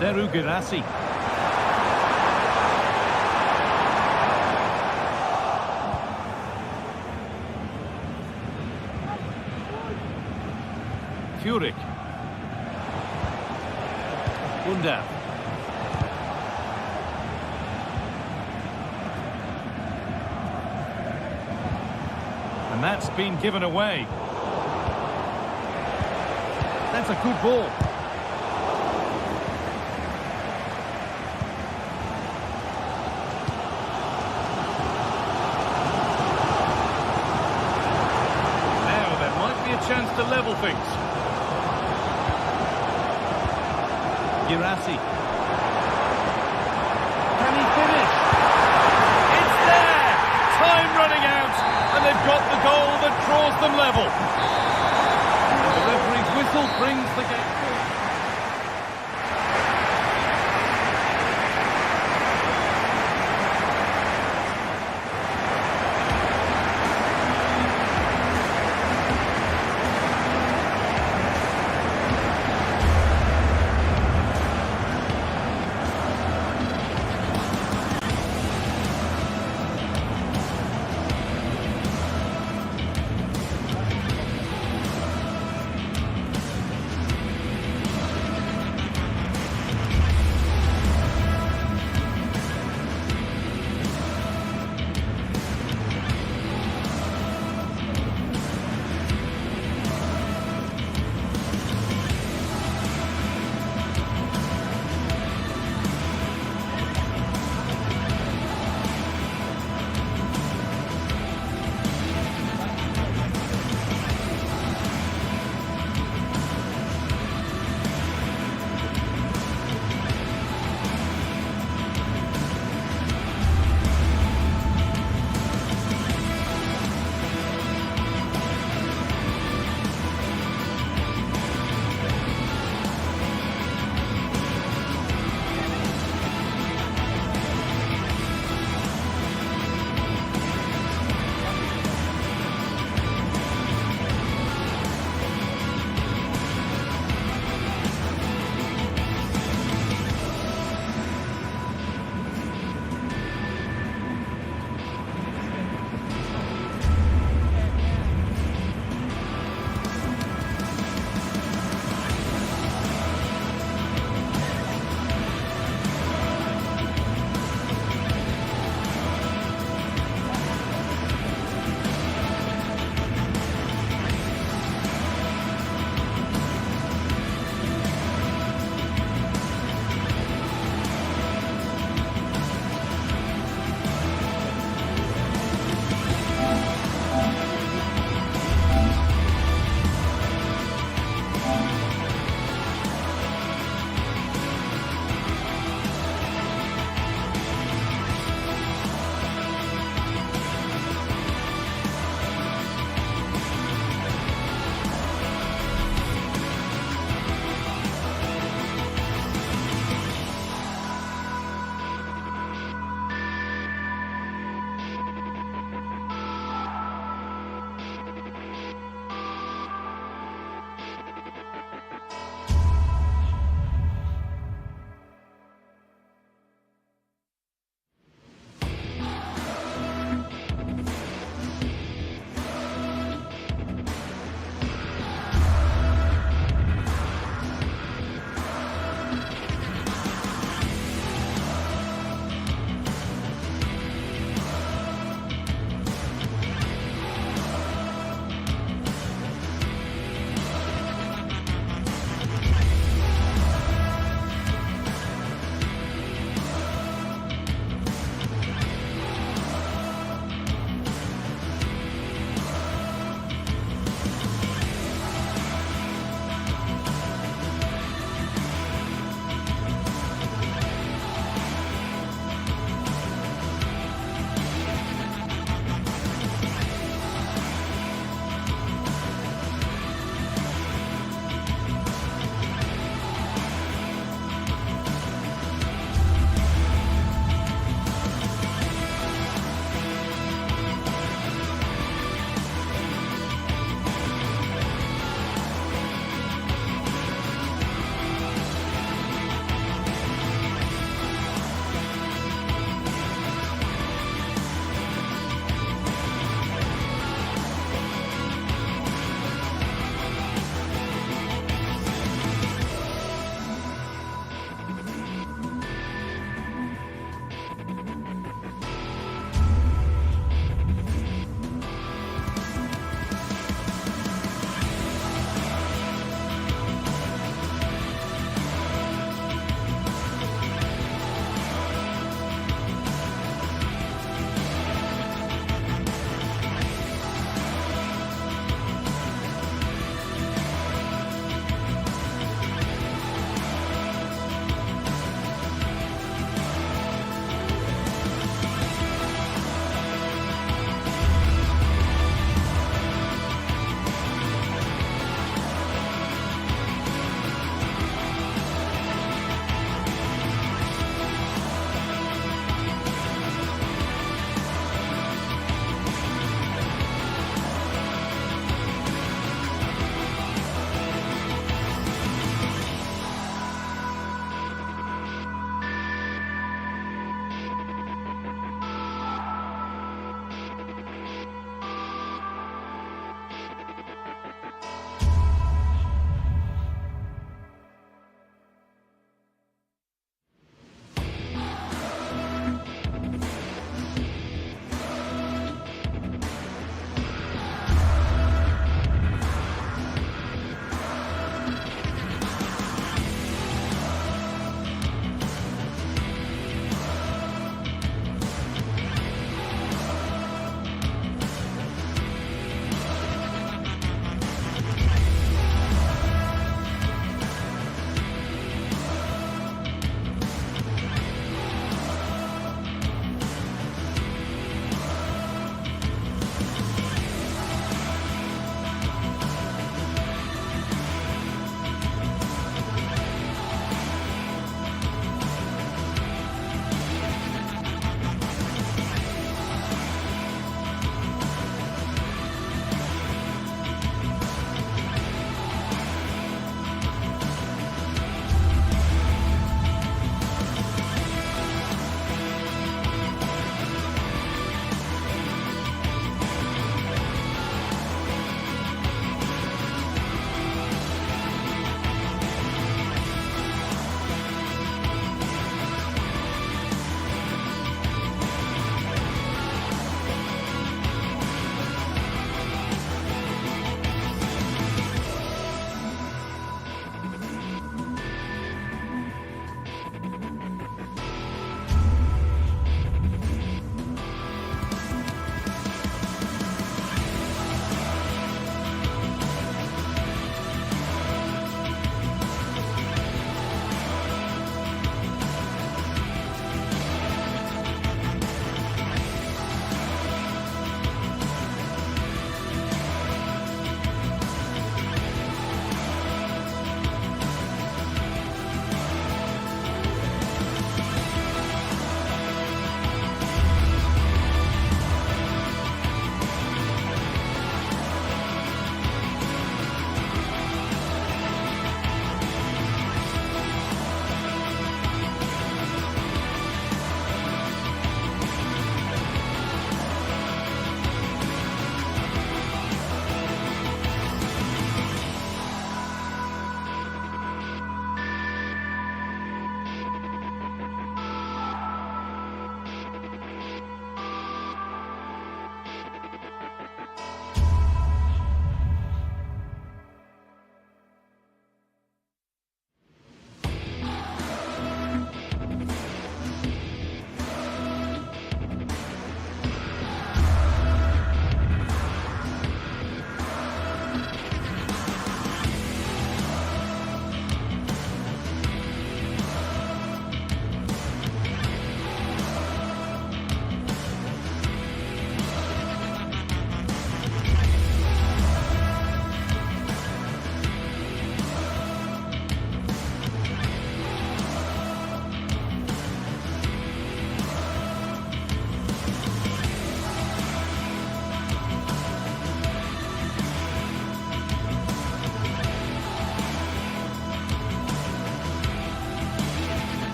Seru Girassi. Furyk. Bundav. And that's been given away. That's a good ball. Chance to level things. Girassi. Can he finish? It's there! Time running out, and they've got the goal that draws them level. The referee's whistle brings the game.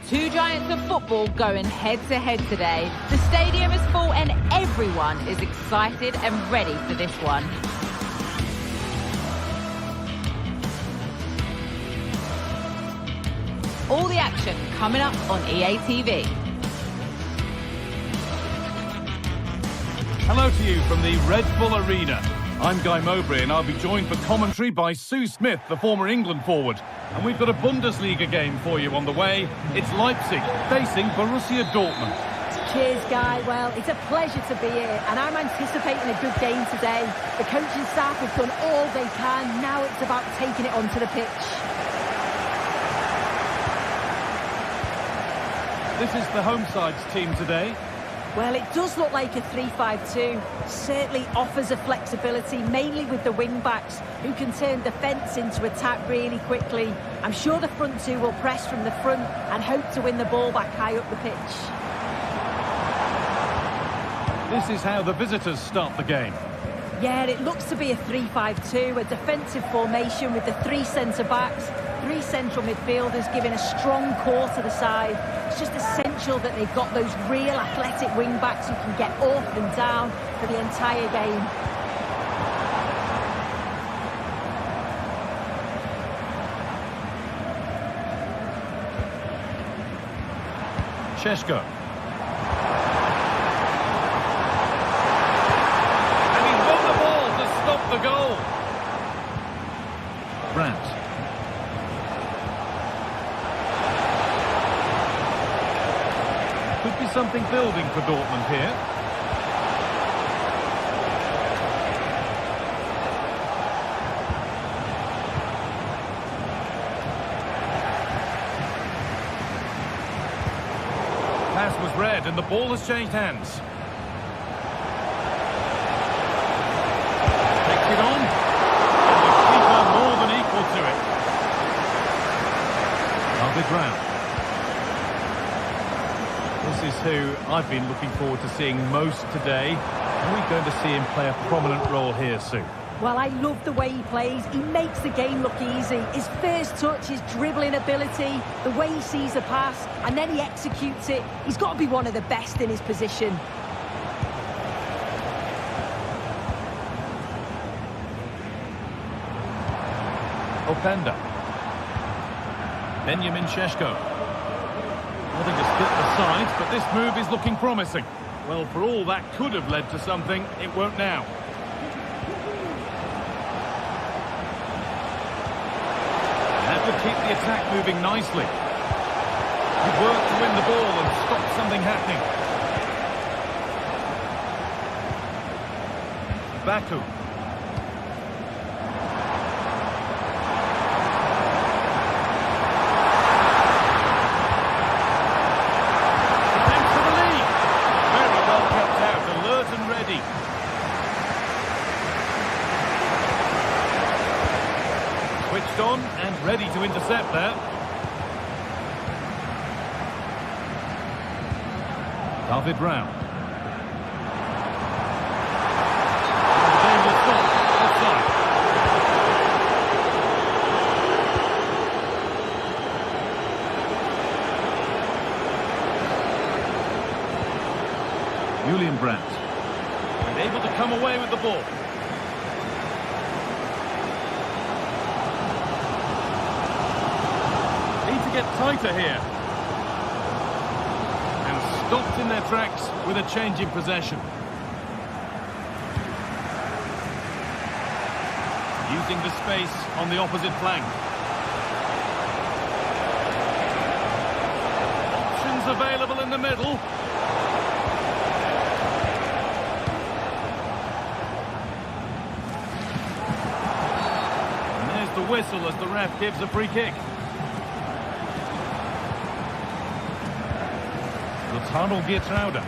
Two giants of football going head-to-head today. The stadium is full and everyone is excited and ready for this one. All the action coming up on EA TV. Hello to you from the Red Bull Arena. I'm Guy Mowbray and I'll be joined for commentary by Sue Smith, the former England forward. And we've got a Bundesliga game for you on the way. It's Leipzig facing Borussia Dortmund. Cheers, Guy. Well, it's a pleasure to be here, and I'm anticipating a good game today. The coaching staff have done all they can. Now it's about taking it onto the pitch. This is the home side's team today. Well, it does look like a 3-5-2. Certainly offers a flexibility, mainly with the wing-backs, who can turn defence into attack really quickly. I'm sure the front two will press from the front and hope to win the ball back high up the pitch. This is how the visitors start the game. Yeah, it looks to be a 3-5-2, a defensive formation with the three centre-backs, three central midfielders giving a strong core to the side. It's just essential that they've got those real athletic wing-backs who can get up and down for the entire game. Šeško. The goal. Brandt. Could be something building for Dortmund here. Pass was read and the ball has changed hands. It on, and the keeper more than equal to it. David Brown. This is who I've been looking forward to seeing most today. Are we going to see him play a prominent role here, Sue? Well, I love the way he plays. He makes the game look easy. His first touch, his dribbling ability, the way he sees a pass, and then he executes it. He's got to be one of the best in his position. Openda. Benjamin Šeško. Nothing to split the sides, but this move is looking promising. Well, for all that could have led to something, it won't now. That would keep the attack moving nicely. He worked to win the ball and stop something happening. Baku. Switched on and ready to intercept there. David Brown. The game will stop. Offside. Julian Brandt. And able to come away with the ball. Get tighter here and stopped in their tracks with a change in possession. Using the space on the opposite flank. Options available in the middle. And there's the whistle as the ref gives a free kick. Arnold Geertruida.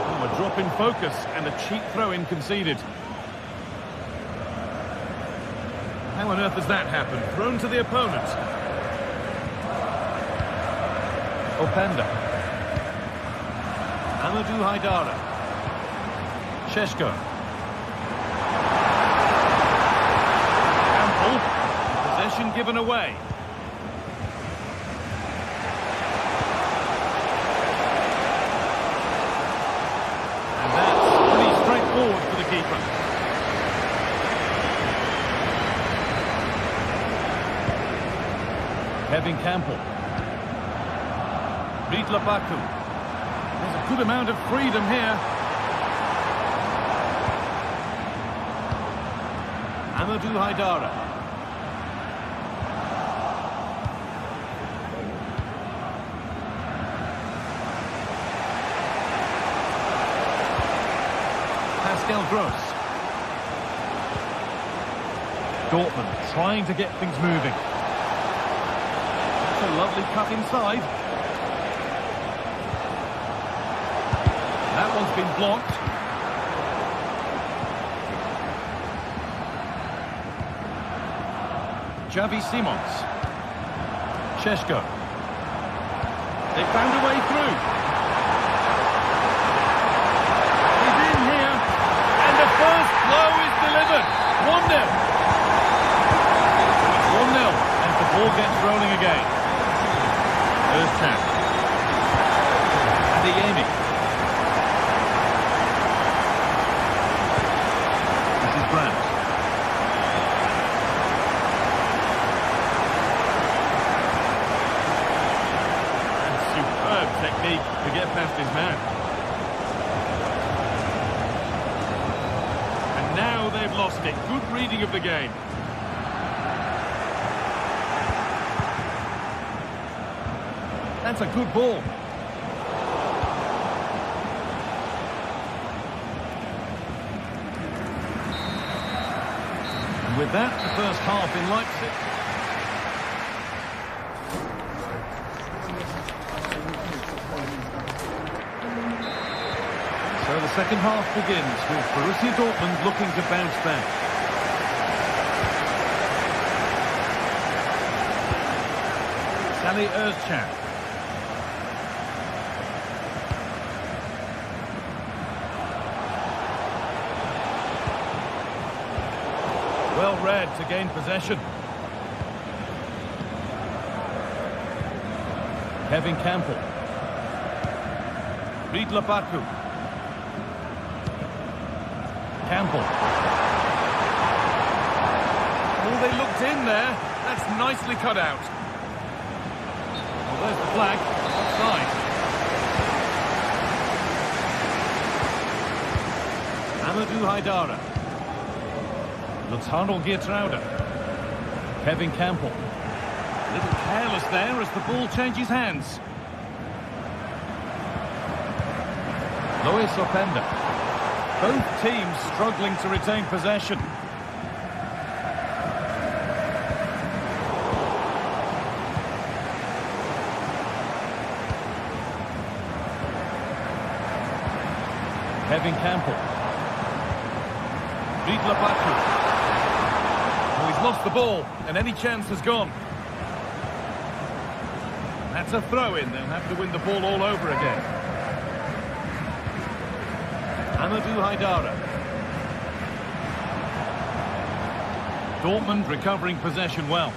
Oh, a drop in focus and a cheap throw-in conceded. How on earth has that happened? Thrown to the opponent. Openda. Amadou Haidara. Šeško. Ample. Possession given away. goalkeeper. Kevin Campbell. Reed Labaku. There's a good amount of freedom here. Amadou Haidara. Pascal Gross. Dortmund trying to get things moving. That's a lovely cut inside. That one's been blocked. Xavi Simons. Šeško. They found a way through. He's in here. And the first blow is delivered. 1-0. It's 1-0 as the ball gets rolling again. There's Chan. Adeyemi. This is Brandt. Technique to get past his man. And now they've lost it. Good reading of the game. That's a good ball. And with that, the first half in Leipzig. So the second half begins with Borussia Dortmund looking to bounce back. Salih Özcan. Well read to gain possession. Kevin Campbell. Reed Labaku. Campbell. Oh, they looked in there. That's nicely cut out. Well, there's the flag. Offside. Amadou Haidara. Lautaro Geertruida. Kevin Campbell. A little careless there as the ball changes hands. Lois Openda. Both teams struggling to retain possession. Kevin Campbell. Reed Labaku. Oh, he's lost the ball, and any chance has gone. That's a throw-in. They'll have to win the ball all over again. Amadou Haidara. Dortmund recovering possession well.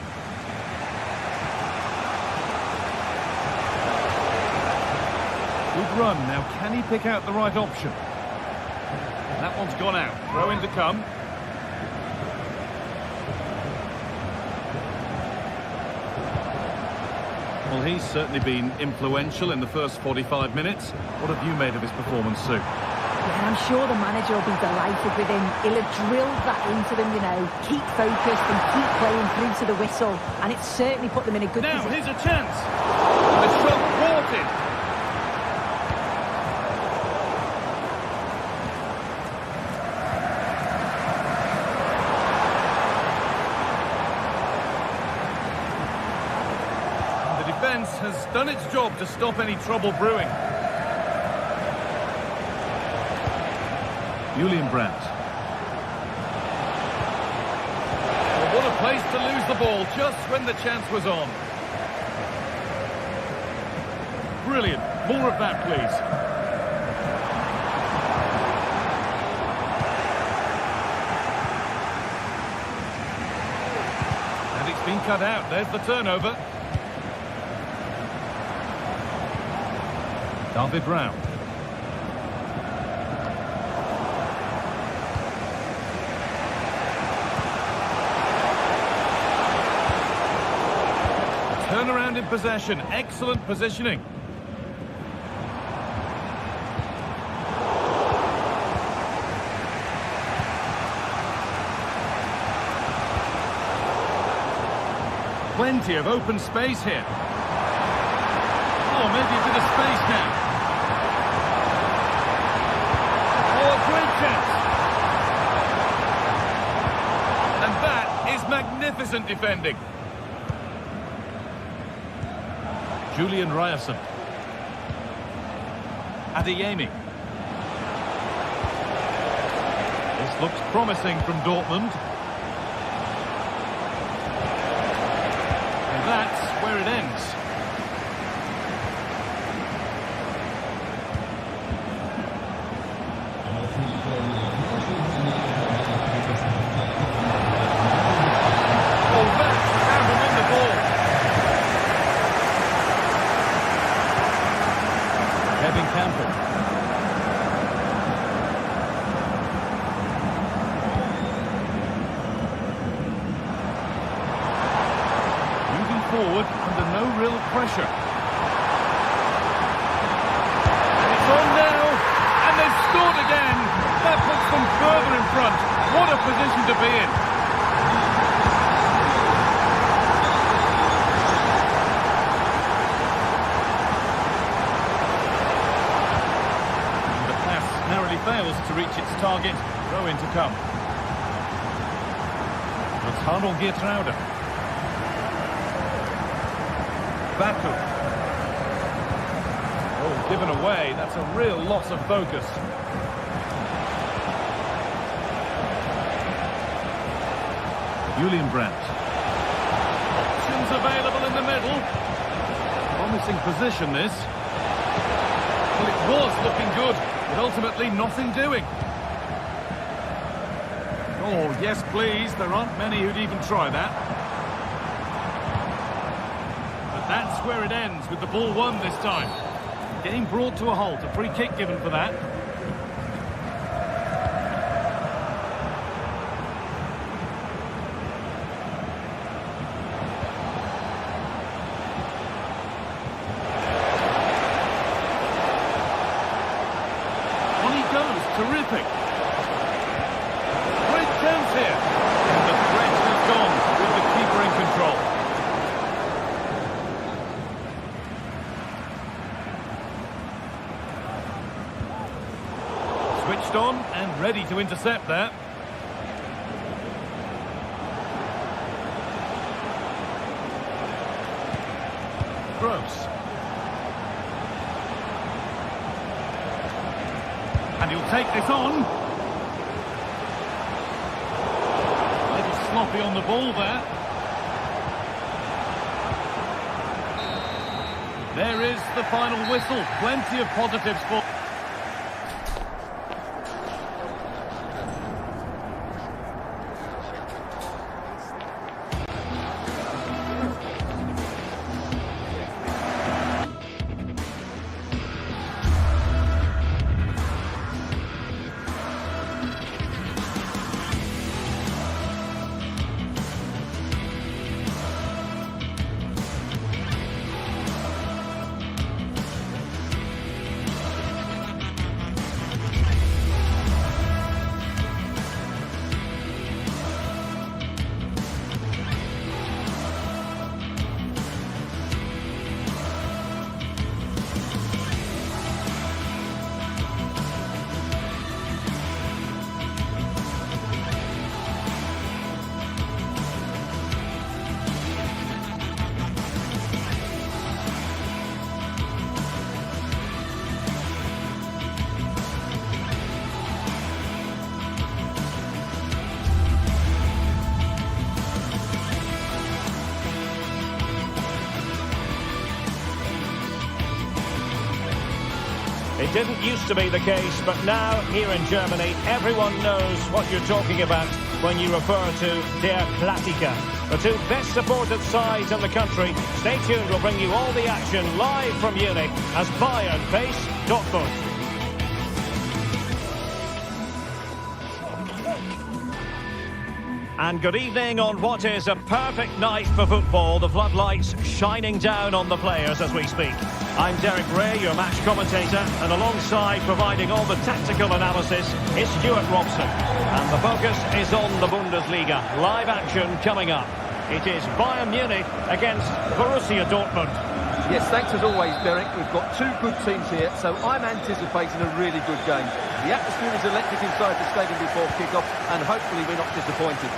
Good run. Now, can he pick out the right option? That one's gone out. Throw in to come. Well, he's certainly been influential in the first 45 minutes. What have you made of his performance, Sue? Yeah, I'm sure the manager will be delighted with him. He'll have drilled that into them, you know. Keep focused and keep playing through to the whistle. And it's certainly put them in a good position. Now, here's a chance. The shot thwarted. The defence has done its job to stop any trouble brewing. Julian Brandt. Well, what a place to lose the ball just when the chance was on. Brilliant. More of that, please. And it's been cut out. There's the turnover. David Brown. Turnaround in possession. Excellent positioning. Plenty of open space here. Oh, maybe a bit of space now. Oh, a great chance. And that is magnificent defending. Julian Ryerson. Adeyemi. This looks promising from Dortmund. And that's where it ends. Forward under no real pressure. And it's on now, and they've scored again. That puts them further in front. What a position to be in. And the pass narrowly fails to reach its target. Throw in to come. It's Harnel Geertruida. Baku. Oh, given away. That's a real loss of focus. Julian Brandt. Options available in the middle. Promising position, this. Well, it was looking good, but ultimately nothing doing. Oh, yes, please. There aren't many who'd even try that. That's where it ends, with the ball won this time. Game brought to a halt, a free kick given for that. On he goes, terrific. Great chance here. And the threat has gone with the keeper in control. Switched on and ready to intercept that. Gross. And he'll take this on. A little sloppy on the ball there. There is the final whistle. Plenty of positives for... It didn't used to be the case, but now, here in Germany, everyone knows what you're talking about when you refer to Der Klassiker. The two best supported sides in the country. Stay tuned, we'll bring you all the action live from Munich as Bayern face Dortmund. And good evening on what is a perfect night for football. The floodlights shining down on the players as we speak. I'm Derek Ray, your match commentator, and alongside providing all the tactical analysis is Stuart Robson. And the focus is on the Bundesliga. Live action coming up. It is Bayern Munich against Borussia Dortmund. Yes, thanks as always, Derek. We've got two good teams here, so I'm anticipating a really good game. The atmosphere is electric inside the stadium before kick-off, and hopefully we're not disappointed.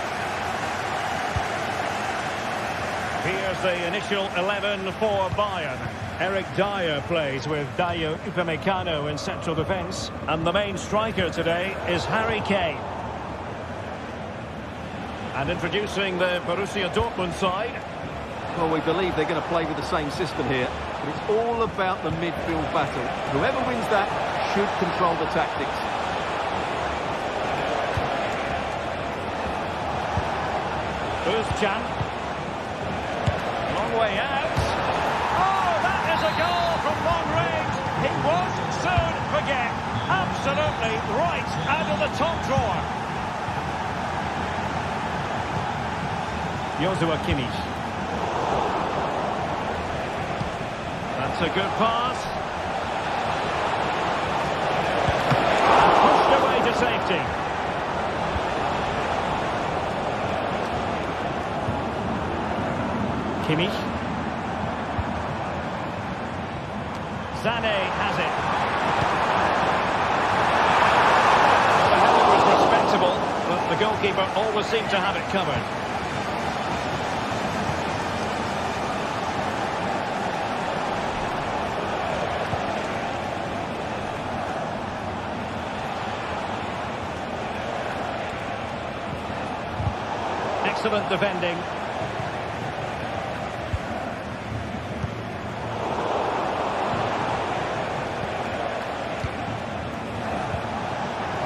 Here's the initial 11 for Bayern. Eric Dyer plays with Dayo Upamecano in central defence, and the main striker today is Harry Kane. And introducing the Borussia Dortmund side. Well, we believe they're going to play with the same system here, but it's all about the midfield battle. Whoever wins that should control the tactics. Özcan. Long way out. Oh, that is a goal from long range. He won't soon forget. Absolutely right out of the top drawer. Joshua Kimmich. That's a good pass. Pushed away to safety. Kimmich. Sané has it. The header was respectable, but the goalkeeper always seemed to have it covered. Excellent defending.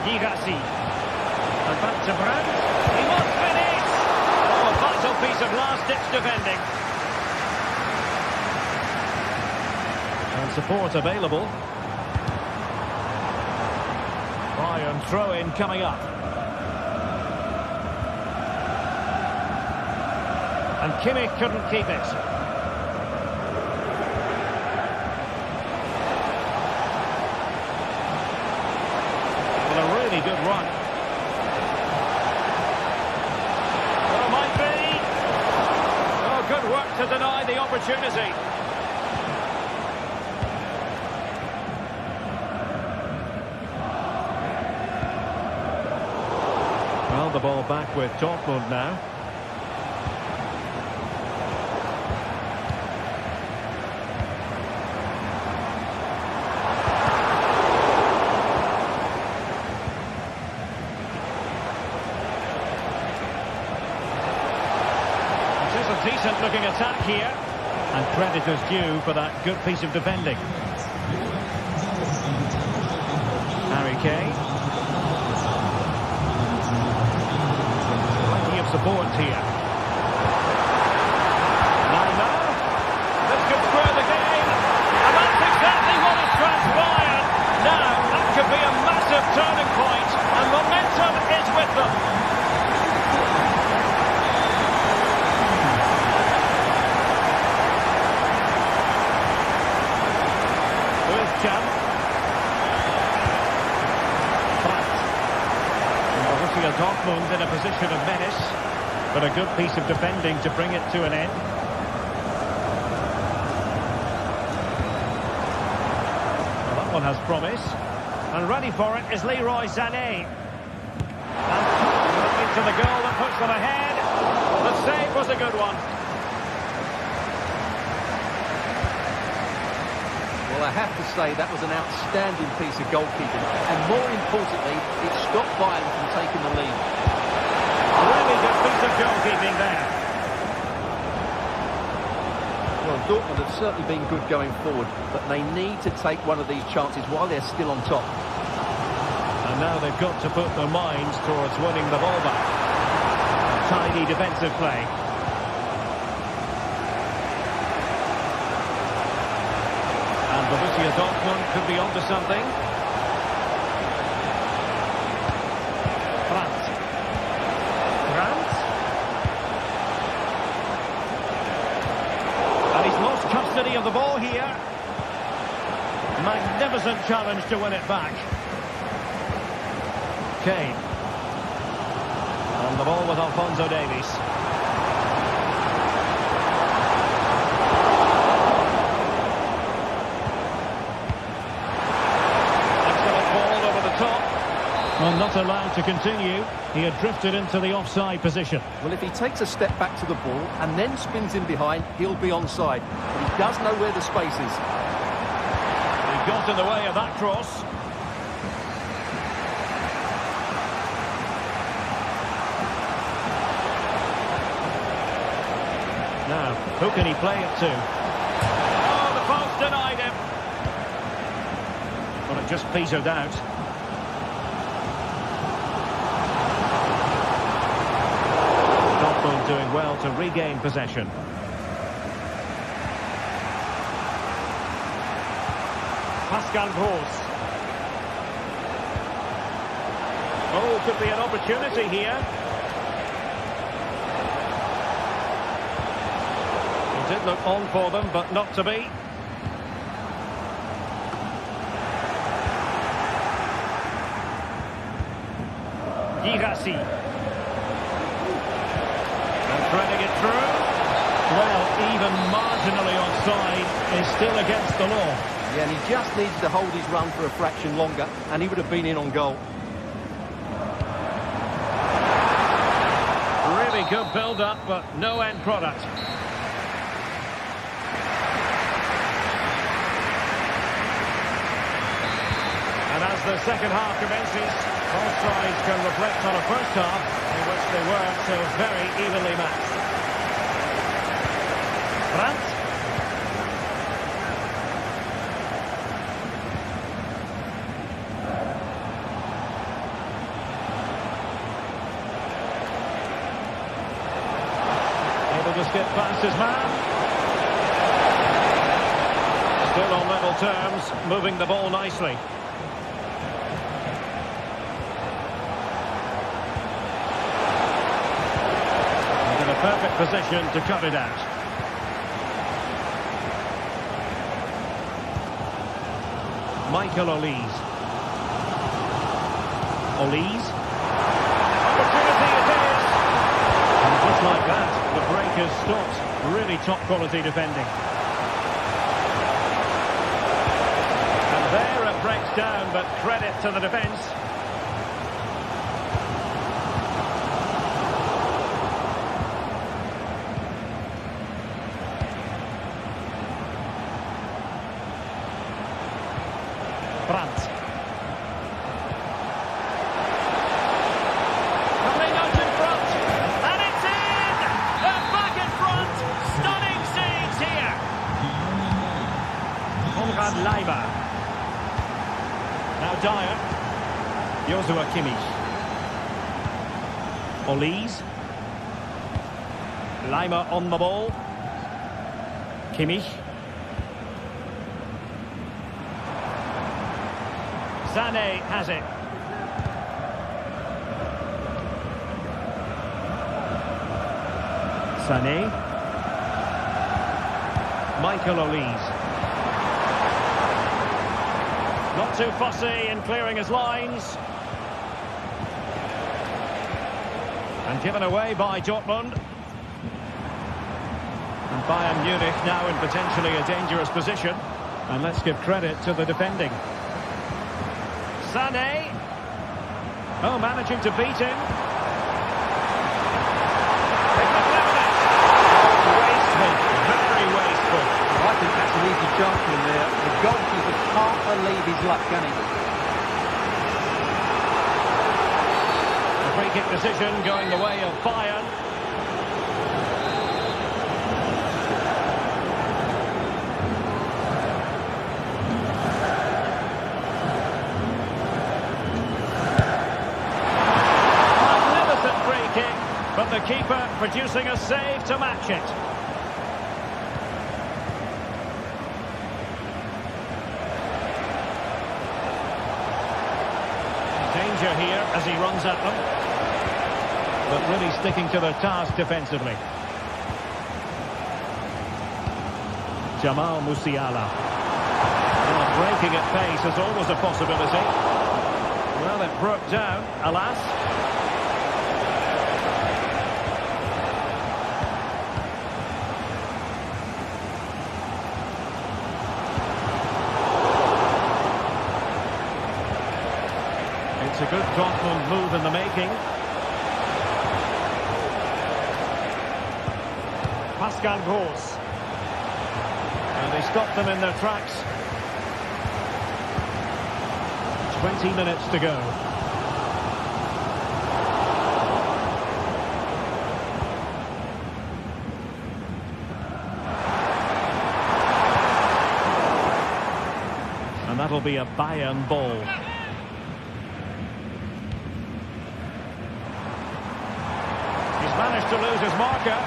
Girassi. And back to Brandt. He must finish! Oh, a vital piece of last-ditch defending. And support available. Bayern throw-in coming up. And Kimmich couldn't keep it. Well, a really good run. Oh, might be. Oh, good work to deny the opportunity. Well, the ball back with Dortmund now. Decent looking attack here, and credit is due for that good piece of defending. Harry Kane. Plenty of support here. Now, this could square the game, and that's exactly what has transpired. Now, that could be a massive turning point, and momentum is with them. Borussia Dortmund in a position of menace, but a good piece of defending to bring it to an end. Well, that one has promise, and ready for it is Leroy Sané. And into the goal that puts them ahead. The save was a good one. Well, I have to say that was an outstanding piece of goalkeeping, and more importantly, it stopped Bayern from taking the lead. A really good piece of goalkeeping there. Well, Dortmund have certainly been good going forward, but they need to take one of these chances while they're still on top. And now they've got to put their minds towards winning the ball back. Tidy defensive play. Borussia Dortmund could be onto something. Brandt. custody of the ball here. Magnificent challenge to win it back. Kane. On the ball with Alphonso Davies. Excellent ball over the top. Well, not allowed to continue. He had drifted into the offside position. Well, if he takes a step back to the ball and then spins in behind, he'll be onside. But he does know where the space is. He got in the way of that cross. Now, who can he play it to? Oh, the post denied him. Well, it just petered out. Dortmund doing well to regain possession. Pascal Gross. Oh, could be an opportunity here. It did look on for them, but not to be. Girassi. And threading it through. Well, even marginally offside is still against the law. Yeah, and he just needs to hold his run for a fraction longer, and he would have been in on goal. Really good build-up, but no end product. And as the second half commences, both sides can reflect on a first half in which they were so very evenly matched. Brandt. Able to skip past his man. Still on level terms, moving the ball nicely. And in a perfect position to cut it out. Michael Olise. Olise. Opportunity it is. And just like that, the break has stopped. Really top quality defending. And there it breaks down, but credit to the defence. Brandt. Coming out in front. And it's in! They're back in front. Stunning scenes here. Konrad Leiber. Now Dyer. Joshua Kimmich. Olise. Leiber on the ball. Kimmich. Sané has it. Sané. Michael Olise. Not too fussy in clearing his lines. And given away by Dortmund. And Bayern Munich now in potentially a dangerous position. And let's give credit to the defending. Sané. Oh, managing to beat him. Wasteful, very wasteful. I think that's an easy chance for him there. The goalkeeper can't believe his luck, can he? A free kick decision going the way of Bayern. But the keeper producing a save to match it. Danger here as he runs at them. But really sticking to their task defensively. Jamal Musiala. Well, breaking at pace is always a possibility. Well, it broke down, alas. It's a good Dortmund move in the making. Pascal Gross. And they stopped them in their tracks. 20 minutes to go. And that'll be a Bayern ball. He's managed to lose his marker.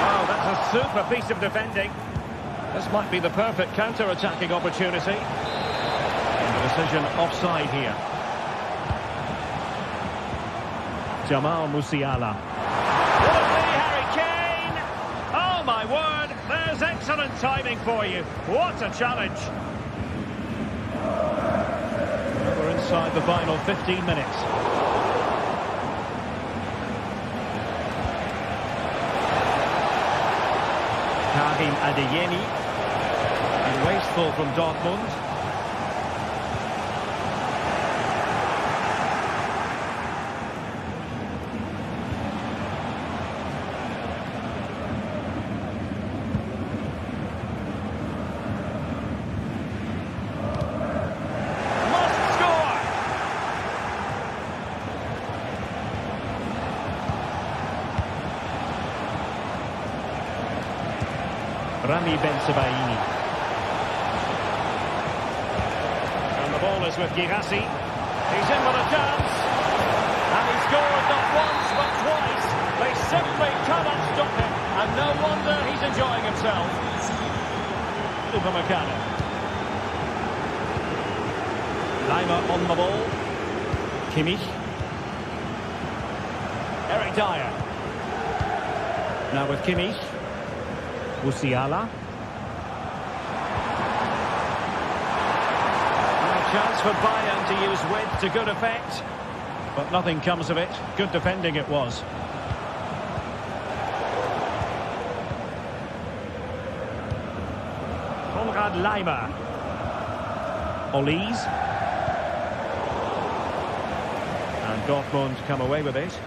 Oh, that's a super piece of defending. This might be the perfect counter-attacking opportunity. And the decision offside here. Jamal Musiala. Will it be Harry Kane? Oh, my word. There's excellent timing for you. What a challenge. We're inside the final 15 minutes. Karim Adeyemi. And wasteful from Dortmund. Must score! Rami Ben-Sebaini. And the ball is with Girassi. He's in with a chance. And he scored not once but twice. They simply cannot stop him. And no wonder he's enjoying himself. Upamecano. Lima on the ball. Kimmich. Eric Dyer. Now with Kimmich. Musiala. And a chance for Bayern to use width to good effect. But nothing comes of it. Good defending it was. Konrad Laimer. Olise. And Dortmund come away with it.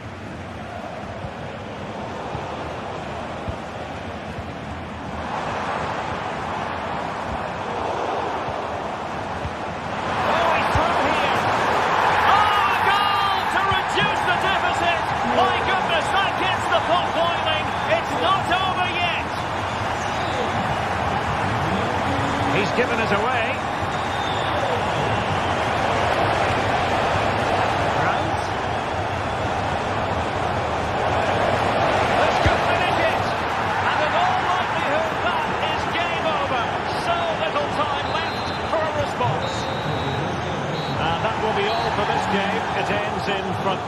He's given us away. Grant. This could finish it. And in all likelihood, that is game over. So little time left for a response. And that will be all for this game. It ends in front.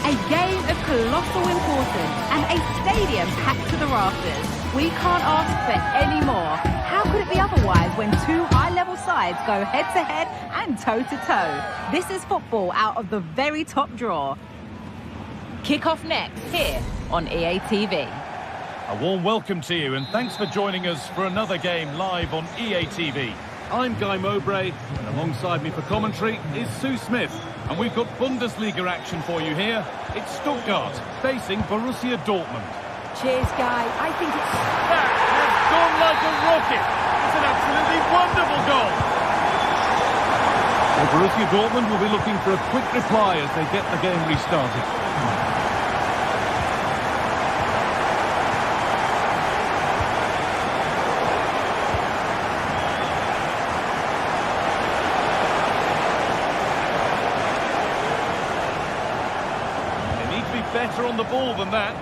A game of colossal importance and a stadium packed to the rafters. We can't ask for any more. How could it be otherwise when two high-level sides go head-to-head and toe-to-toe? This is football out of the very top drawer. Kick-off next here on EA TV. A warm welcome to you, and thanks for joining us for another game live on EA TV. I'm Guy Mowbray, and alongside me for commentary is Sue Smith. And we've got Bundesliga action for you here. It's Stuttgart facing Borussia Dortmund. Cheers, Guy. I think it's... That has gone like a rocket. It's an absolutely wonderful goal. Well, Borussia Dortmund will be looking for a quick reply as they get the game restarted. Better on the ball than that.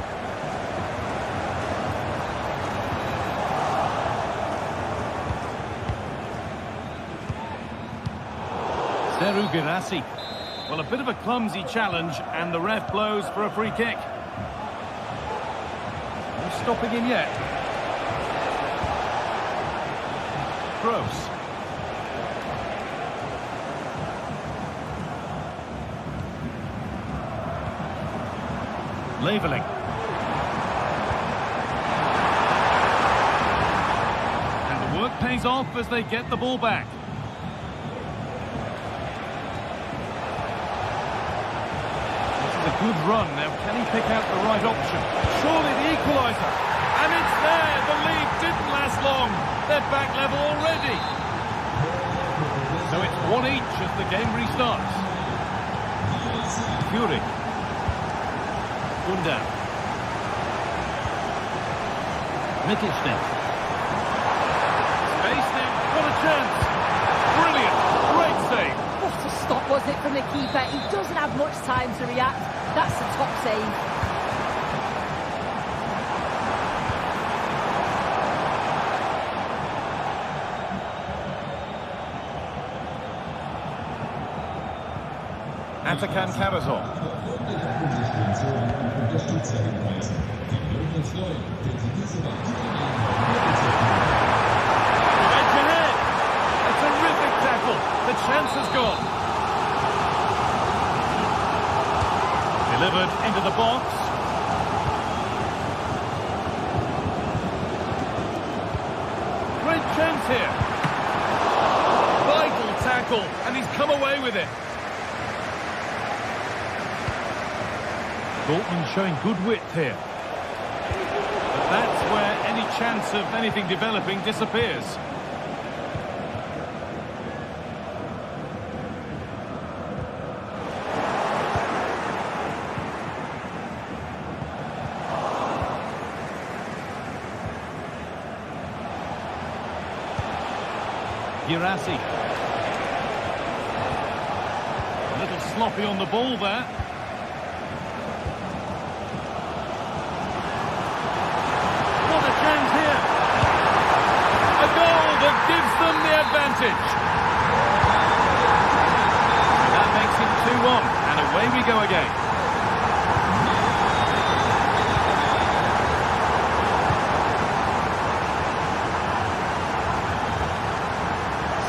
Seru Girassi. Well, a bit of a clumsy challenge, and the ref blows for a free kick. No stopping him yet. Gross. Leveling. And the work pays off as they get the ball back. This is a good run. Now, can he pick out the right option? Surely the equaliser. And it's there. The lead didn't last long. They're back level already. So it's 1 each as the game restarts. Fury. Gunda. Mittelstedt. Space now. What a chance. Brilliant. Great save. What a stop, wasn't it, from the keeper? He doesn't have much time to react. That's the top save. Atakan Karasor. Edge ahead. A terrific tackle. The chance has gone. Delivered into the box. Great chance here. Vital tackle, and he's come away with it. Dortmund showing good width here. But that's where any chance of anything developing disappears. Girassi. A little sloppy on the ball there. Gives them the advantage. And that makes it 2-1, and away we go again.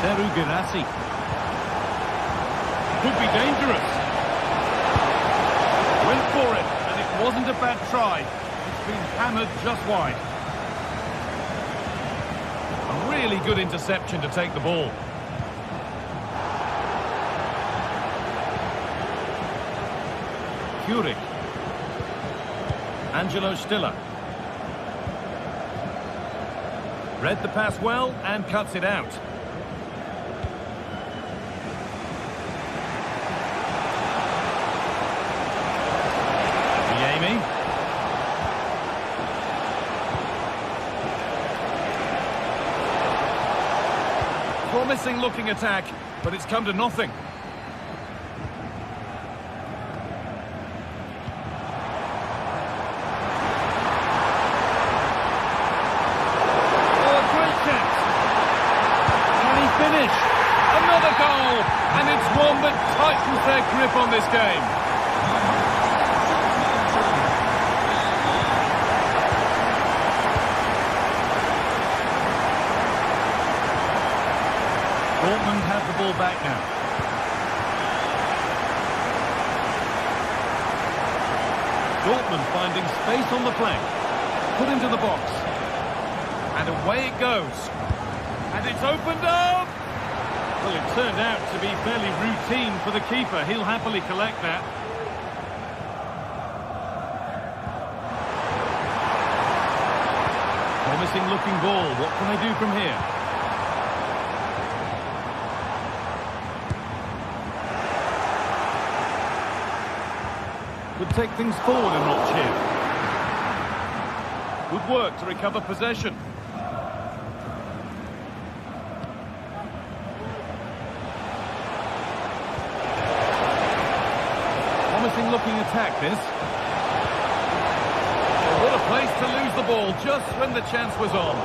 Seru Girassi. Could be dangerous. Went for it, and it wasn't a bad try. It's been hammered just wide. Really good interception to take the ball. Fury. Angelo Stiller. Read the pass well and cuts it out. Amy. Promising looking attack, but it's come to nothing. Oh, a great chance. Can he finish? Another goal, and it's one that tightens their grip on this game. ball back now. Dortmund finding space on the flank. Put into the box. And away it goes. And it's opened up! Well, it turned out to be fairly routine for the keeper. He'll happily collect that. Promising looking ball. What can they do from here? Would take things forward a notch here. Good work to recover possession. Promising looking attack this. Oh, what a place to lose the ball just when the chance was on.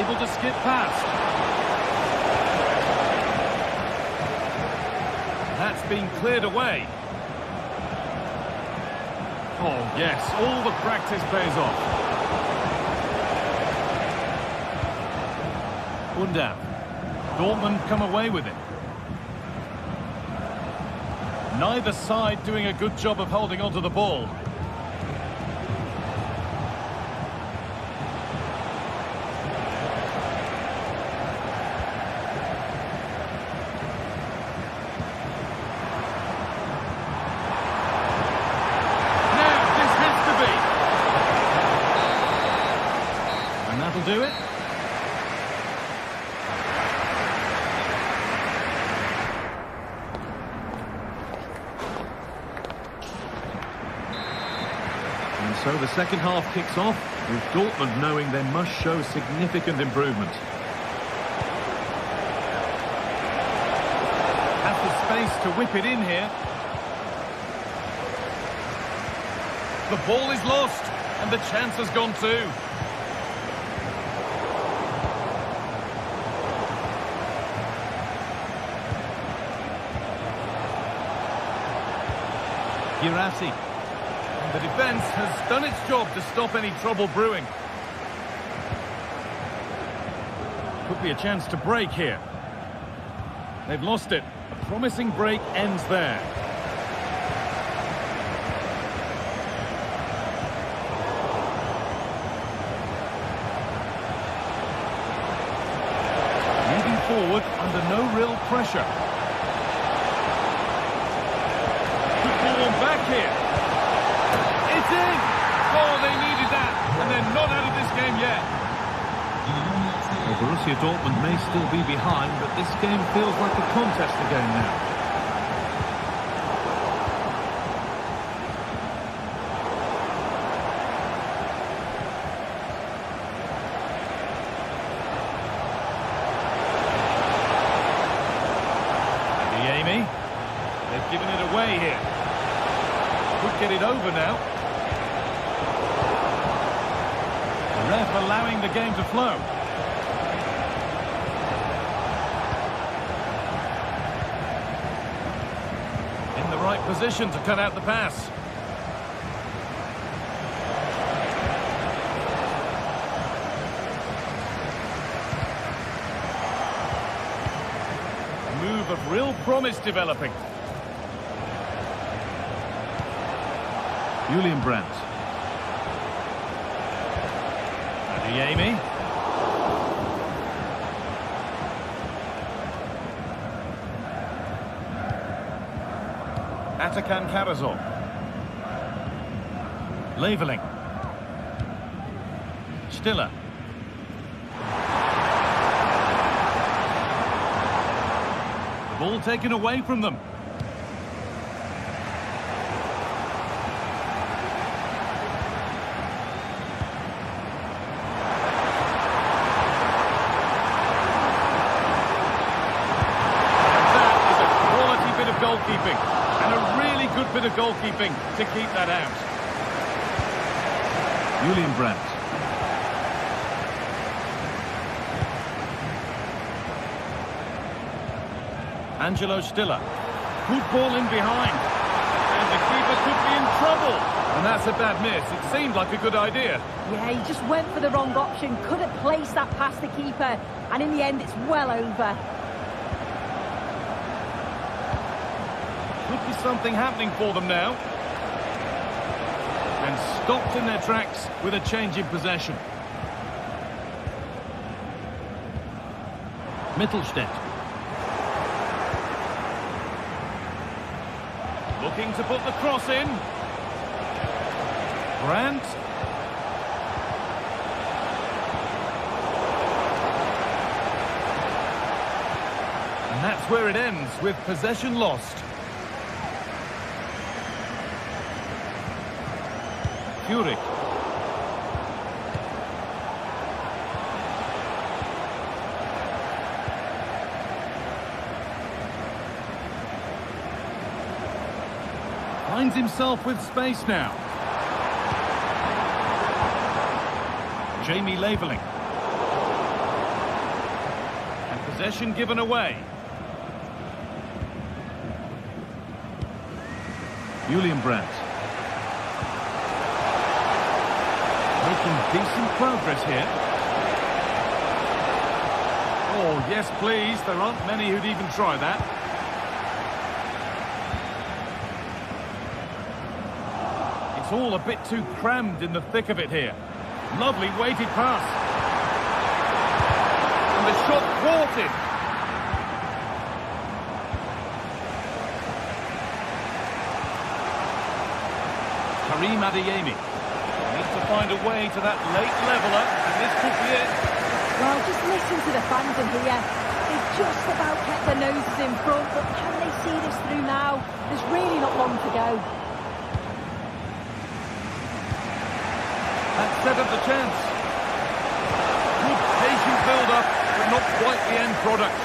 Able to skip past. That's been cleared away. Oh, yes, all the practice pays off. Undav. Dortmund come away with it. Neither side doing a good job of holding onto the ball. Do it. And so the second half kicks off with Dortmund knowing they must show significant improvement. Has the space to whip it in here. The ball is lost and the chance has gone too. Girassi. And the defence has done its job to stop any trouble brewing. Could be a chance to break here. They've lost it. A promising break ends there. Moving forward under no real pressure. Back here. It's in! Oh, they needed that, and they're not out of this game yet. Well, Borussia Dortmund may still be behind, but this game feels like a contest again now. Amy, they've given it away here. Could get it over now. The ref allowing the game to flow. In the right position to cut out the pass. A move of real promise developing. Julian Brandt. Adeyemi. Atakan Karazor. Leveling. Stiller. The ball taken away from them. Goalkeeping, and a really good bit of goalkeeping to keep that out. Julian Brandt. Angelo Stiller. Good ball in behind. And the keeper could be in trouble. And that's a bad miss. It seemed like a good idea. Yeah, he just went for the wrong option. Couldn't place that past the keeper. And in the end, it's well over. Could be something happening for them now. And stopped in their tracks with a change in possession. Mittelstädt. Looking to put the cross in. Brandt. And that's where it ends, with possession lost. Furyk. Finds himself with space now. Jamie Laveling. And possession given away. Julian Brandt. Making decent progress here. Oh, yes, please. There aren't many who'd even try that. It's all a bit too crammed in the thick of it here. Lovely weighted pass. And the shot thwarted. Karim Adeyemi needs to find a way to that late leveller, and this could be it. Well, just listen to the fans in here. They've just about kept their noses in front, but can they see this through now? There's really not long to go. That set up the chance. Good patient build-up, but not quite the end product.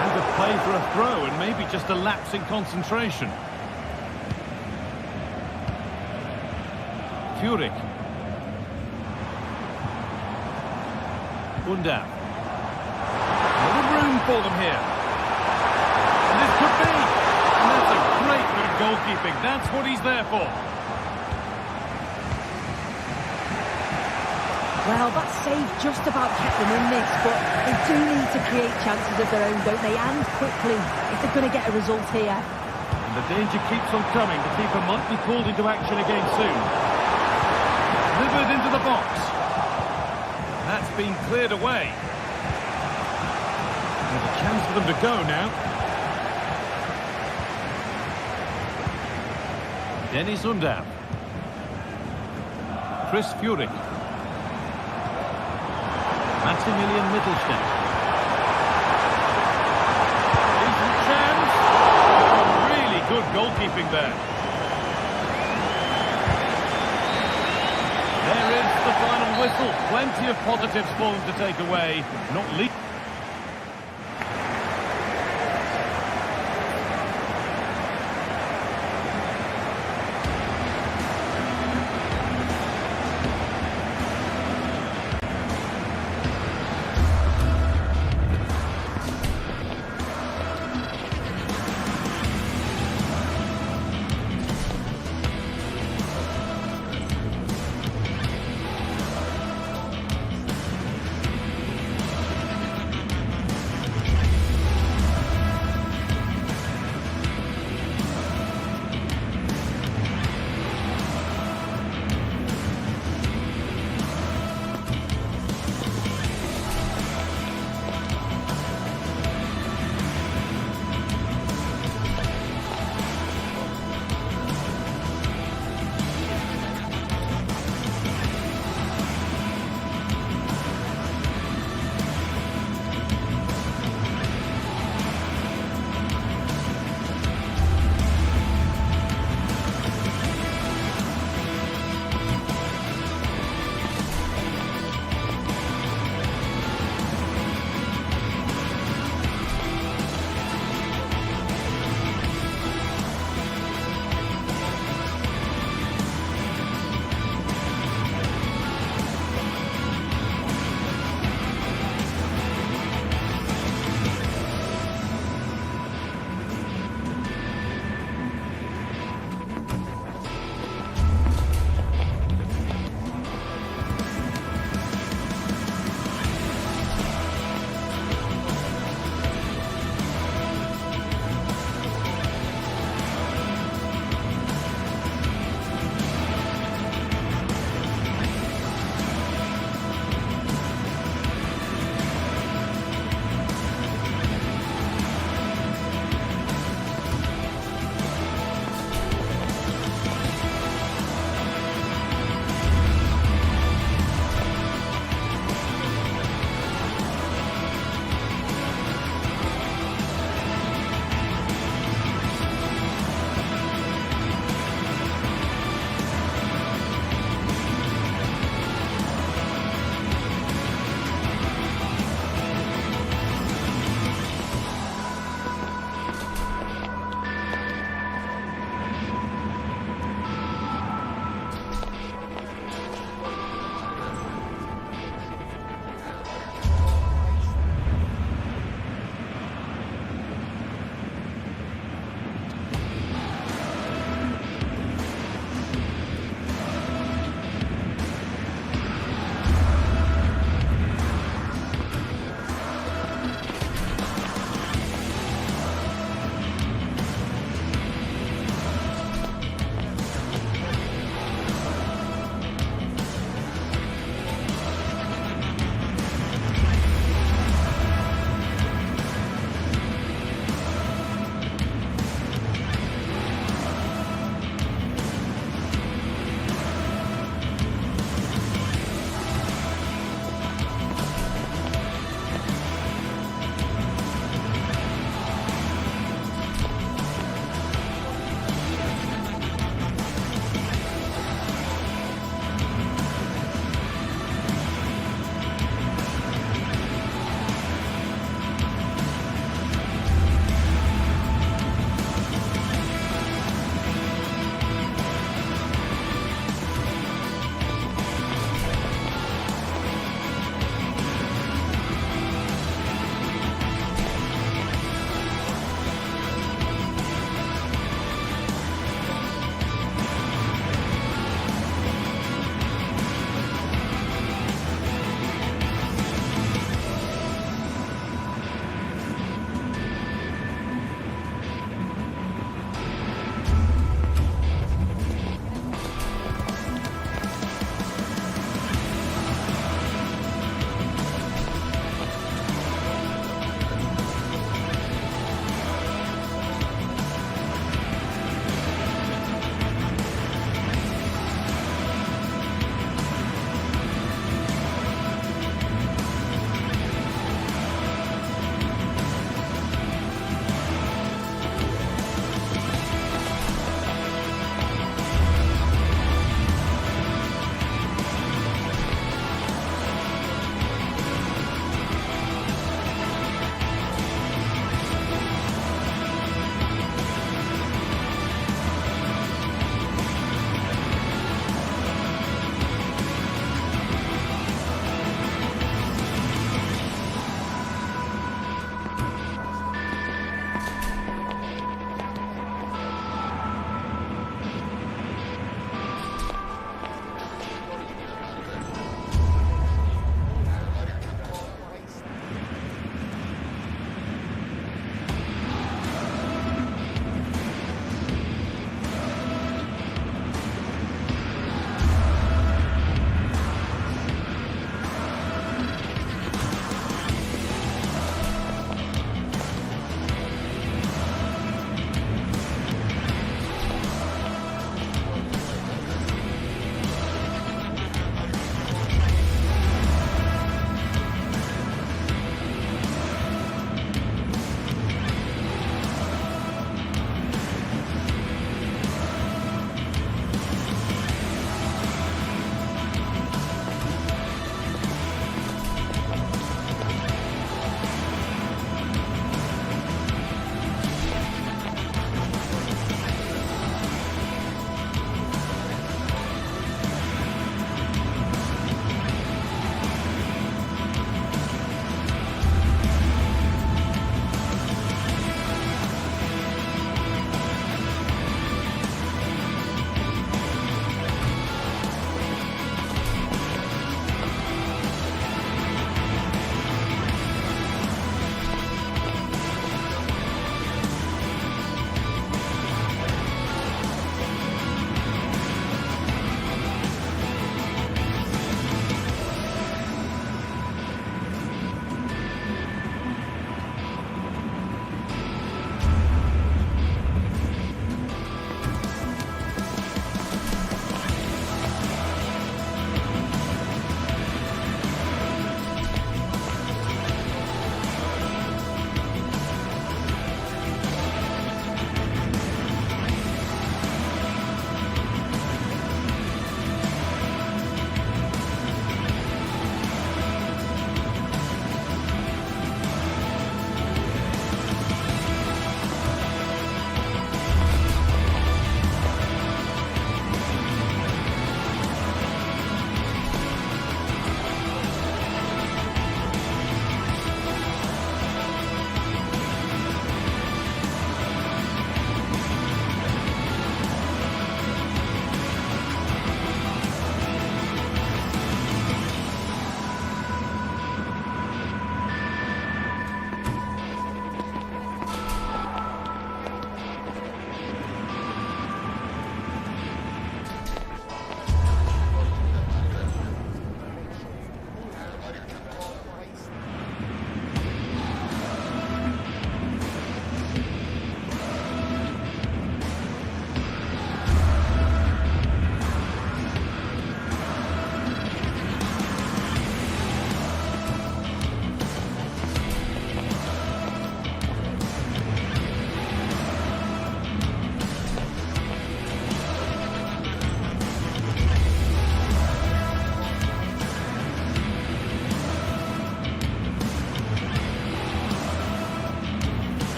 And a play for a throw, and maybe just a lapse in concentration. Furyk. Undaf. A little room for them here. And this could be. And that's a great bit of goalkeeping. That's what he's there for. Well, that save just about kept them in this, but they do need to create chances of their own, don't they? And quickly, if they're going to get a result here. And the danger keeps on coming. The keeper might be called into action again soon. Delivered into the box. That's been cleared away. There's a chance for them to go now. Dennis Undaf. Chris Furyk. Maximilian Mittelstädt. Decent chance. Oh, really good goalkeeping there. There is the final whistle. Plenty of positives for them to take away. Not least.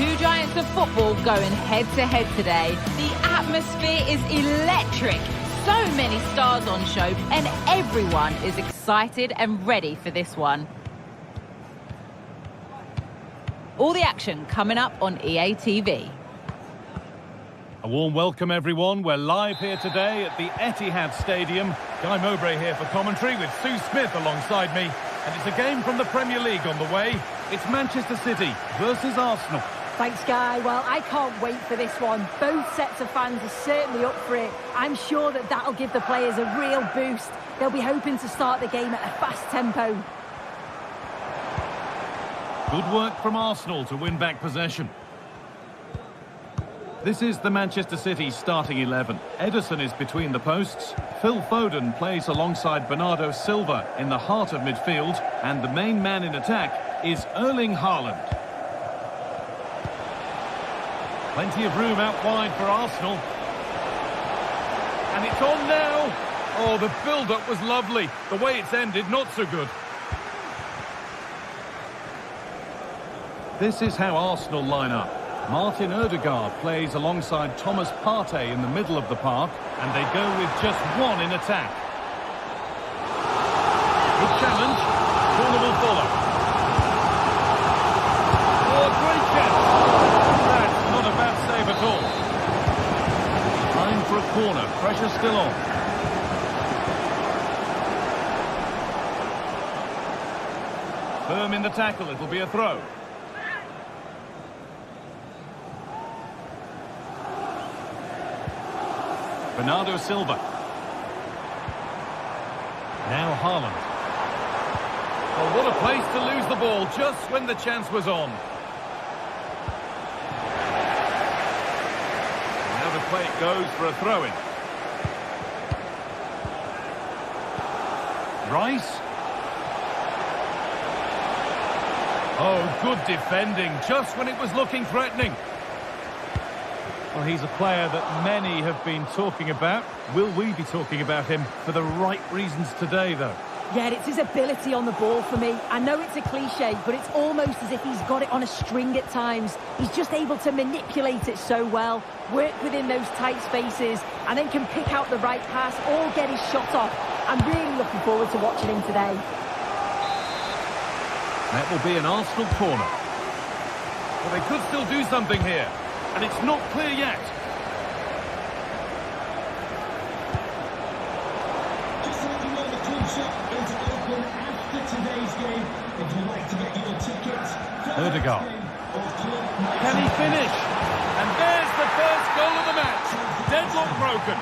Two giants of football going head-to-head today. The atmosphere is electric. So many stars on show, and everyone is excited and ready for this one. All the action coming up on EA TV. A warm welcome, everyone. We're live here today at the Etihad Stadium. Guy Mowbray here for commentary with Sue Smith alongside me. And it's a game from the Premier League on the way. It's Manchester City versus Arsenal. Thanks, Guy. Well, I can't wait for this one. Both sets of fans are certainly up for it. I'm sure that that'll give the players a real boost. They'll be hoping to start the game at a fast tempo. Good work from Arsenal to win back possession. This is the Manchester City starting 11. Ederson is between the posts. Phil Foden plays alongside Bernardo Silva in the heart of midfield. And the main man in attack is Erling Haaland. Plenty of room out wide for Arsenal. And it's on now. Oh, the build-up was lovely. The way it's ended, not so good. This is how Arsenal line up. Martin Odegaard plays alongside Thomas Partey in the middle of the park, and they go with just one in attack. Good challenge. Corner will follow. Oh, great chance. That's not a bad save at all. Time for a corner. Pressure still on. Firm in the tackle. It'll be a throw. Bernardo Silva. Now Haaland. Oh, what a place to lose the ball just when the chance was on. Now the play it goes for a throw-in. Rice. Oh, good defending just when it was looking threatening. Well, he's a player that many have been talking about. Will we be talking about him for the right reasons today, though? Yeah, it's his ability on the ball for me. I know it's a cliche, but it's almost as if he's got it on a string at times. He's just able to manipulate it so well, work within those tight spaces, and then can pick out the right pass or get his shot off. I'm really looking forward to watching him today. That will be an Arsenal corner. Well, they could still do something here. And it's not clear yet. Just to let you know, the club shop is open after today's game. If you'd like to get your tickets... Odegaard. Can he finish? And there's the first goal of the match. Deadlock broken.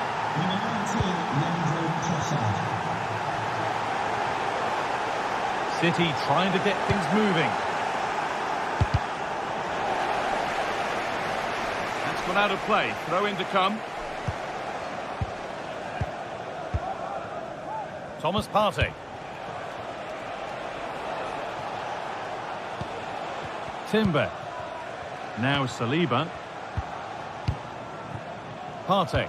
City trying to get things moving. Out of play, throw in to come. Thomas Partey. Timber. Now Saliba. Partey.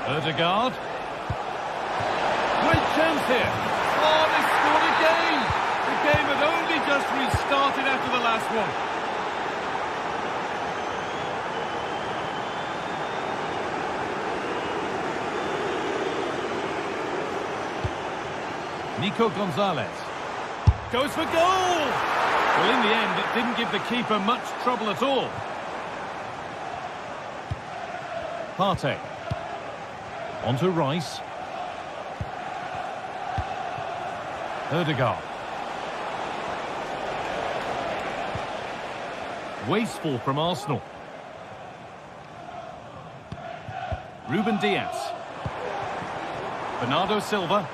Odegaard. Great chance here. Oh, they scored again. The game had only just restarted after the last one. Nico Gonzalez goes for goal. Well, in the end, it didn't give the keeper much trouble at all. Partey. On to Rice. Odegaard. Wasteful from Arsenal. Ruben Diaz. Bernardo Silva.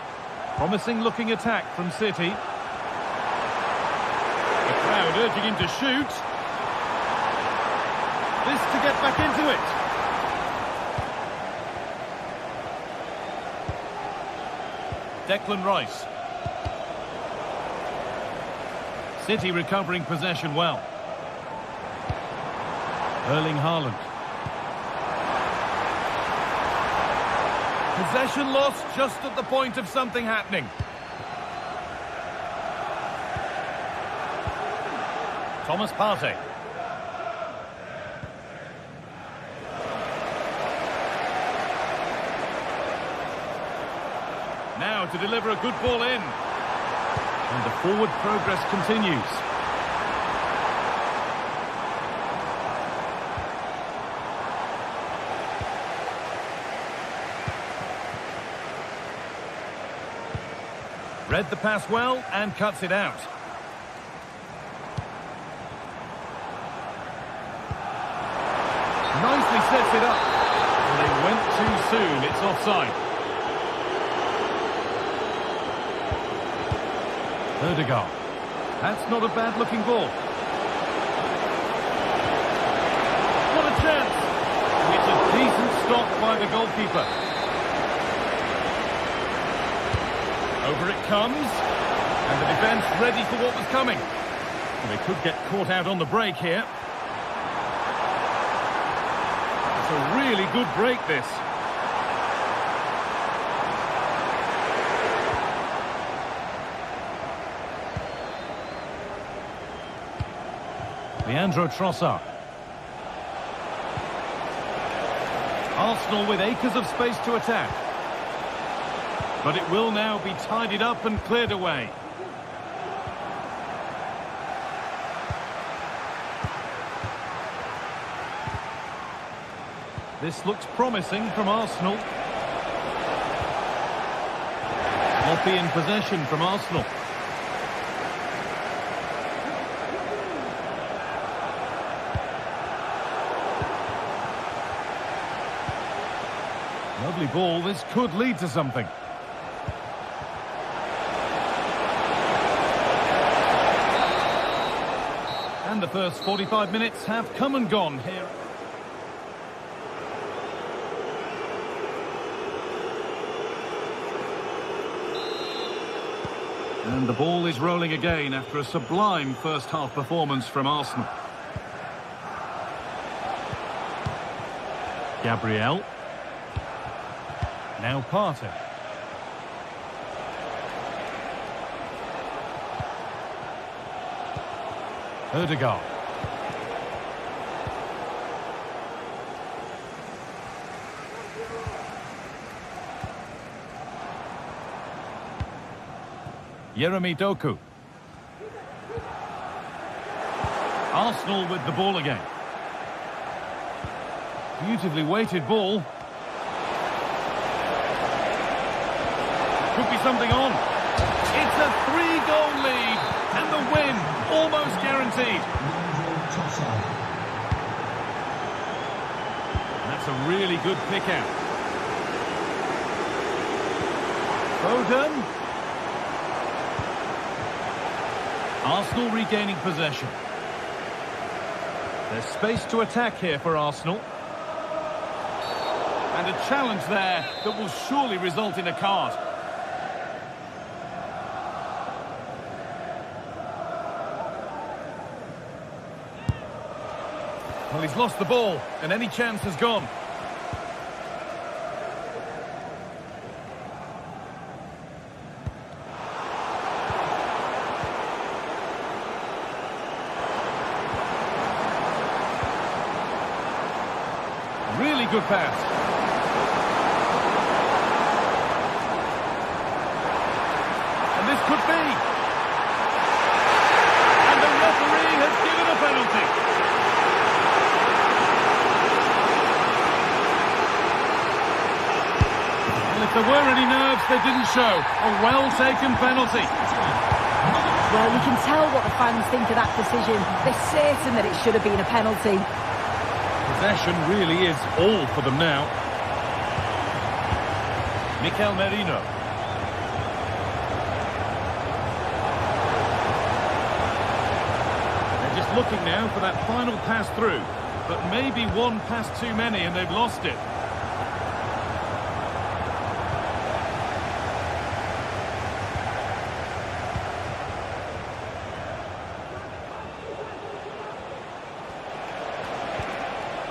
Promising looking attack from City. The crowd urging him to shoot. This to get back into it. Declan Rice. City recovering possession well. Erling Haaland. Possession lost just at the point of something happening. Thomas Partey. Now to deliver a good ball in. And the forward progress continues. Read the pass well and cuts it out. Nicely sets it up. And they went too soon. It's offside. Odegaard. That's not a bad-looking ball. What a chance! It's a decent stop by the goalkeeper. Over it comes. And the defence ready for what was coming. And they could get caught out on the break here. It's a really good break, this. Leandro Trossard. Arsenal with acres of space to attack. But it will now be tidied up and cleared away. This looks promising from Arsenal. Sloppy in possession from Arsenal. Lovely ball. This could lead to something. And the first 45 minutes have come and gone here. And the ball is rolling again after a sublime first-half performance from Arsenal. Gabriel. Now Partey. Odegaard. Jeremy Doku. Arsenal with the ball again. Beautifully weighted ball. Could be something on. It's a 3-goal lead and the win almost guaranteed. That's a really good pick out. Foden. Arsenal regaining possession. There's space to attack here for Arsenal. And a challenge there that will surely result in a card. Well, he's lost the ball, and any chance has gone. Really good pass. And this could be. And the referee has given a penalty. If there were any nerves, they didn't show. A well-taken penalty. Well, you can tell what the fans think of that decision. They're certain that it should have been a penalty. Possession really is all for them now. Mikel Merino. They're just looking now for that final pass through. But maybe one pass too many and they've lost it.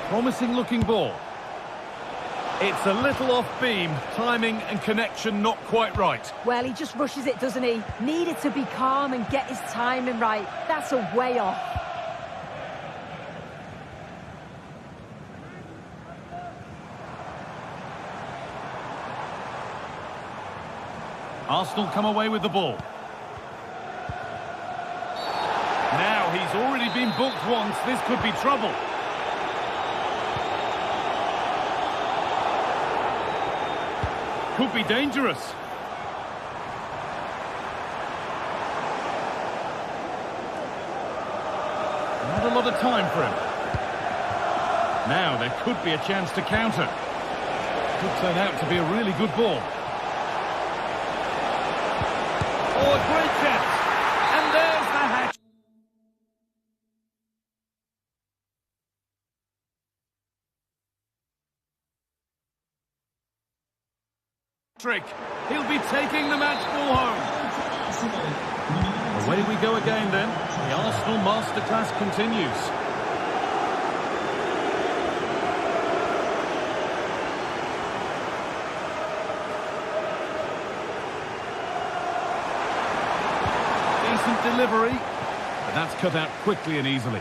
Promising looking ball. It's a little off beam, timing and connection not quite right. Well, he just rushes it, doesn't he? Needed to be calm and get his timing right. That's a way off. Arsenal come away with the ball. Now he's already been booked once. This could be trouble. Could be dangerous. Not a lot of time for him. Now there could be a chance to counter. Could turn out to be a really good ball. Oh, a great chance. And there's the hat. Trick. He'll be taking the match ball home. Away we go again then. The Arsenal masterclass continues. Decent delivery, but that's cut out quickly and easily.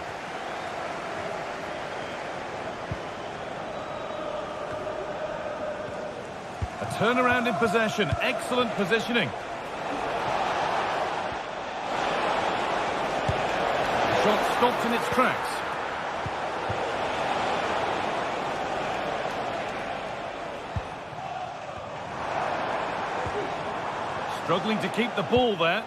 A turnaround in possession, excellent positioning. The shot stopped in its tracks. Struggling to keep the ball there.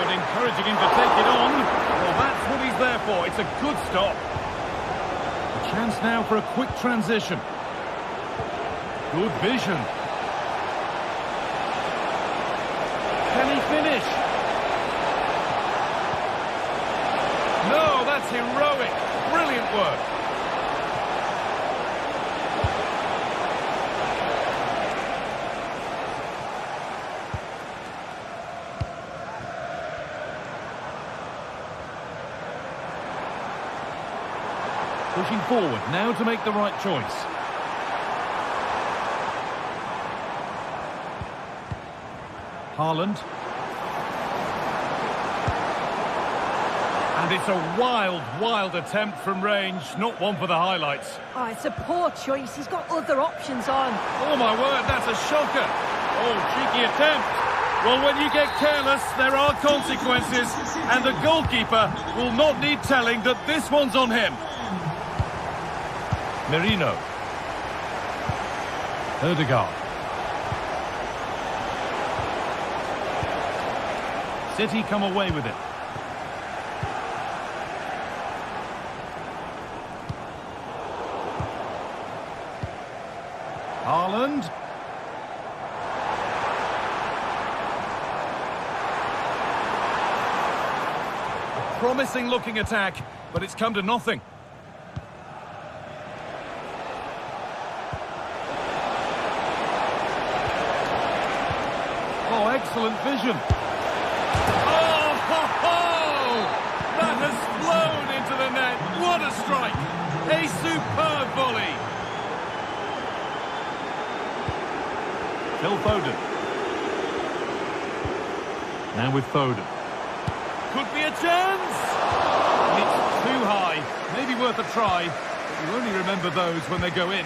Encouraging him to take it on. Well, that's what he's there for. It's a good stop. A chance now for a quick transition. Good vision. Can he finish? No, that's heroic. Brilliant work. Pushing forward, now to make the right choice. Haaland. And it's a wild, wild attempt from range, not one for the highlights. Oh, it's a poor choice. He's got other options on. Oh my word, that's a shocker. Oh, cheeky attempt. Well, when you get careless, there are consequences, and the goalkeeper will not need telling that this one's on him. Merino. Ødegaard. City come away with it. Haaland. A promising looking attack, but it's come to nothing. Oh, excellent vision. Oh, ho, ho! That has flown into the net. What a strike. A superb volley. Phil Foden. Now with Foden. Could be a chance. It's too high. Maybe worth a try. But you only remember those when they go in.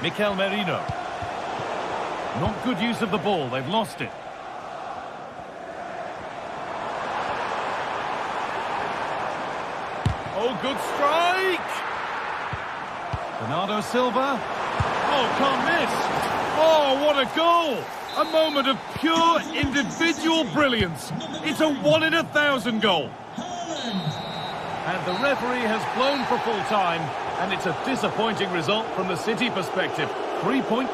Mikel Merino. Not good use of the ball, they've lost it. Oh, good strike! Bernardo Silva. Oh, can't miss. Oh, what a goal! A moment of pure individual brilliance. It's a 1 in 1,000 goal. And the referee has blown for full time, and it's a disappointing result from the City perspective. 3 points.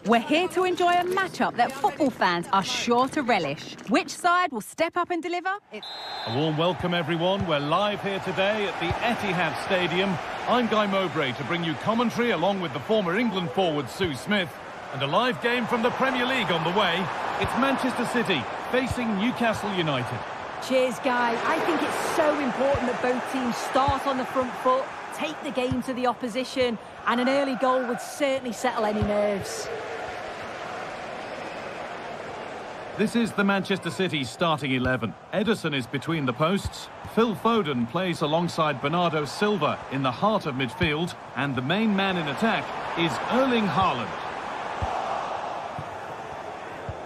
We're here to enjoy a matchup that football fans are sure to relish. Which side will step up and deliver? A warm welcome, everyone. We're live here today at the Etihad Stadium. I'm Guy Mowbray to bring you commentary along with the former England forward Sue Smith. And a live game from the Premier League on the way. It's Manchester City facing Newcastle United. Cheers, Guy. I think it's so important that both teams start on the front foot, take the game to the opposition, and an early goal would certainly settle any nerves. This is the Manchester City starting 11. Ederson is between the posts. Phil Foden plays alongside Bernardo Silva in the heart of midfield. And the main man in attack is Erling Haaland.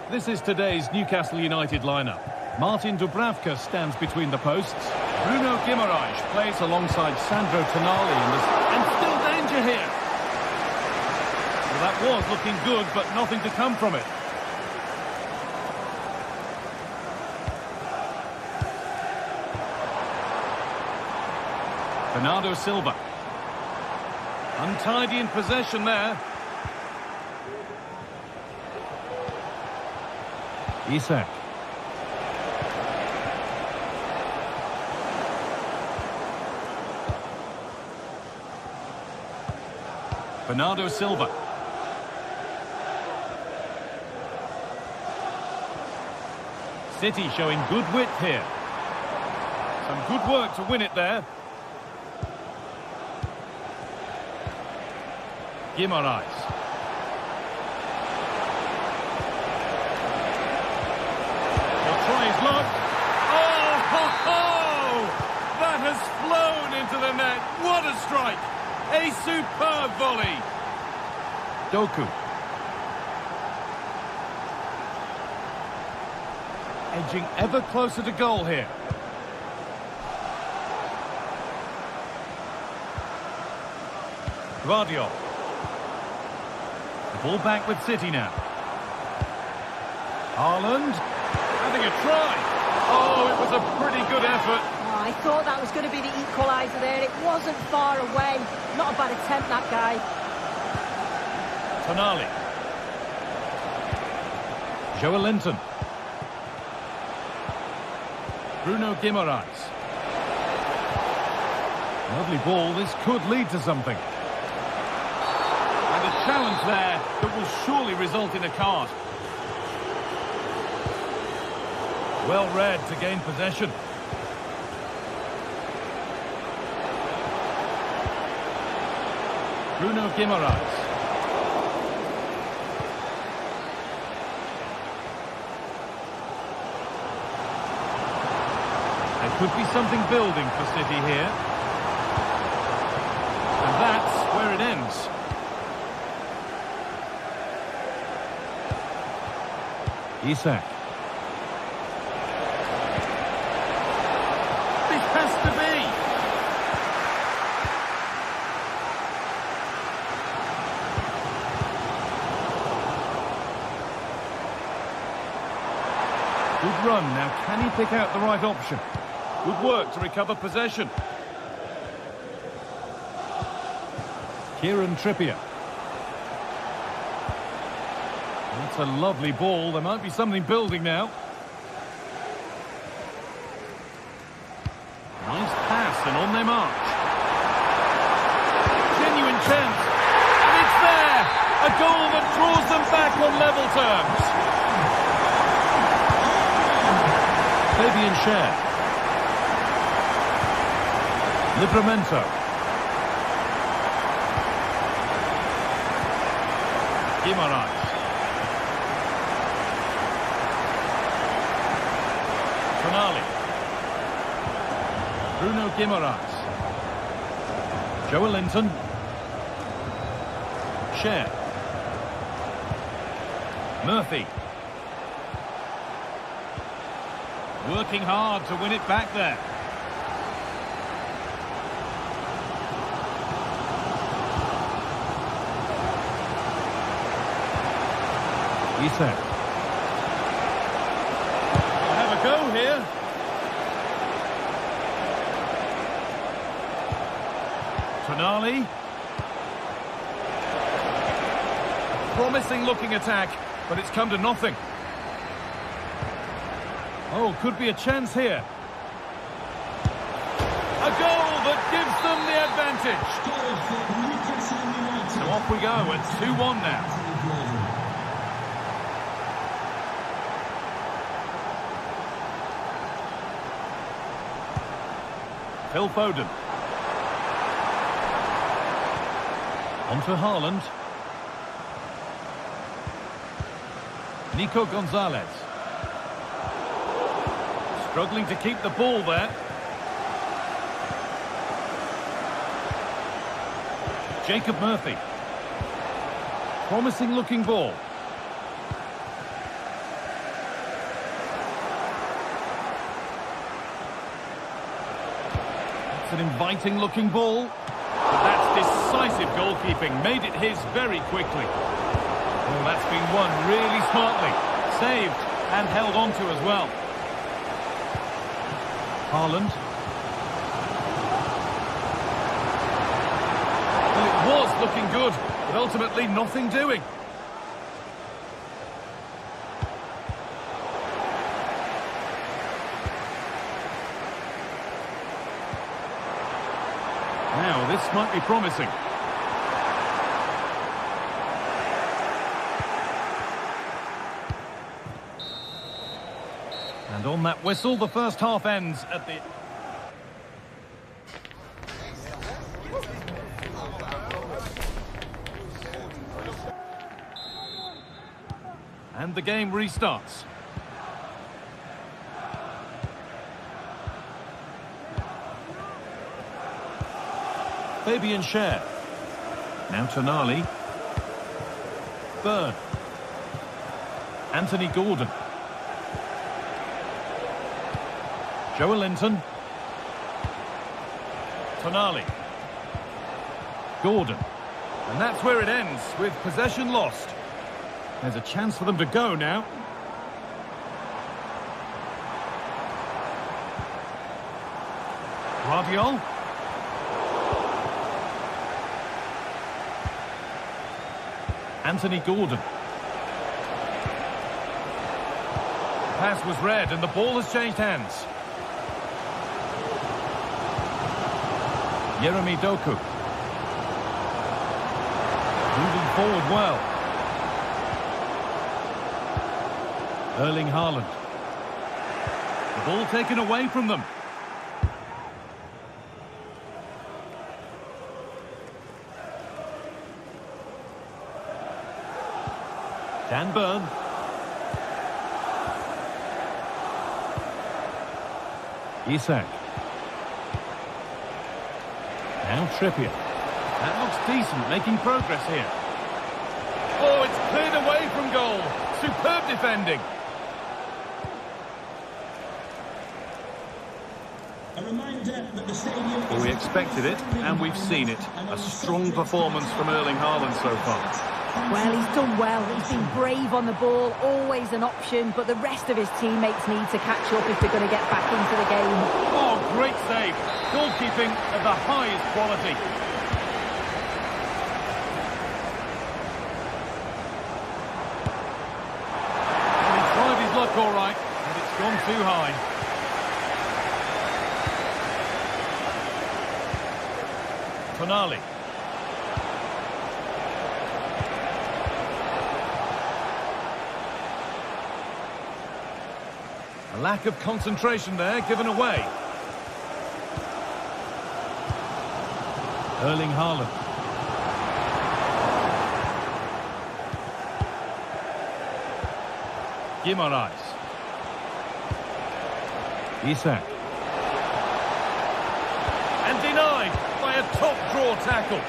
This is today's Newcastle United lineup. Martin Dubravka stands between the posts. Bruno Guimaraes plays alongside Sandro Tonali and still danger here. Well, that was looking good, but nothing to come from it. Bernardo Silva. Untidy in possession there. Isak. Bernardo Silva. City showing good width here. Some good work to win it there. Guimaraes. He'll try his luck. Oh, ho, ho! That has flown into the net. What a strike! A superb volley. Doku. Edging ever closer to goal here. Guardiola. The ball back with City now. Haaland having a try. Oh, it was a pretty good effort. Oh, I thought that was going to be the equaliser there. It wasn't far away. Not a bad attempt, that guy. Tonali. Joelinton. Bruno Guimaraes. Lovely ball. This could lead to something. And a challenge there that will surely result in a card. Well read to gain possession. Bruno Guimaraes. There could be something building for City here. And that's where it ends. Isak. This has to be. Good run. Now, can he pick out the right option? Good work to recover possession. Kieran Trippier. That's a lovely ball. There might be something building now. Nice pass and on they march. Genuine chance. And it's there! A goal that draws them back on level terms. Fabian Schär. Livramento. Guimaraes. Tonali. Bruno Guimaraes. Joelinton. Schär. Murphy. Working hard to win it back there. Isak. Have a go here. Tonali. promising looking attack, but it's come to nothing. Oh, could be a chance here. A goal that gives them the advantage. So off we go at 2-1 now. Phil Foden. On to Haaland. Nico Gonzalez. Struggling to keep the ball there. Jacob Murphy. Promising looking ball. It's an inviting looking ball. But that's decisive goalkeeping. Made it his very quickly. Oh, that's been won really smartly. Saved and held on to as well. Haaland. Well, it was looking good, but ultimately nothing doing. Now, this might be promising. And on that whistle, the first half ends at the... And the game restarts. Fabian Schär. Now Tonali. Byrne. Anthony Gordon. Joe Linton. Tonali. Gordon. And that's where it ends, with possession lost. There's a chance for them to go now. Guardiola. Anthony Gordon. The pass was read and the ball has changed hands. Jeremy Doku. Moving forward well. Erling Haaland. The ball taken away from them. Dan Byrne. Isak. Now Trippier. That looks decent, making progress here. Oh, it's cleared away from goal. Superb defending. A reminder that the stadium Well, we expected it, and we've seen it. A strong performance from Erling Haaland so far. Well, he's done well. He's been brave on the ball, always an option, but the rest of his teammates need to catch up if they're going to get back into the game. Oh, great save. Goalkeeping of the highest quality. And he tried his luck all right, but it's gone too high. Tonali. A lack of concentration there, given away. Erling Haaland. Guimaraes. Isak. And denied by a top draw tackle.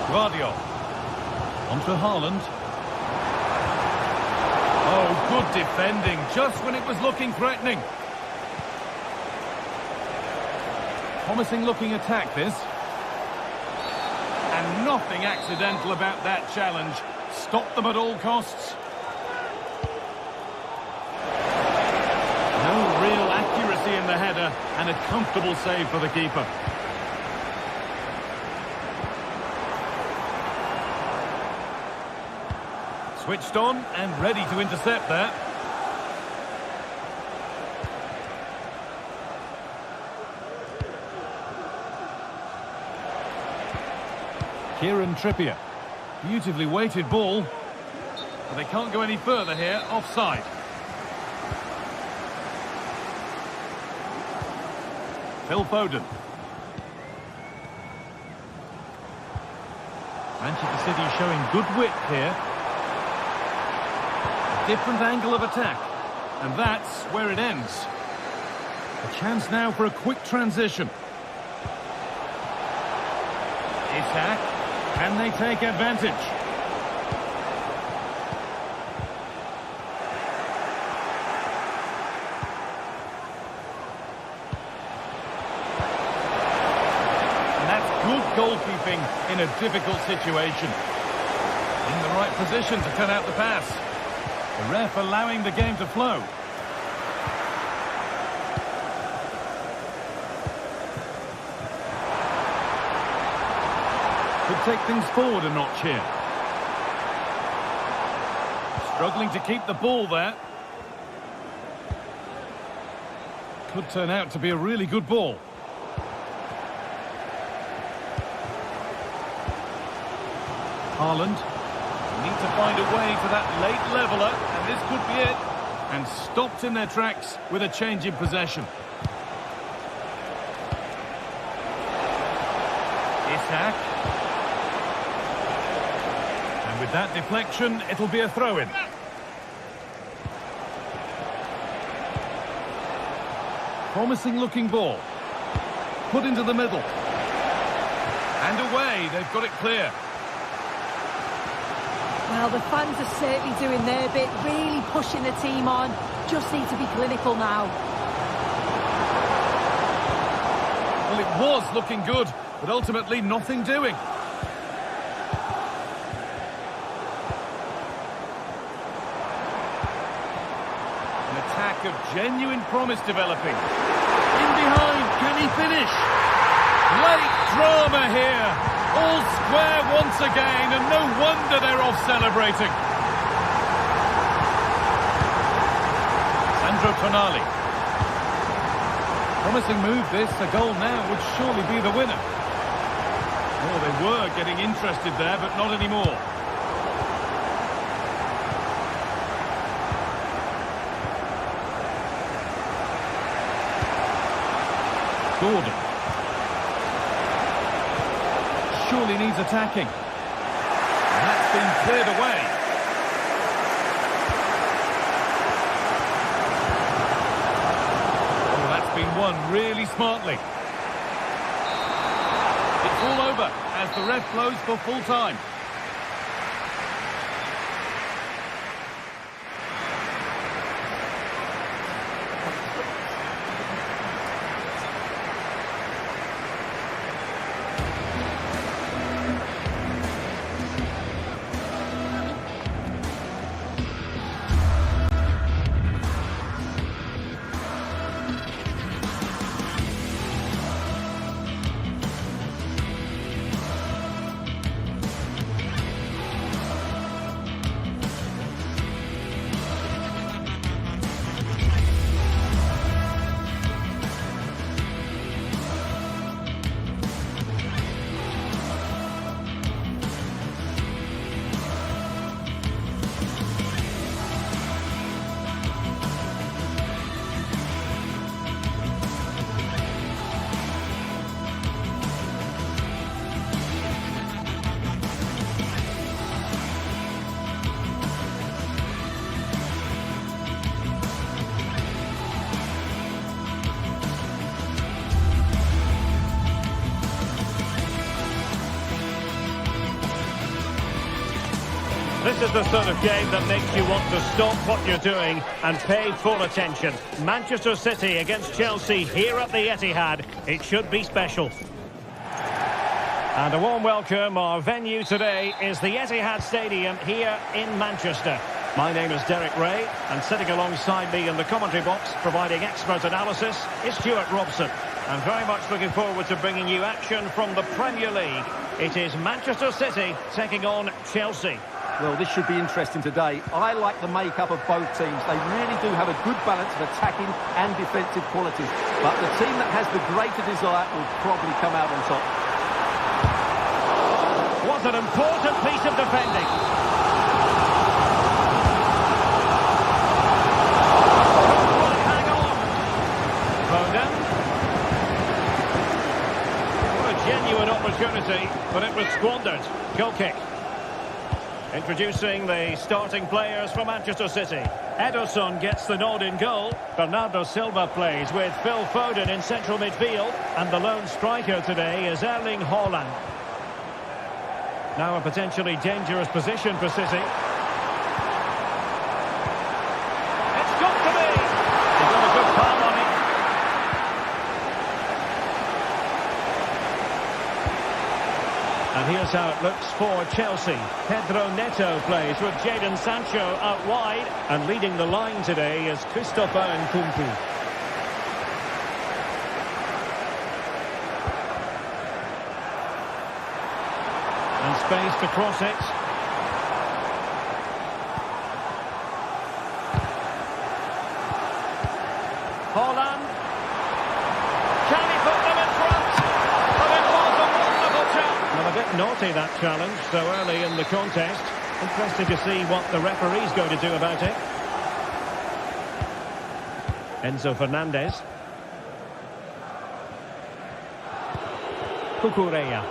Guardiola. On to Haaland. Oh, good defending, just when it was looking threatening. Promising looking attack, this. And nothing accidental about that challenge. Stop them at all costs. No real accuracy in the header, and a comfortable save for the keeper. Switched on and ready to intercept that. Kieran Trippier. Beautifully weighted ball. But they can't go any further here. Offside. Phil Foden. Manchester City showing good width here. A different angle of attack. And that's where it ends. A chance now for a quick transition. Isak. Can they take advantage? And that's good goalkeeping in a difficult situation. In the right position to cut out the pass. The ref allowing the game to flow. Could take things forward a notch here. Struggling to keep the ball there. Could turn out to be a really good ball. Haaland. Need to find a way to that late leveller, and this could be it. And stopped in their tracks with a change in possession. Isak. And with that deflection, it'll be a throw-in. Promising looking ball. Put into the middle. And away, they've got it clear. Well, the fans are certainly doing their bit, really pushing the team on. Just need to be clinical now. Well, it was looking good, but ultimately nothing doing. An attack of genuine promise developing. In behind, can he finish? Late drama here. All square once again, and no wonder they're off celebrating. Sandro Tonali. Promising move this, a goal now would surely be the winner. Oh, they were getting interested there, but not anymore. Gordon. Surely needs attacking. And that's been cleared away. Oh, that's been won really smartly. It's all over as the ref blows for full time. This is the sort of game that makes you want to stop what you're doing and pay full attention. Manchester City against Chelsea here at the Etihad. It should be special. And a warm welcome. Our venue today is the Etihad Stadium here in Manchester. My name is Derek Ray, and sitting alongside me in the commentary box, providing expert analysis, is Stuart Robson. I'm very much looking forward to bringing you action from the Premier League. It is Manchester City taking on Chelsea. Well, this should be interesting today. I like the makeup of both teams. They really do have a good balance of attacking and defensive qualities. But the team that has the greater desire will probably come out on top. Was an important piece of defending. Hang on. Foden. What a genuine opportunity, but it was squandered. Goal kick. Introducing the starting players for Manchester City. Ederson gets the nod in goal. Bernardo Silva plays with Phil Foden in central midfield. And the lone striker today is Erling Haaland. Now a potentially dangerous position for City. It's got to be! He's got a good palm on it. And here's how it looks for Chelsea. Pedro Neto plays with Jadon Sancho out wide. And leading the line today is Christopher Nkunku. And space to cross it. Haaland. Can he put them in front? But it was a wonderful chance. Well, a bit naughty, that challenge, so early in the contest. Interested to see what the referee's going to do about it. Enzo Fernandez. Cucurella.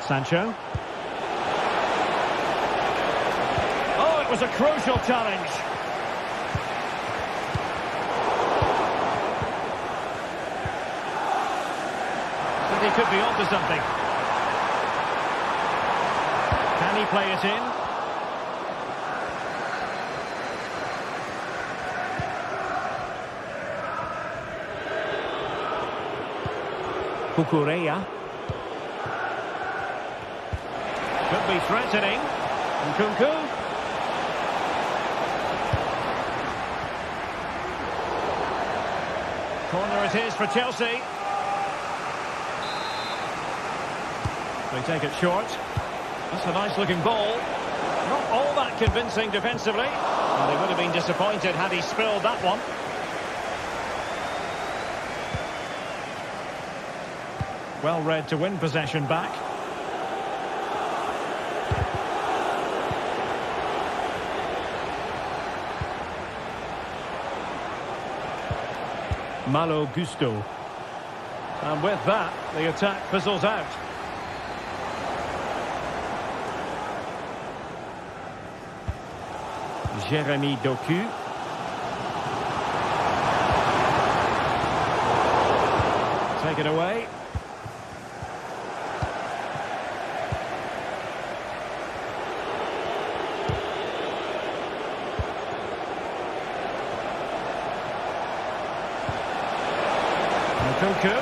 Sancho. Oh, it was a crucial challenge. But he could be onto something. Can he play it in? Cucurella. Could be threatening. Nkunku. Corner it is for Chelsea. They take it short. That's a nice looking ball. Not all that convincing defensively. And they would have been disappointed had he spilled that one. Well read to win possession back. Malo Gusto. And with that, the attack fizzles out. Jeremy Doku. Take it away. Nkunku,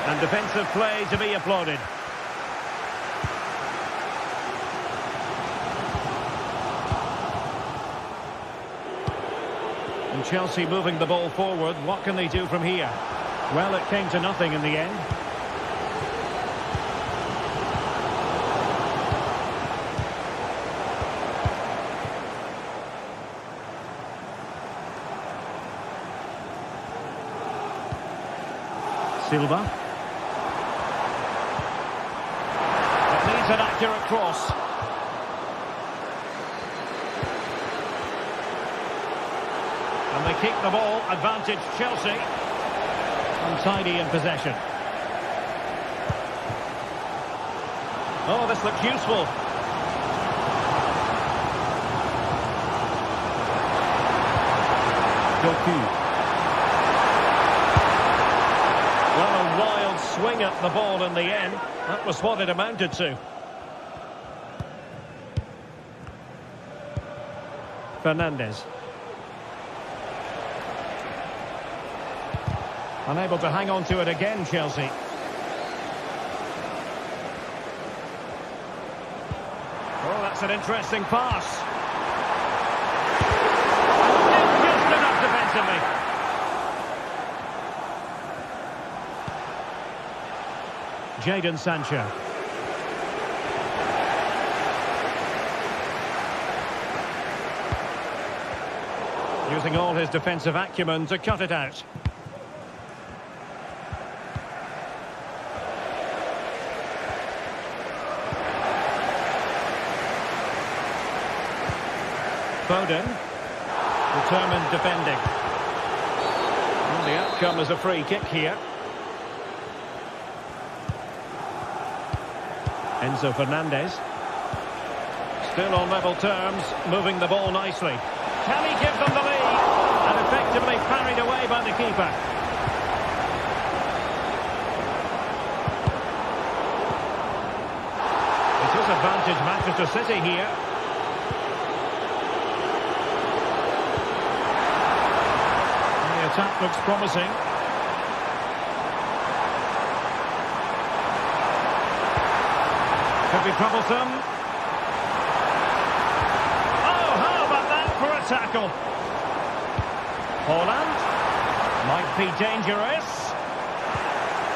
and defensive play to be applauded. And Chelsea moving the ball forward. What can they do from here? Well, it came to nothing in the end. Silva. It needs an accurate cross. And they keep the ball. Advantage Chelsea. Untidy in possession. Oh, this looks useful. Doku. Well, a wild swing at the ball in the end. That was what it amounted to. Fernandez. Unable to hang on to it again, Chelsea. Oh, that's an interesting pass. Just enough defensively. Jadon Sancho. using all his defensive acumen to cut it out. Foden, determined defending. And the outcome is a free kick here. Enzo Fernandez. Still on level terms, moving the ball nicely. Can he give them the lead? And effectively parried away by the keeper. It is advantage Manchester City here. The attack looks promising. Could be troublesome. Oh, how about that for a tackle? Haaland might be dangerous.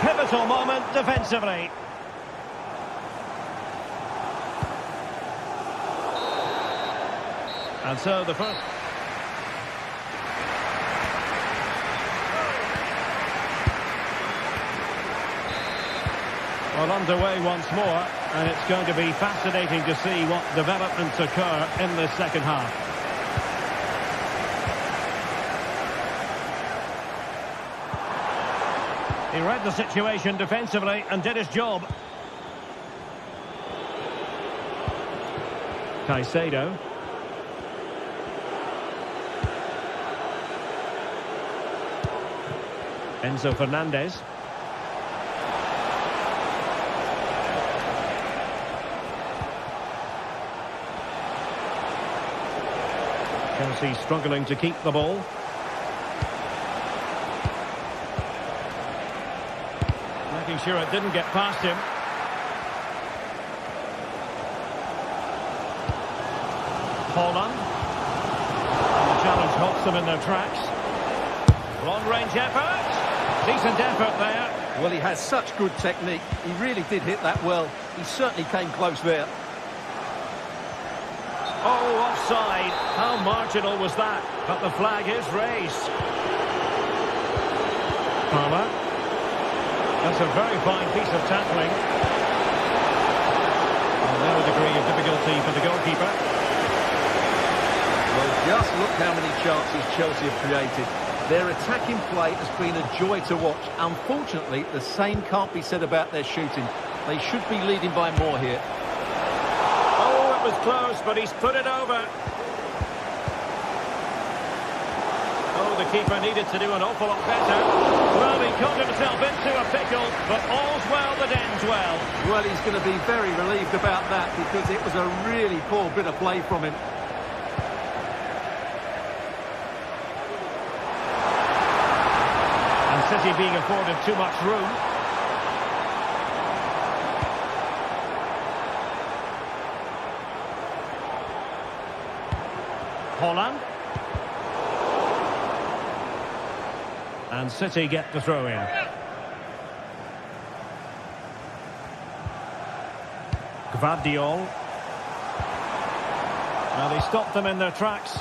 Pivotal moment defensively. And so the first... Well, underway once more, and it's going to be fascinating to see what developments occur in this second half. He read the situation defensively and did his job. Caicedo. Enzo Fernandez. Chelsea struggling to keep the ball. Making sure it didn't get past him. Haaland. And the challenge halts them in their tracks. Long-range effort. Decent effort there. Well, he has such good technique. He really did hit that well. He certainly came close there. Oh, offside. How marginal was that? But the flag is raised. Palmer. That's a very fine piece of tackling. And no degree of difficulty for the goalkeeper. Well, just look how many chances Chelsea have created. Their attacking play has been a joy to watch. Unfortunately, the same can't be said about their shooting. They should be leading by more here. Oh, it was close, but he's put it over. Oh, the keeper needed to do an awful lot better. Well, he got himself into a pickle, but all's well that ends well. Well, he's going to be very relieved about that because it was a really poor bit of play from him. And City being afforded too much room. Haaland. And City get the throw in. Gvardiol. Now they stopped them in their tracks.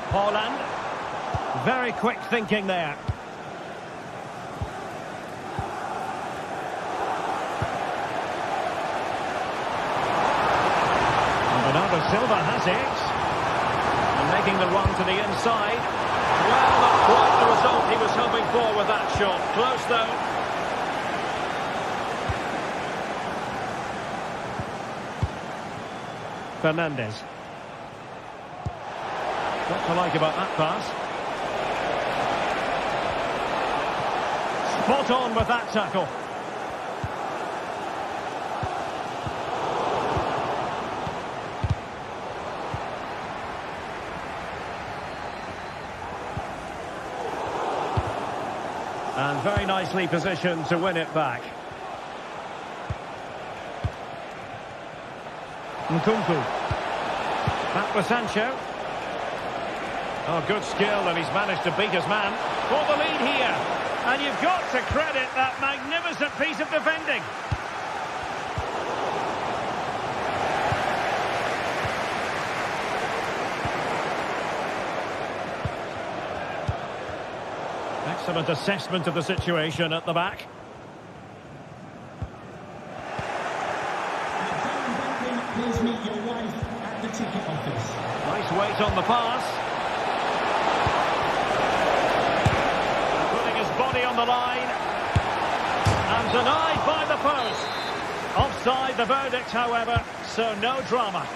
Haaland. Very quick thinking there. Silva has it. And making the run to the inside. Well, not quite the result he was hoping for with that shot. Close, though. Fernandez. What to like about that pass? Spot on with that tackle. And very nicely positioned to win it back. Nkunku. Back with Sancho. Oh, good skill, and he's managed to beat his man for the lead here. And you've got to credit that magnificent piece of defending. Excellent assessment of the situation at the back. Please meet your wife at the ticket office. Nice weight on the pass. Putting his body on the line. And denied by the post. Offside the verdict, however, so no drama.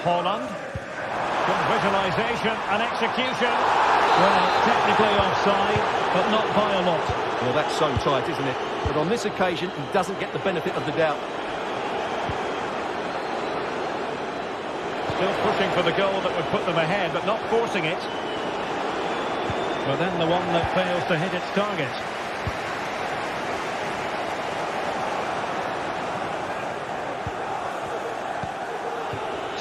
Holland. Good visualisation and execution. Well, technically offside, but not by a lot. Well, that's so tight, isn't it? But on this occasion, he doesn't get the benefit of the doubt. Still pushing for the goal that would put them ahead, but not forcing it. But then the one that fails to hit its target.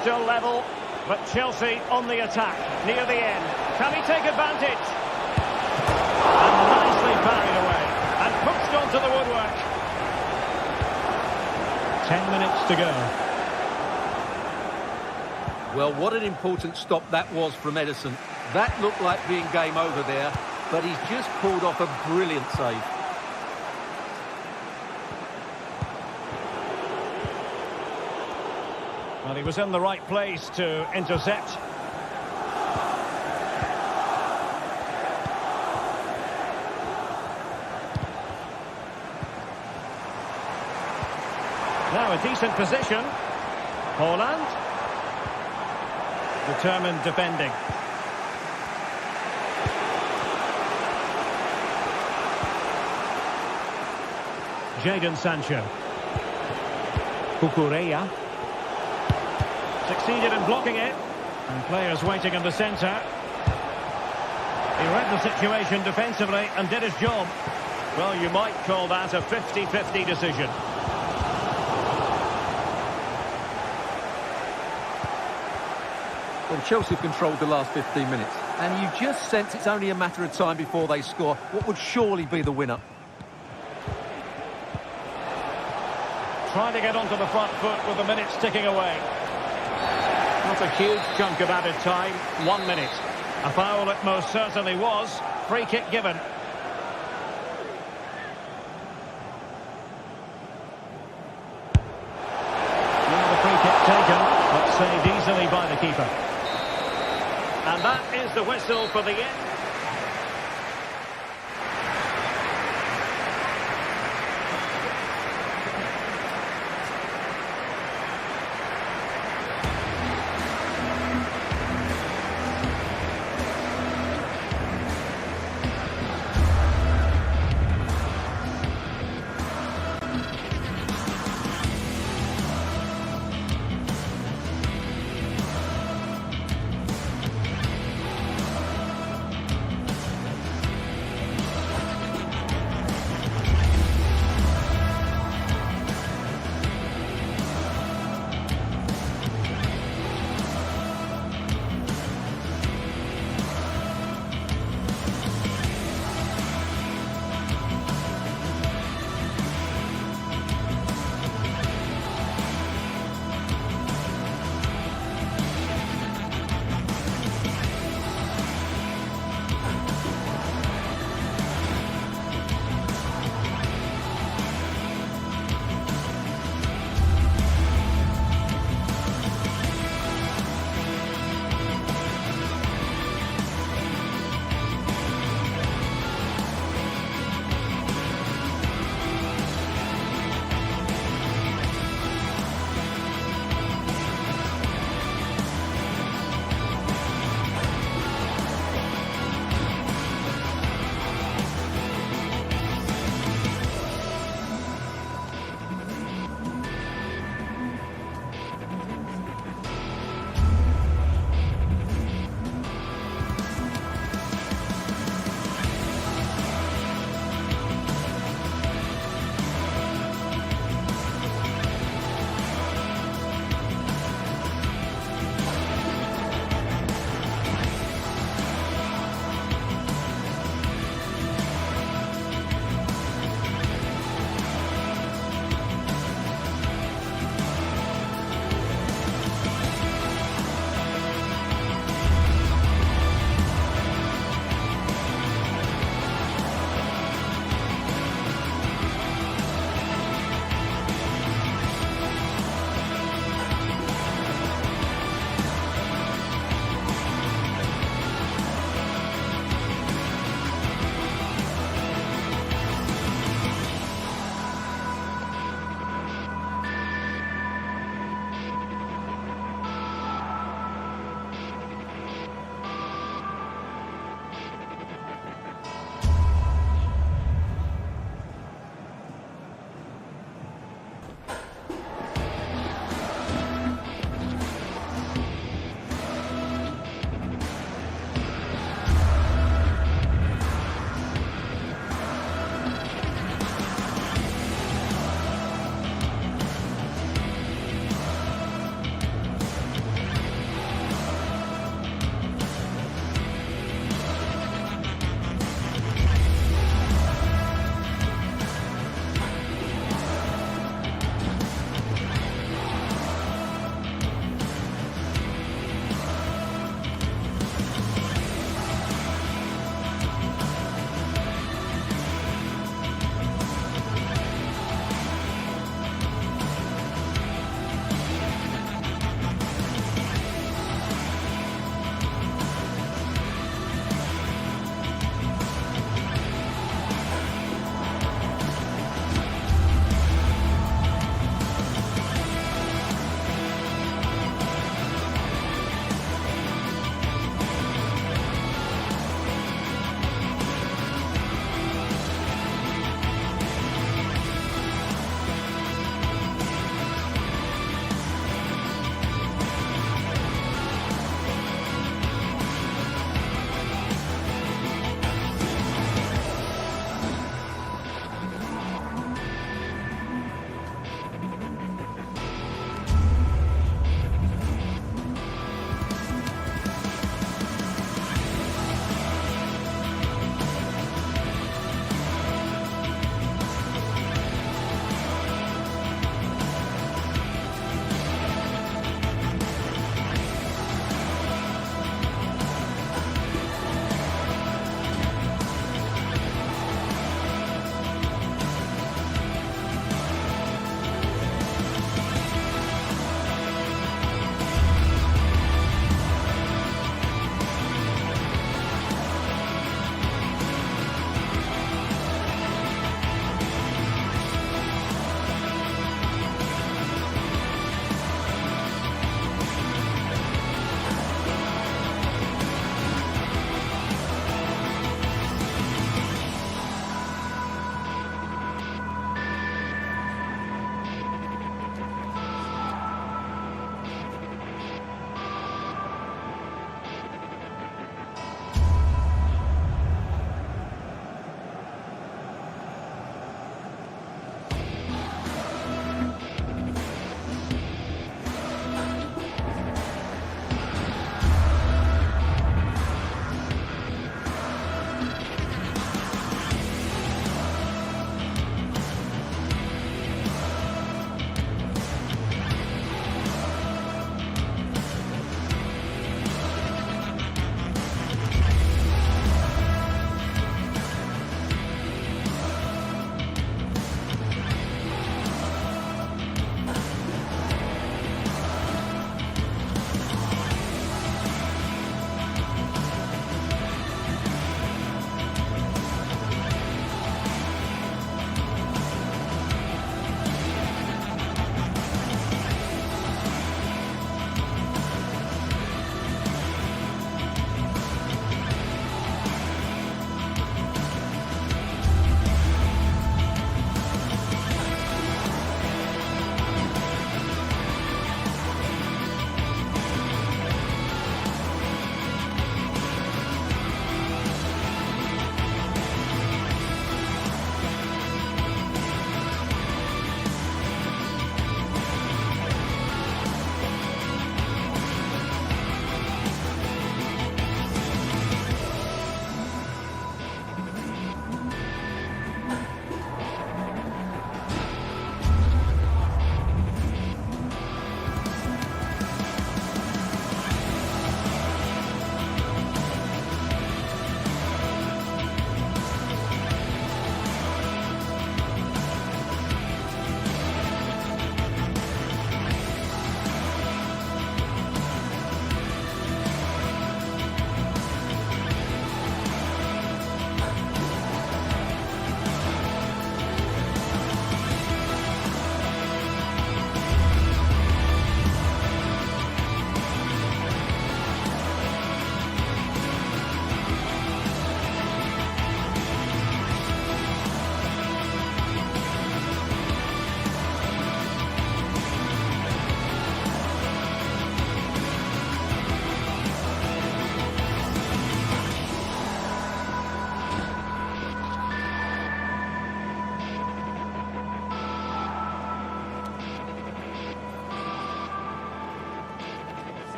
Still level, but Chelsea on the attack, near the end. Can he take advantage? And nicely parried away, and pushed onto the woodwork. 10 minutes to go. Well, what an important stop that was from Edison. That looked like being game over there, but he's just pulled off a brilliant save. Well, he was in the right place to intercept. Now a decent position. Holland. Determined defending. Jadon Sancho. Cucurella. Succeeded in blocking it. And players waiting in the centre. He read the situation defensively and did his job. Well, you might call that a 50-50 decision. Well, Chelsea have controlled the last 15 minutes, and you just sense it's only a matter of time before they score what would surely be the winner. Trying to get onto the front foot with the minutes ticking away. Not a huge chunk of added time, 1 minute. A foul it most certainly was. Free kick given. Now the free kick taken, but saved easily by the keeper. And that is the whistle for the end.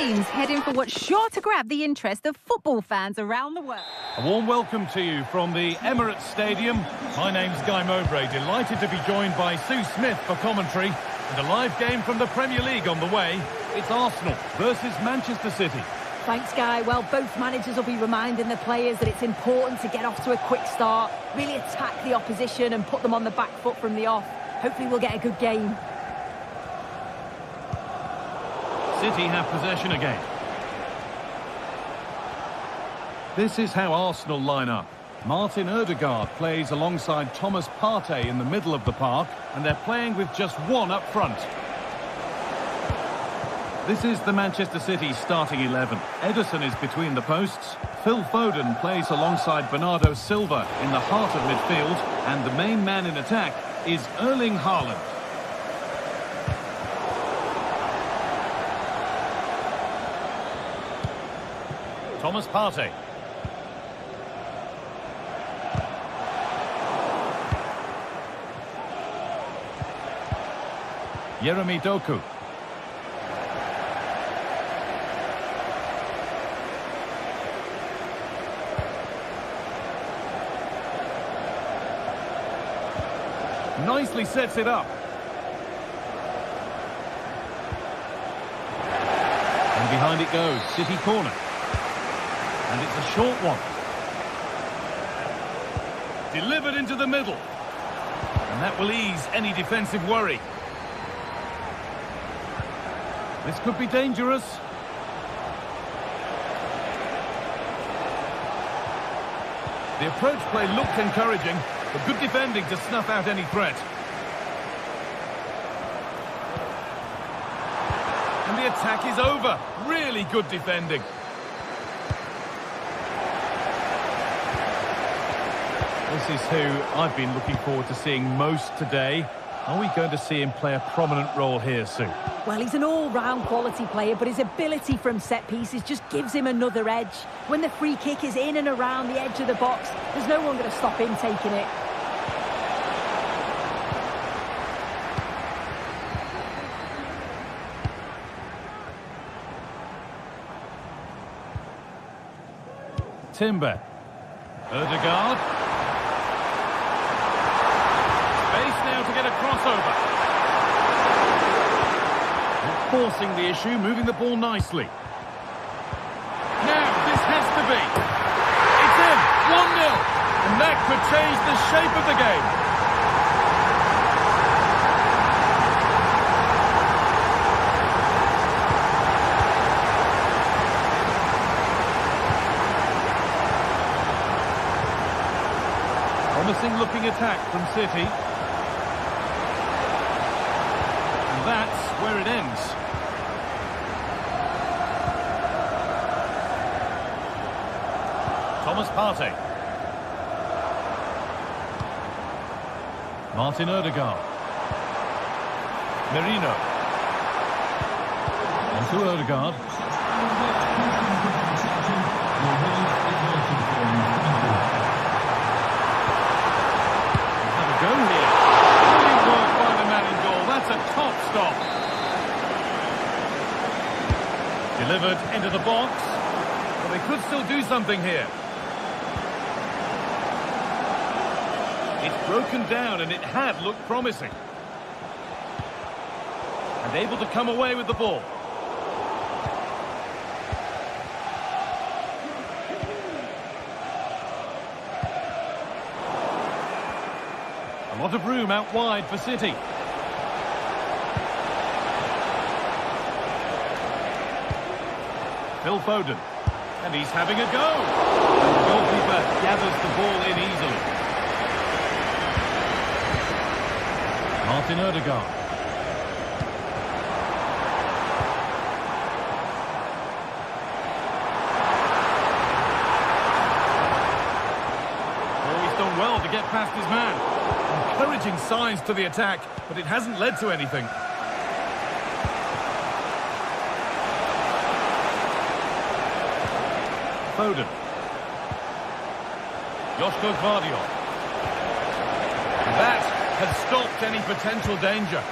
teams heading for what's sure to grab the interest of football fans around the world. A warm welcome to you from the Emirates Stadium. My name's Guy Mowbray, delighted to be joined by Sue Smith for commentary. And a live game from the Premier League on the way. It's Arsenal versus Manchester City. Thanks, Guy. Well, both managers will be reminding the players that it's important to get off to a quick start, really attack the opposition and put them on the back foot from the off. Hopefully we'll get a good game. City have possession again. This is how Arsenal line up. Martin Ødegaard plays alongside Thomas Partey in the middle of the park, and they're playing with just one up front. This is the Manchester City starting 11. Ederson is between the posts. Phil Foden plays alongside Bernardo Silva in the heart of midfield, and the main man in attack is Erling Haaland. Thomas Partey. Jeremy Doku. Nicely sets it up. And behind it goes, City corner. And it's a short one. Delivered into the middle. And that will ease any defensive worry. This could be dangerous. The approach play looked encouraging, but good defending to snuff out any threat. And the attack is over. Really good defending. This is who I've been looking forward to seeing most today. Are we going to see him play a prominent role here, Sue? Well, he's an all-round quality player, but his ability from set pieces just gives him another edge. When the free kick is in and around the edge of the box, there's no one going to stop him taking it. Timber. Ødegaard. Space now to get a crossover. Not forcing the issue, moving the ball nicely. Now, this has to be. It's in, 1-0. And that could change the shape of the game. Promising looking attack from City. And that's where it ends. Thomas Partey. Martin Ødegaard. Merino. On to Ødegaard. Go here. Brilliant work by the man in goal. That's a top stop. Delivered into the box. But they could still do something here. It's broken down and it had looked promising. And able to come away with the ball. A lot of room out wide for City. Phil Foden. And he's having a go. And the goalkeeper gathers the ball in easily. Martin Ødegaard. Oh, he's done well to get past his man. Encouraging signs to the attack, but it hasn't led to anything. Foden. Josko Gvardiol. That has stopped any potential danger.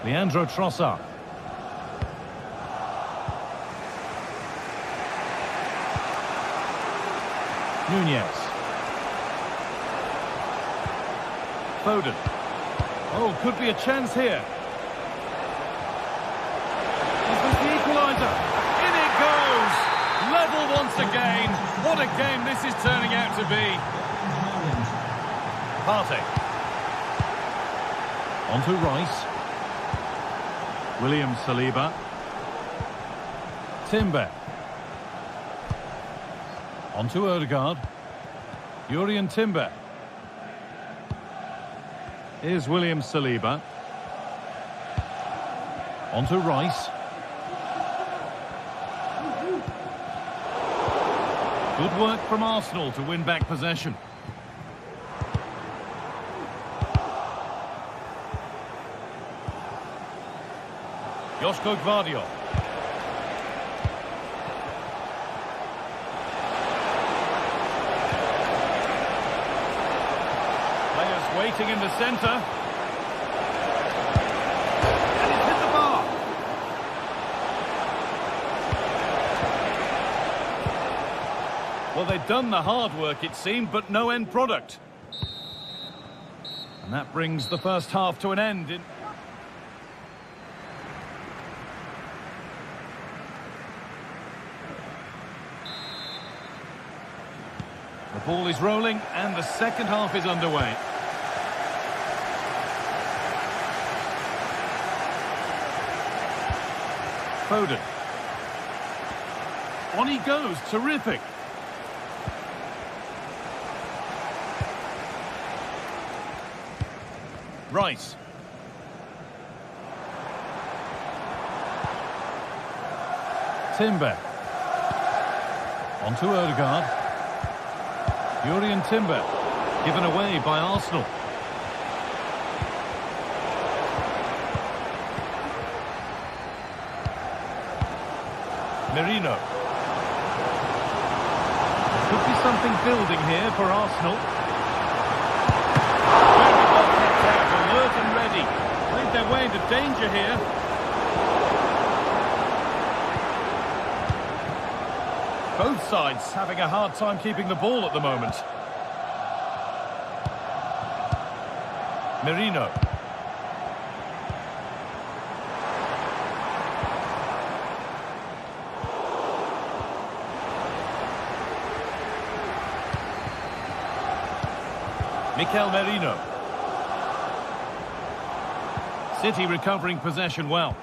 Leandro Trossard. Nunez. Foden. Oh, could be a chance here. Is this the equaliser? In it goes! Level once again. What a game this is turning out to be. Partey. On to Rice. William Saliba. Timber. On to Odegaard. Jurrien Timber. Here's William Saliba. On to Rice. Good work from Arsenal to win back possession. Joško Gvardiol. Players waiting in the centre. And it's hit the bar. Well, they'd done the hard work, it seemed, but no end product. And that brings the first half to an end. The ball is rolling and the second half is underway. Foden. On he goes, terrific. Rice. Timber. On to Odegaard. Jurrien Timber, given away by Arsenal. Merino. There could be something building here for Arsenal. Very well kept out, alert and ready. Played their way into danger here. Both sides having a hard time keeping the ball at the moment. Merino. Mikel Merino. City recovering possession well.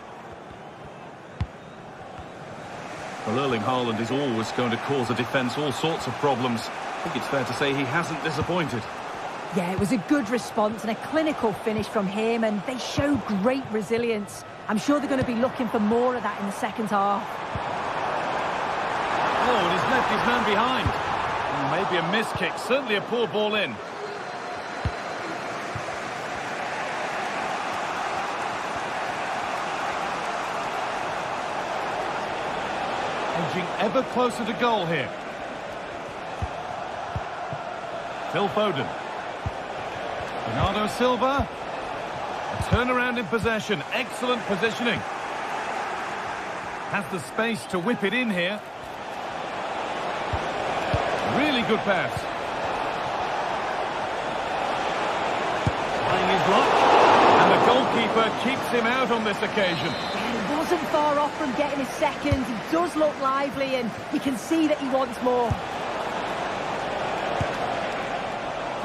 Well, Erling Haaland is always going to cause a defence all sorts of problems. I think it's fair to say he hasn't disappointed. Yeah, it was a good response and a clinical finish from him, and they showed great resilience. I'm sure they're going to be looking for more of that in the second half. Oh, and he's left his man behind. Maybe a miss kick, certainly a poor ball in. Edging ever closer to goal here. Phil Foden. Bernardo Silva. A turnaround in possession. Excellent positioning. Has the space to whip it in here. Really good pass. Playing his block. And the goalkeeper keeps him out on this occasion. He wasn't far off from getting his second. He does look lively, and you can see that he wants more.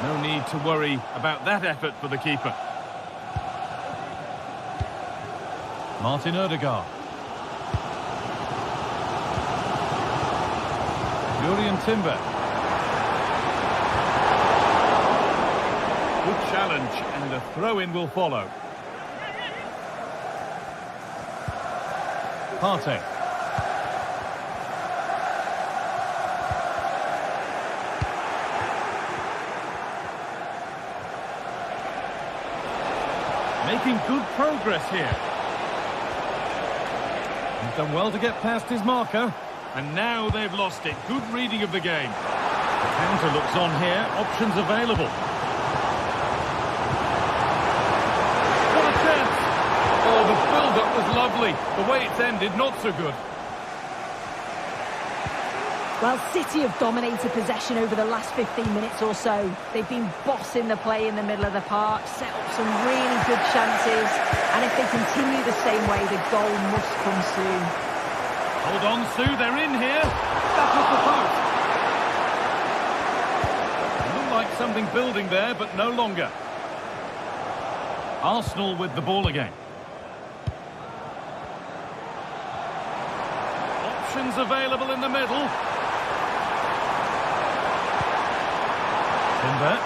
No need to worry about that effort for the keeper. Martin Odegaard. Jurrien Timber. Good challenge, and a throw-in will follow. Partey. Making good progress here. He's done well to get past his marker. And now they've lost it. Good reading of the game. The counter looks on here. Options available. What a chance! Oh, the lovely. The way it's ended, not so good. Well, City have dominated possession over the last 15 minutes or so. They've been bossing the play in the middle of the park, set up some really good chances, and if they continue the same way, the goal must come soon. Hold on, Sue, they're in here. Back off the post. Looked like something building there, but no longer. Arsenal with the ball again. Options available in the middle. Timber.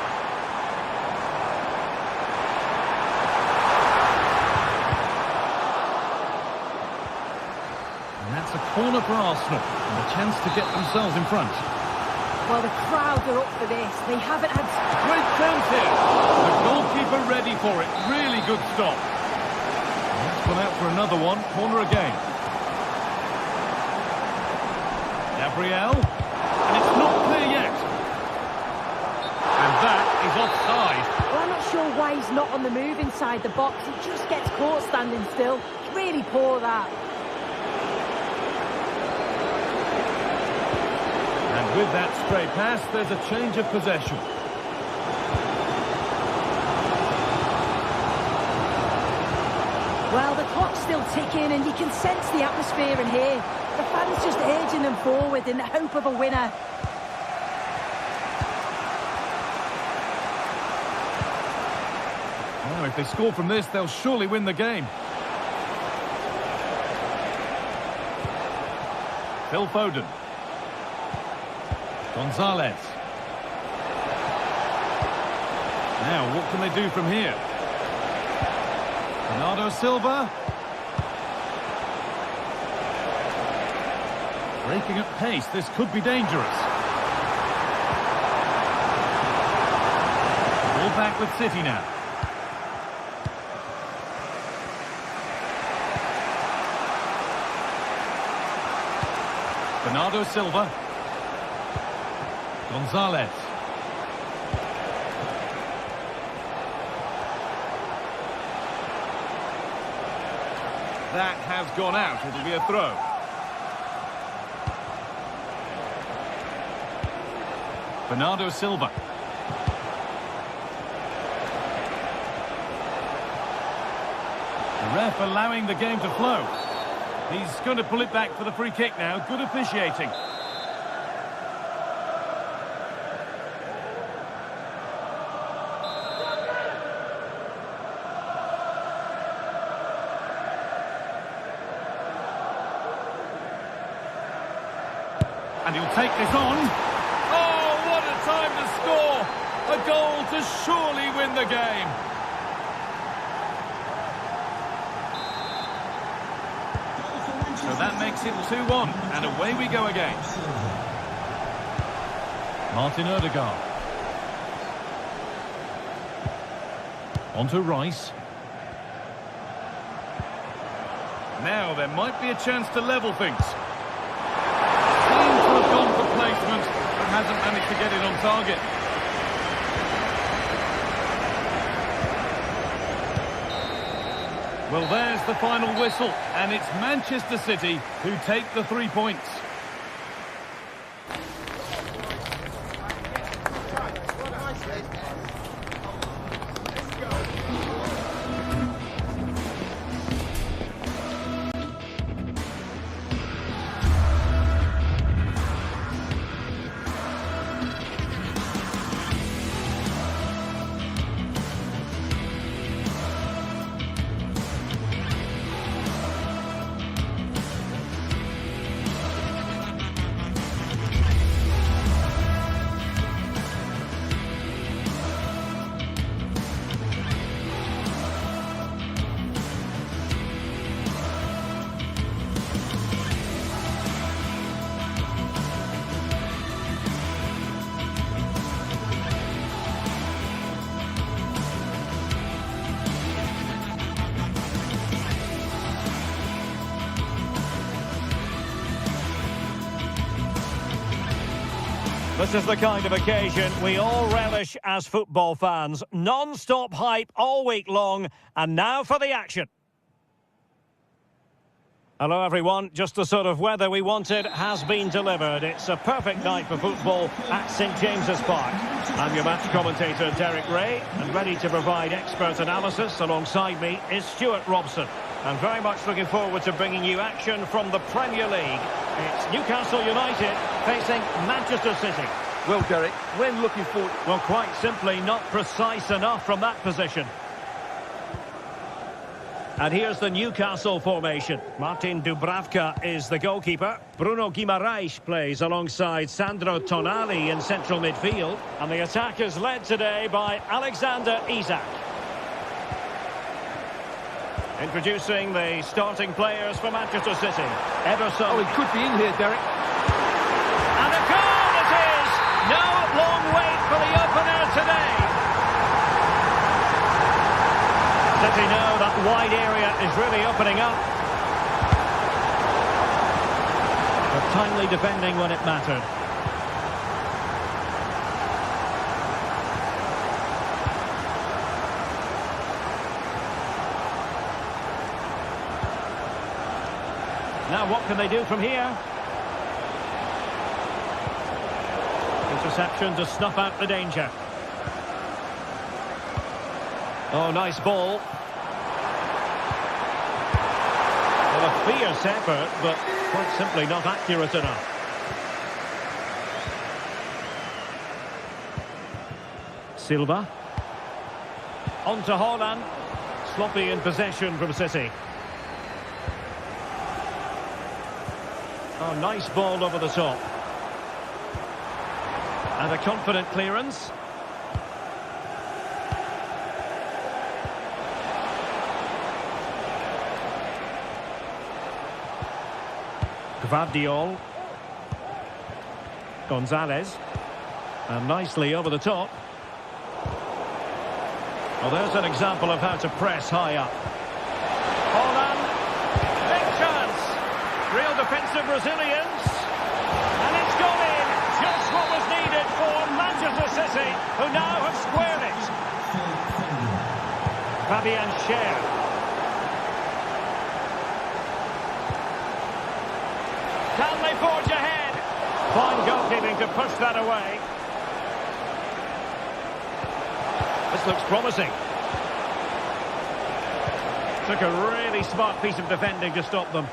And that's a corner for Arsenal, and a chance to get themselves in front. Well, the crowd are up for this. They haven't had... Great chance here. The goalkeeper ready for it. Really good stop. And that's gone out for another one. Corner again. Gabriel. And it's not clear yet. And that is offside. Well, I'm not sure why he's not on the move inside the box. He just gets caught standing still. It's really poor, that. And with that stray pass, there's a change of possession. Well, the clock's still ticking, and you can sense the atmosphere in here. The fans just urging them forward in the hope of a winner. Now, if they score from this, they'll surely win the game. Phil Foden. Gonzalez. Now, what can they do from here? Bernardo Silva. Breaking at pace, this could be dangerous. Ball back with City now. Bernardo Silva. Gonzalez. That has gone out. It'll be a throw. Bernardo Silva. The ref allowing the game to flow. He's going to pull it back for the free kick now. Good officiating. And he'll take this on. Oh, what a time to score! A goal to surely win the game. So that makes it 2-1, and away we go again. Martin Odegaard. On to Rice. Now there might be a chance to level things. Seems to have gone for placement, but hasn't managed to get it on target. Well, there's the final whistle, and it's Manchester City who take the 3 points. This is the kind of occasion we all relish as football fans. Non-stop hype all week long, and now for the action. Hello everyone, just the sort of weather we wanted has been delivered. It's a perfect night for football at St James's Park. I'm your match commentator Derek Ray, and ready to provide expert analysis alongside me is Stuart Robson. I'm very much looking forward to bringing you action from the Premier League. It's Newcastle United facing Manchester City. Well, Derek, when looking forward... Well, quite simply not precise enough from that position. And here's the Newcastle formation. Martin Dubravka is the goalkeeper. Bruno Guimaraes plays alongside Sandro Tonali in central midfield. And the attack is led today by Alexander Isak. Introducing the starting players for Manchester City. Ederson. Oh, he could be in here, Derek. And a goal it is! No long wait for the opener today. City know that wide area is really opening up. But timely defending when it mattered. Now what can they do from here? Interception to snuff out the danger. Oh, nice ball. Well, a fierce effort, but quite simply not accurate enough. Silva. On to Haaland. Sloppy in possession from City. Oh, nice ball over the top. And a confident clearance. Gvardiol. Gonzalez. And nicely over the top. Well, there's an example of how to press high up. Haaland. Big chance. Real defensive resilience. And it's gone in. Just what was needed for Manchester City, who now have squared it. Fabian Schär. Can they forge ahead? Fine goalkeeping to push that away. This looks promising. Took a really smart piece of defending to stop them.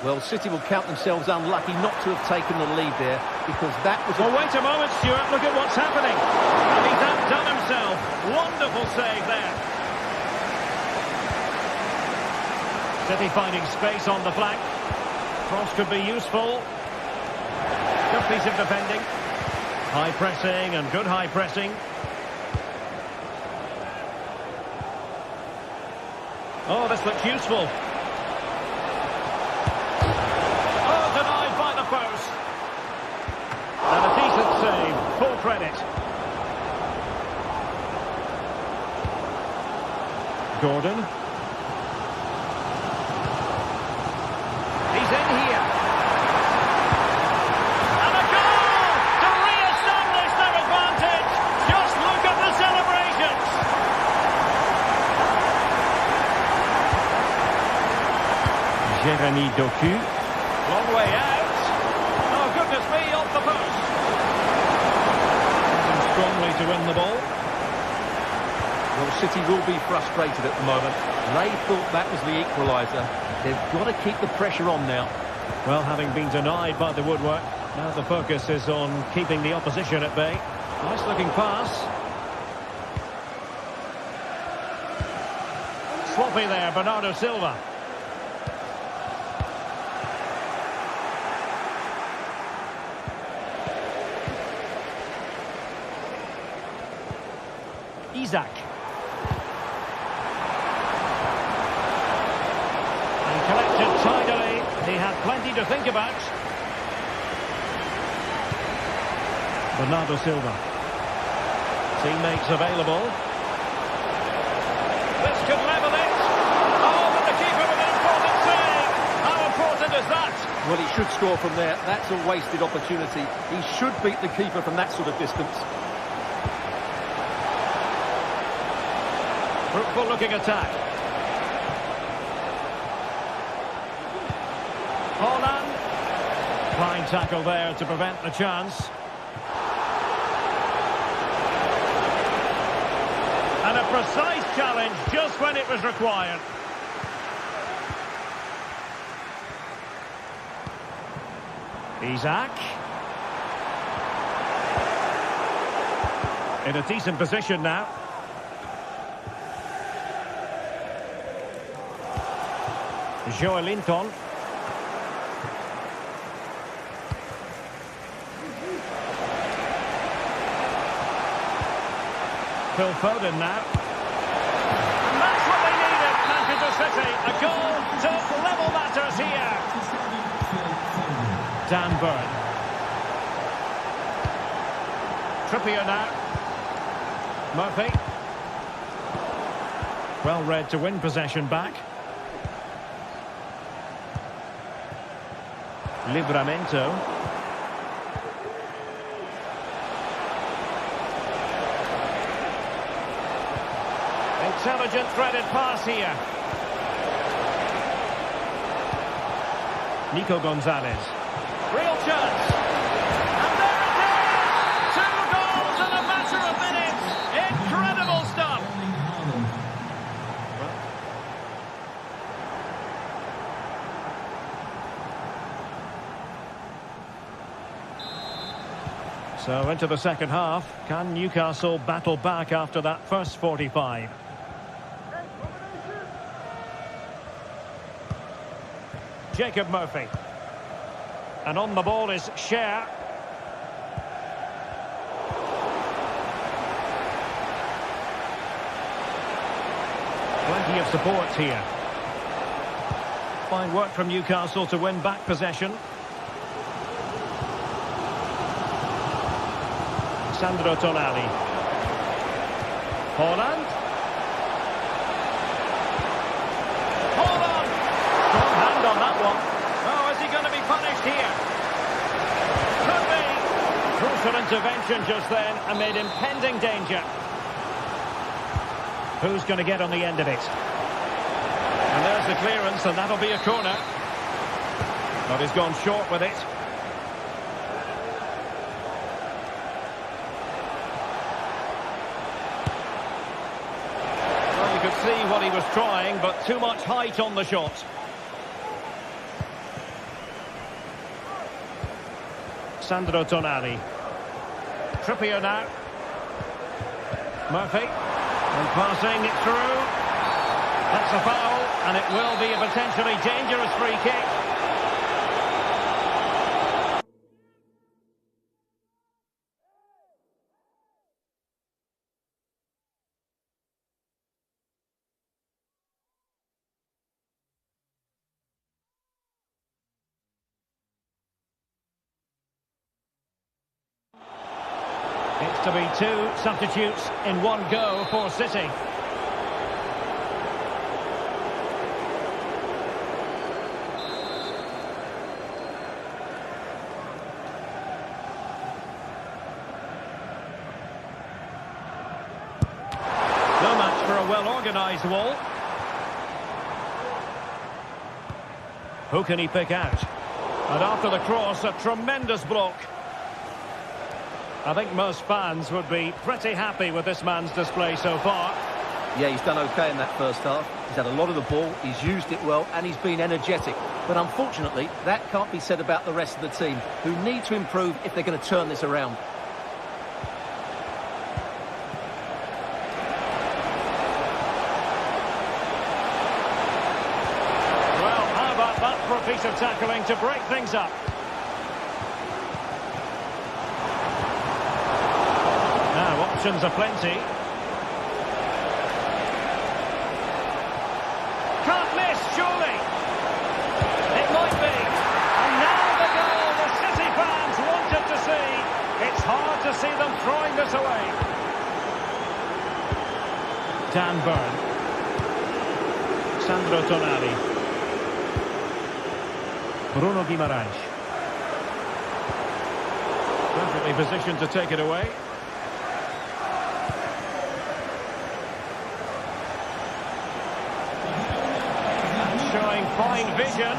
Well, City will count themselves unlucky not to have taken the lead there, because that was... Oh, wait a moment, Stuart. Look at what's happening. And he's outdone himself. Wonderful save there. City finding space on the flank. Cross could be useful. Good piece of defending. High pressing and good high pressing. Oh, this looks useful. Oh, denied by the post. And a decent save. Full credit. Gordon. In here. And a goal to re-establish their advantage. Just look at the celebrations. Jeremy Doku. Long way out. Oh, goodness me, off the post. Using strongly to win the ball. Well, City will be frustrated at the moment. They thought that was the equaliser. They've got to keep the pressure on now. Well, having been denied by the woodwork, now the focus is on keeping the opposition at bay. Nice looking pass. Sloppy there, Bernardo Silva. Isak. And collected tidily. He had plenty to think about. Bernardo Silva. Teammates available. This could level it. Oh, but the keeper with an important save. How important is that? Well, he should score from there. That's a wasted opportunity. He should beat the keeper from that sort of distance. Fruitful looking attack. Holland. Fine tackle there to prevent the chance. And a precise challenge just when it was required. Isaac. In a decent position now. Joelinton. Phil Foden now. And that's what they needed, Manchester City. A goal to level matters here. Dan Burn. Trippier now. Murphy. Well read to win possession back. Livramento. Intelligent threaded pass here. Nico Gonzalez. Real chance. And there it is! 2 goals in a matter of minutes. Incredible stuff. So into the second half. Can Newcastle battle back after that first 45? Jacob Murphy. And on the ball is Scher. Plenty of support here. Fine work from Newcastle to win back possession. Sandro Tonali. Holland. Holland! Strong hand on that one. Oh, is he going to be punished here? Could be. Crucial intervention just then amid impending danger. Who's going to get on the end of it? And there's the clearance, and that'll be a corner. But he's gone short with it. See what he was trying, but too much height on the shot. Sandro Tonali. Trippier now. Murphy. And passing it through. That's a foul, and it will be a potentially dangerous free kick. It's to be 2 substitutes in one go for City. No match for a well-organised wall. Who can he pick out? And after the cross, a tremendous block. I think most fans would be pretty happy with this man's display so far. Yeah, he's done okay in that first half. He's had a lot of the ball, he's used it well, and he's been energetic. But unfortunately, that can't be said about the rest of the team, who need to improve if they're going to turn this around. Well, how about that for a piece of tackling to break things up? Options are plenty. Can't miss, surely. It might be. And now the goal the City fans wanted to see. It's hard to see them throwing this away. Dan Burn. Sandro Tonali. Bruno Guimaraes. Perfectly positioned to take it away. Showing fine vision.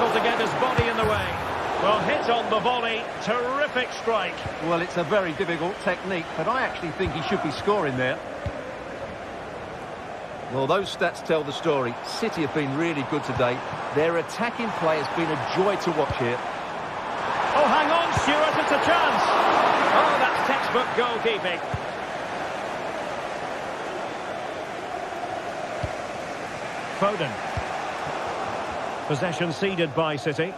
able to get his body in the way. Well, hit on the volley, terrific strike. Well, it's a very difficult technique, but I actually think he should be scoring there. Well, those stats tell the story. City have been really good today. Their attacking play has been a joy to watch here. Oh, hang on, Stuart, it's a chance. Oh, that's textbook goalkeeping. Foden. Possession ceded by City.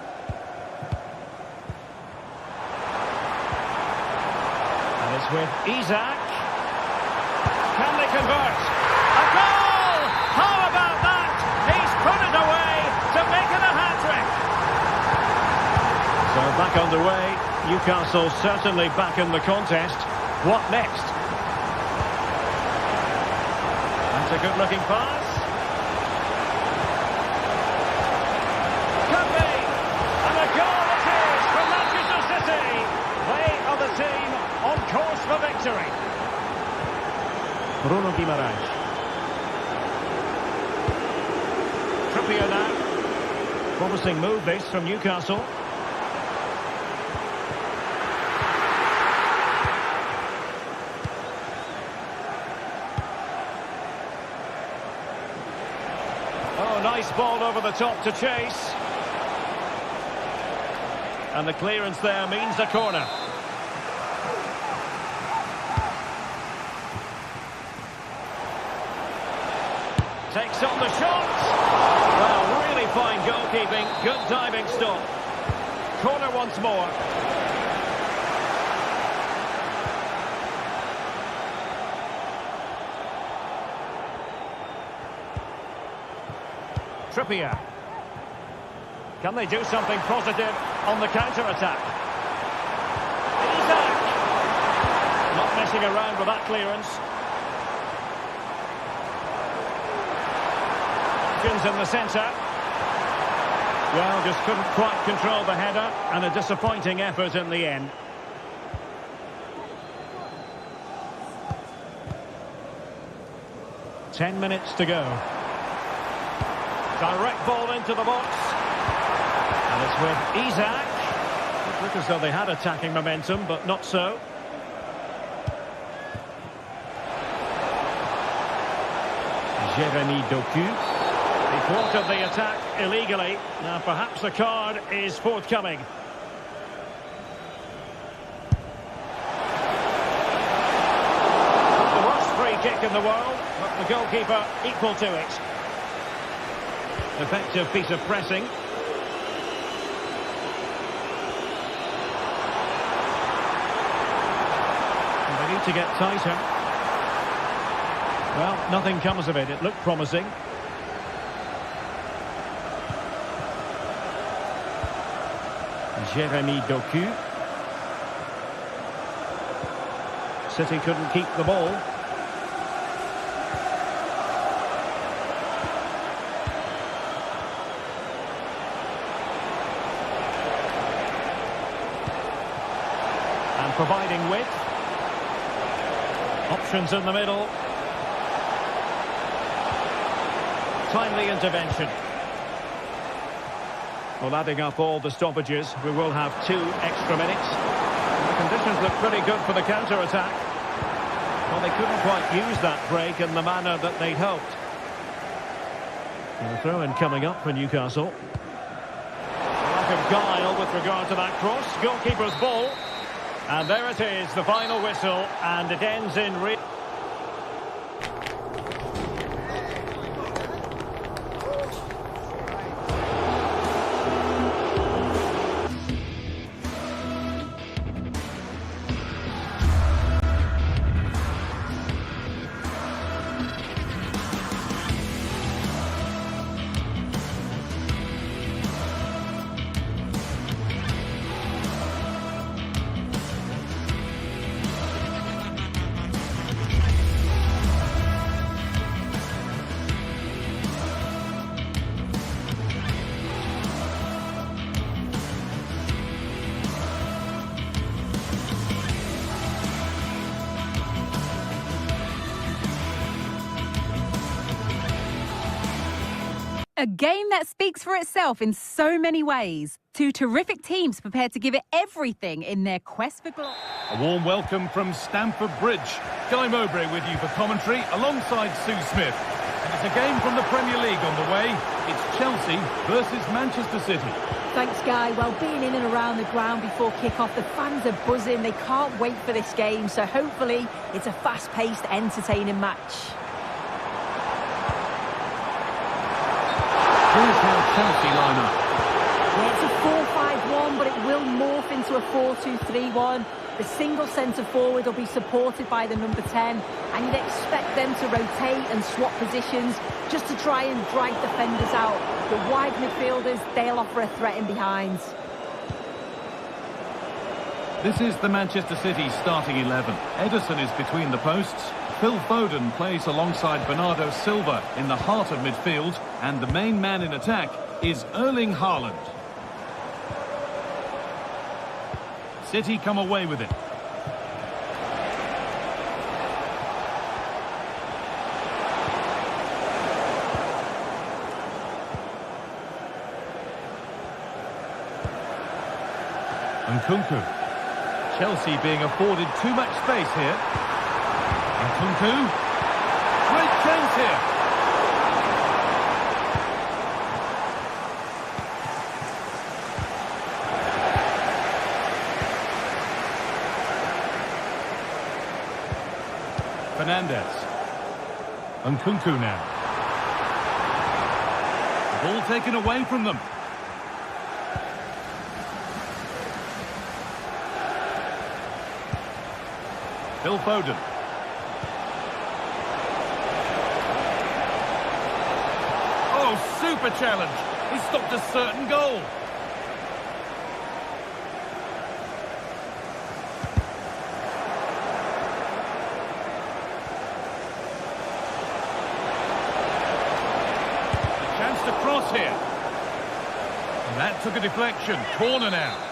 And it's with Isak. Can they convert? A goal! How about that? He's put it away to make it a hat-trick. So back underway. Newcastle certainly back in the contest. What next? That's a good-looking pass. Could be. And a goal it is for Manchester City. They are the team on course for victory. Bruno Guimaraes. Trippier now. Promising move this from Newcastle. Oh, nice ball over the top to chase. And the clearance there means a corner. Takes on the shot. Well, really fine goalkeeping. Good diving stop. Corner once more. Trippier. Can they do something positive on the counter-attack? Isak. Not messing around with that clearance. In the centre. Well, just couldn't quite control the header, and a disappointing effort in the end. Ten minutes to go. Direct ball into the box. And it's with Isak. It looked as though they had attacking momentum, but not so. Jeremy Doku. He thwarted the attack illegally. Now perhaps a card is forthcoming. Not the worst free kick in the world, but the goalkeeper equal to it. Effective piece of pressing. And they need to get tighter. Well, nothing comes of it. It looked promising. Jeremy Doku. City couldn't keep the ball. And providing width. Options in the middle. Timely intervention. Well, adding up all the stoppages, we will have 2 extra minutes. The conditions look pretty good for the counter-attack. Well, they couldn't quite use that break in the manner that they'd hoped. And the throw-in coming up for Newcastle. Lack of guile with regard to that cross. Goalkeeper's ball. And there it is, the final whistle, and it ends in... A game that speaks for itself in so many ways. Two terrific teams prepared to give it everything in their quest for glory. A warm welcome from Stamford Bridge. Guy Mowbray with you for commentary alongside Sue Smith. And it's a game from the Premier League on the way. It's Chelsea versus Manchester City. Thanks, Guy. Well, being in and around the ground before kick-off, the fans are buzzing. They can't wait for this game. So hopefully it's a fast-paced, entertaining match. Here's how Chelsea line up. Yeah, it's a 4-5-1, but it will morph into a 4-2-3-1. The single centre-forward will be supported by the number 10, and you'd expect them to rotate and swap positions just to try and drag defenders out. The wide midfielders, they'll offer a threat in behind. This is the Manchester City starting 11. Ederson is between the posts. Phil Foden plays alongside Bernardo Silva in the heart of midfield, and the main man in attack is Erling Haaland. City come away with it. Nkunku. Chelsea being afforded too much space here. Nkunku. Great chance here. Fernandez. Nkunku now. The ball taken away from them. Phil Foden. Oh, super challenge. He stopped a certain goal. A chance to cross here. And that took a deflection. Corner now.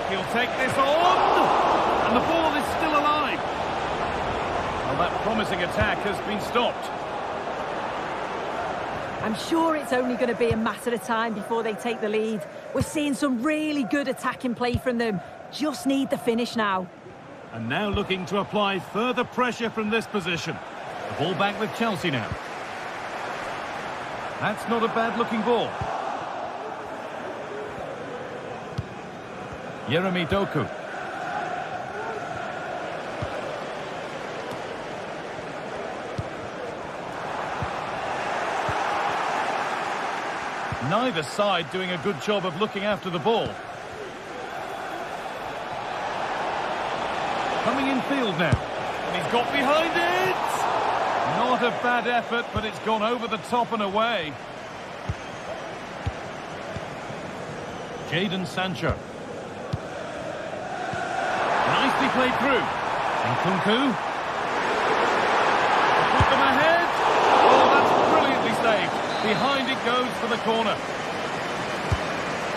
He'll take this on, and the ball is still alive. Well, that promising attack has been stopped. I'm sure it's only going to be a matter of time before they take the lead. We're seeing some really good attacking play from them. Just need the finish now. And now looking to apply further pressure from this position. The ball back with Chelsea now. That's not a bad-looking ball. Jeremy Doku. Neither side doing a good job of looking after the ball. Coming in field now. And he's got behind it! Not a bad effort, but it's gone over the top and away. Jadon Sancho. Nicely played through. Nkunku. Put them ahead. Oh, that's brilliantly saved. Behind it goes for the corner.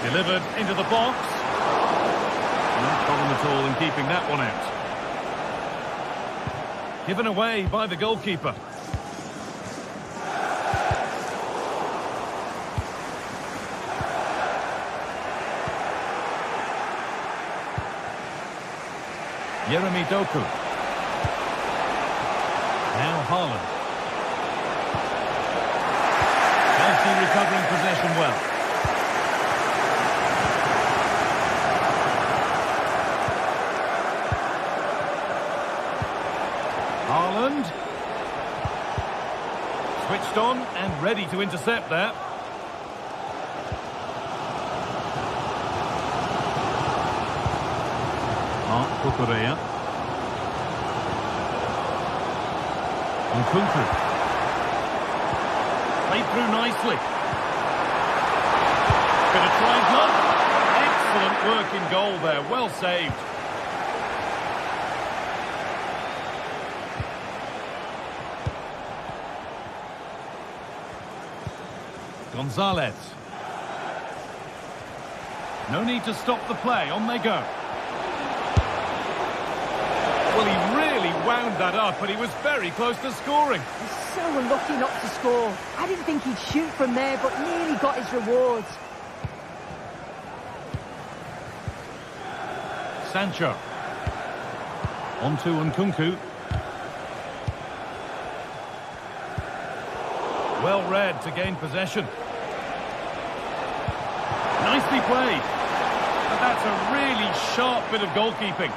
Delivered into the box. No problem at all in keeping that one out. Given away by the goalkeeper. Jeremy Doku. Now Haaland. Chelsea recovering possession well. Haaland. Switched on and ready to intercept that. Kukureya. Nkunku. Played through nicely. Bit of try block. Excellent work in goal there. Well saved. Gonzalez. No need to stop the play. On they go. Well, he really wound that up, but he was very close to scoring. He's so unlucky not to score. I didn't think he'd shoot from there, but nearly got his rewards. Sancho. On to Nkunku. Well read to gain possession. Nicely played. But that's a really sharp bit of goalkeeping.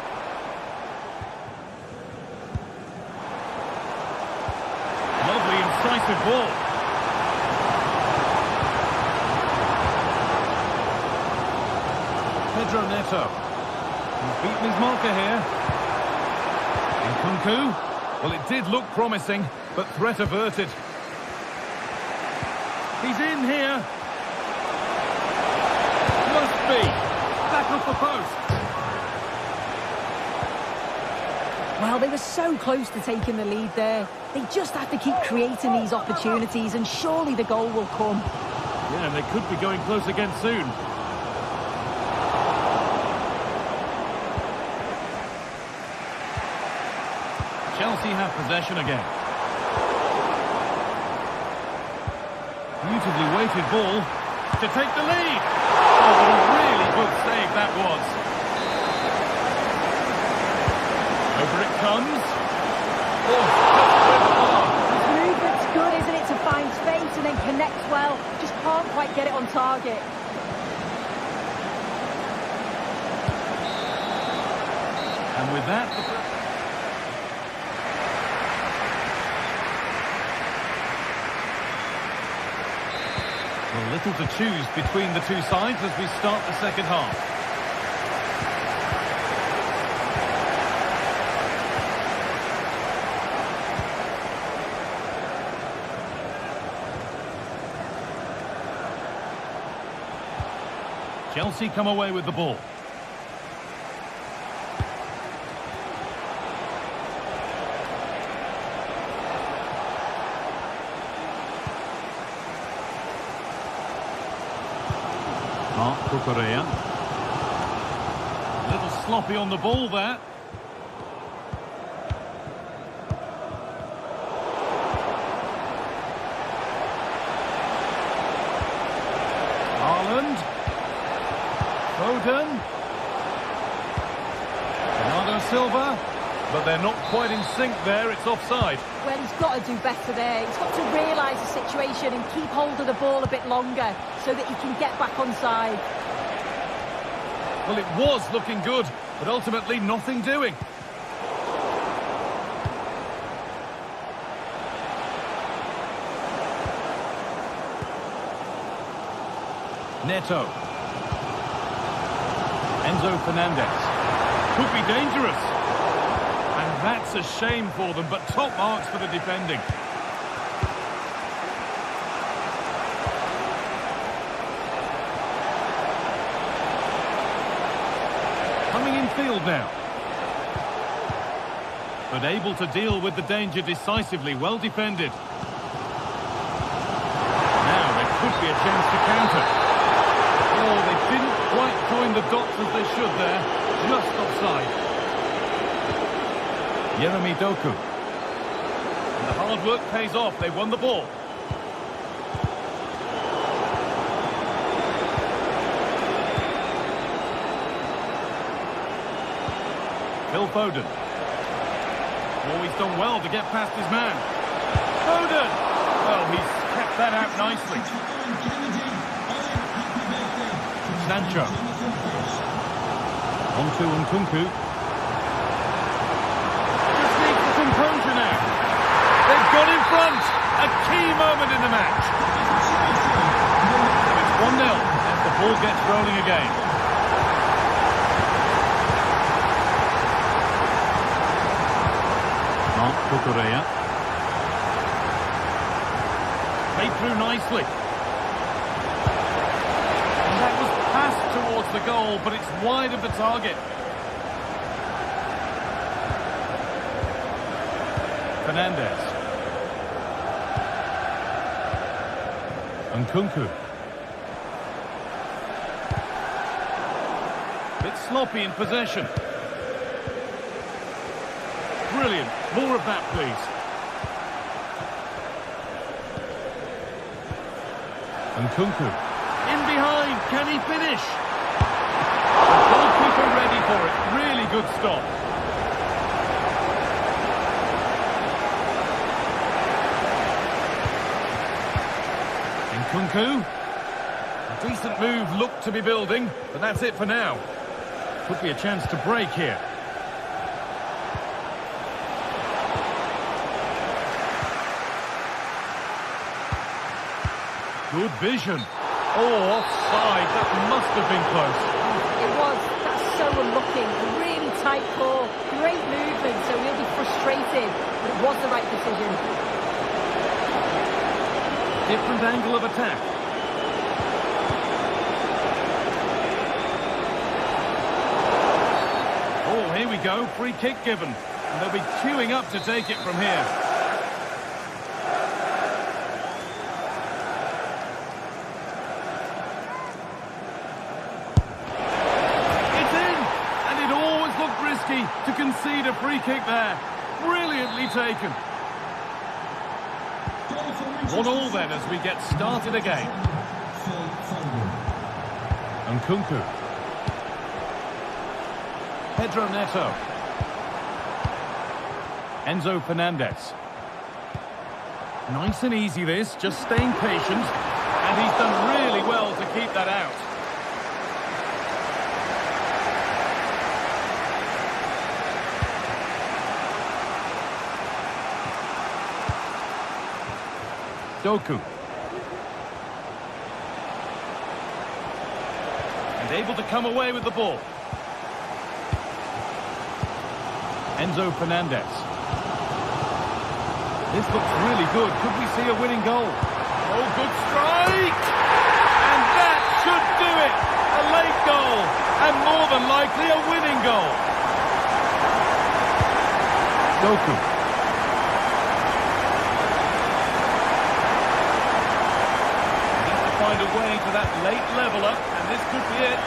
Lovely incisive ball. Pedro Neto. He's beaten his marker here. Nkunku. Well, it did look promising, but threat averted. He's in here. Must be. Back off the post. Well, they were so close to taking the lead there. They just have to keep creating these opportunities, and surely the goal will come. Yeah, and they could be going close again soon. Chelsea have possession again. Beautifully weighted ball to take the lead. Oh, what a really good save that was. Over it comes. Oh, His movement's good, isn't it, to find space and then connect well. Just can't quite get it on target. and with that... Well, little to choose between the two sides as we start the second half. Chelsea come away with the ball. Cucurella. A little sloppy on the ball there. Haaland. Foden. Bernardo Silva. But they're not quite in sync there. It's offside. Well, he's got to do better there. He's got to realise the situation and keep hold of the ball a bit longer so that he can get back onside. Well, it was looking good, but ultimately nothing doing. Neto. Enzo Fernandez. Could be dangerous. And that's a shame for them, but top marks for the defending. Coming in field now. But able to deal with the danger decisively, well defended. Now there could be a chance to counter. Oh, they didn't quite join the dots as they should there. Just offside. Jeremy Doku. And the hard work pays off. They won the ball. Phil Foden. Oh, he's done well to get past his man. Foden! Well, he's kept that out nicely. Sancho. On to Nkunku. Just needs the composure now. They've got in front. A key moment in the match. It's 1-0 as the ball gets rolling again. Cucurella. Played through nicely. And that was passed towards the goal, but it's wide of the target. Fernandez. Nkunku. Bit sloppy in possession. Brilliant. More of that, please. And Kunku. In behind. Can he finish? The goalkeeper ready for it. Really good stop. And Kunku. A decent move looked to be building, but that's it for now. Could be a chance to break here. Good vision. Oh, offside. That must have been close. It was. That's so unlucky. A really tight call. Great movement, so he'll be frustrated. But it was the right decision. Different angle of attack. Oh, here we go. Free kick given. And they'll be queuing up to take it from here. To concede a free kick there. Brilliantly taken. 1-1 then as we get started again. And Kunku. Pedro Neto. Enzo Fernandez. Nice and easy this, just staying patient. And he's done really well to keep that out. Doku. And able to come away with the ball. Enzo Fernandez. This looks really good. Could we see a winning goal? Oh, good strike! And that should do it! A late goal. And more than likely a winning goal. Doku. Find a way to that late leveller, and this could be it.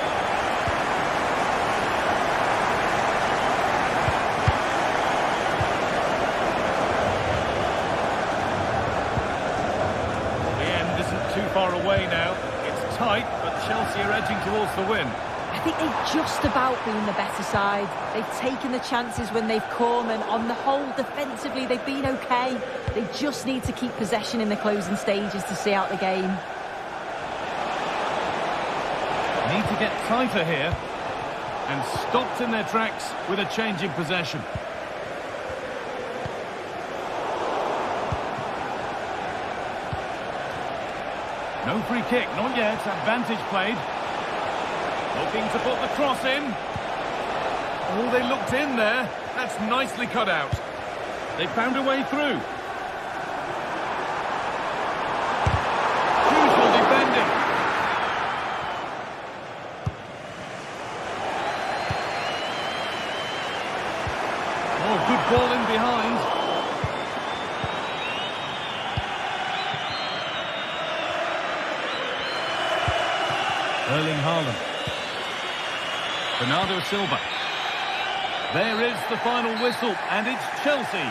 The end isn't too far away now. It's tight, but Chelsea are edging towards the win. I think they've just about been the better side. They've taken the chances when they've come, and on the whole, defensively, they've been okay. They just need to keep possession in the closing stages to see out the game. Need to get tighter here, and stopped in their tracks with a change in possession. No free kick, not yet. Advantage played. Looking to put the cross in. Oh, they looked in there. That's nicely cut out. They found a way through. Crucial defending. Oh, good ball in behind. Erling Haaland. Bernardo Silva. There is the final whistle, and it's Chelsea.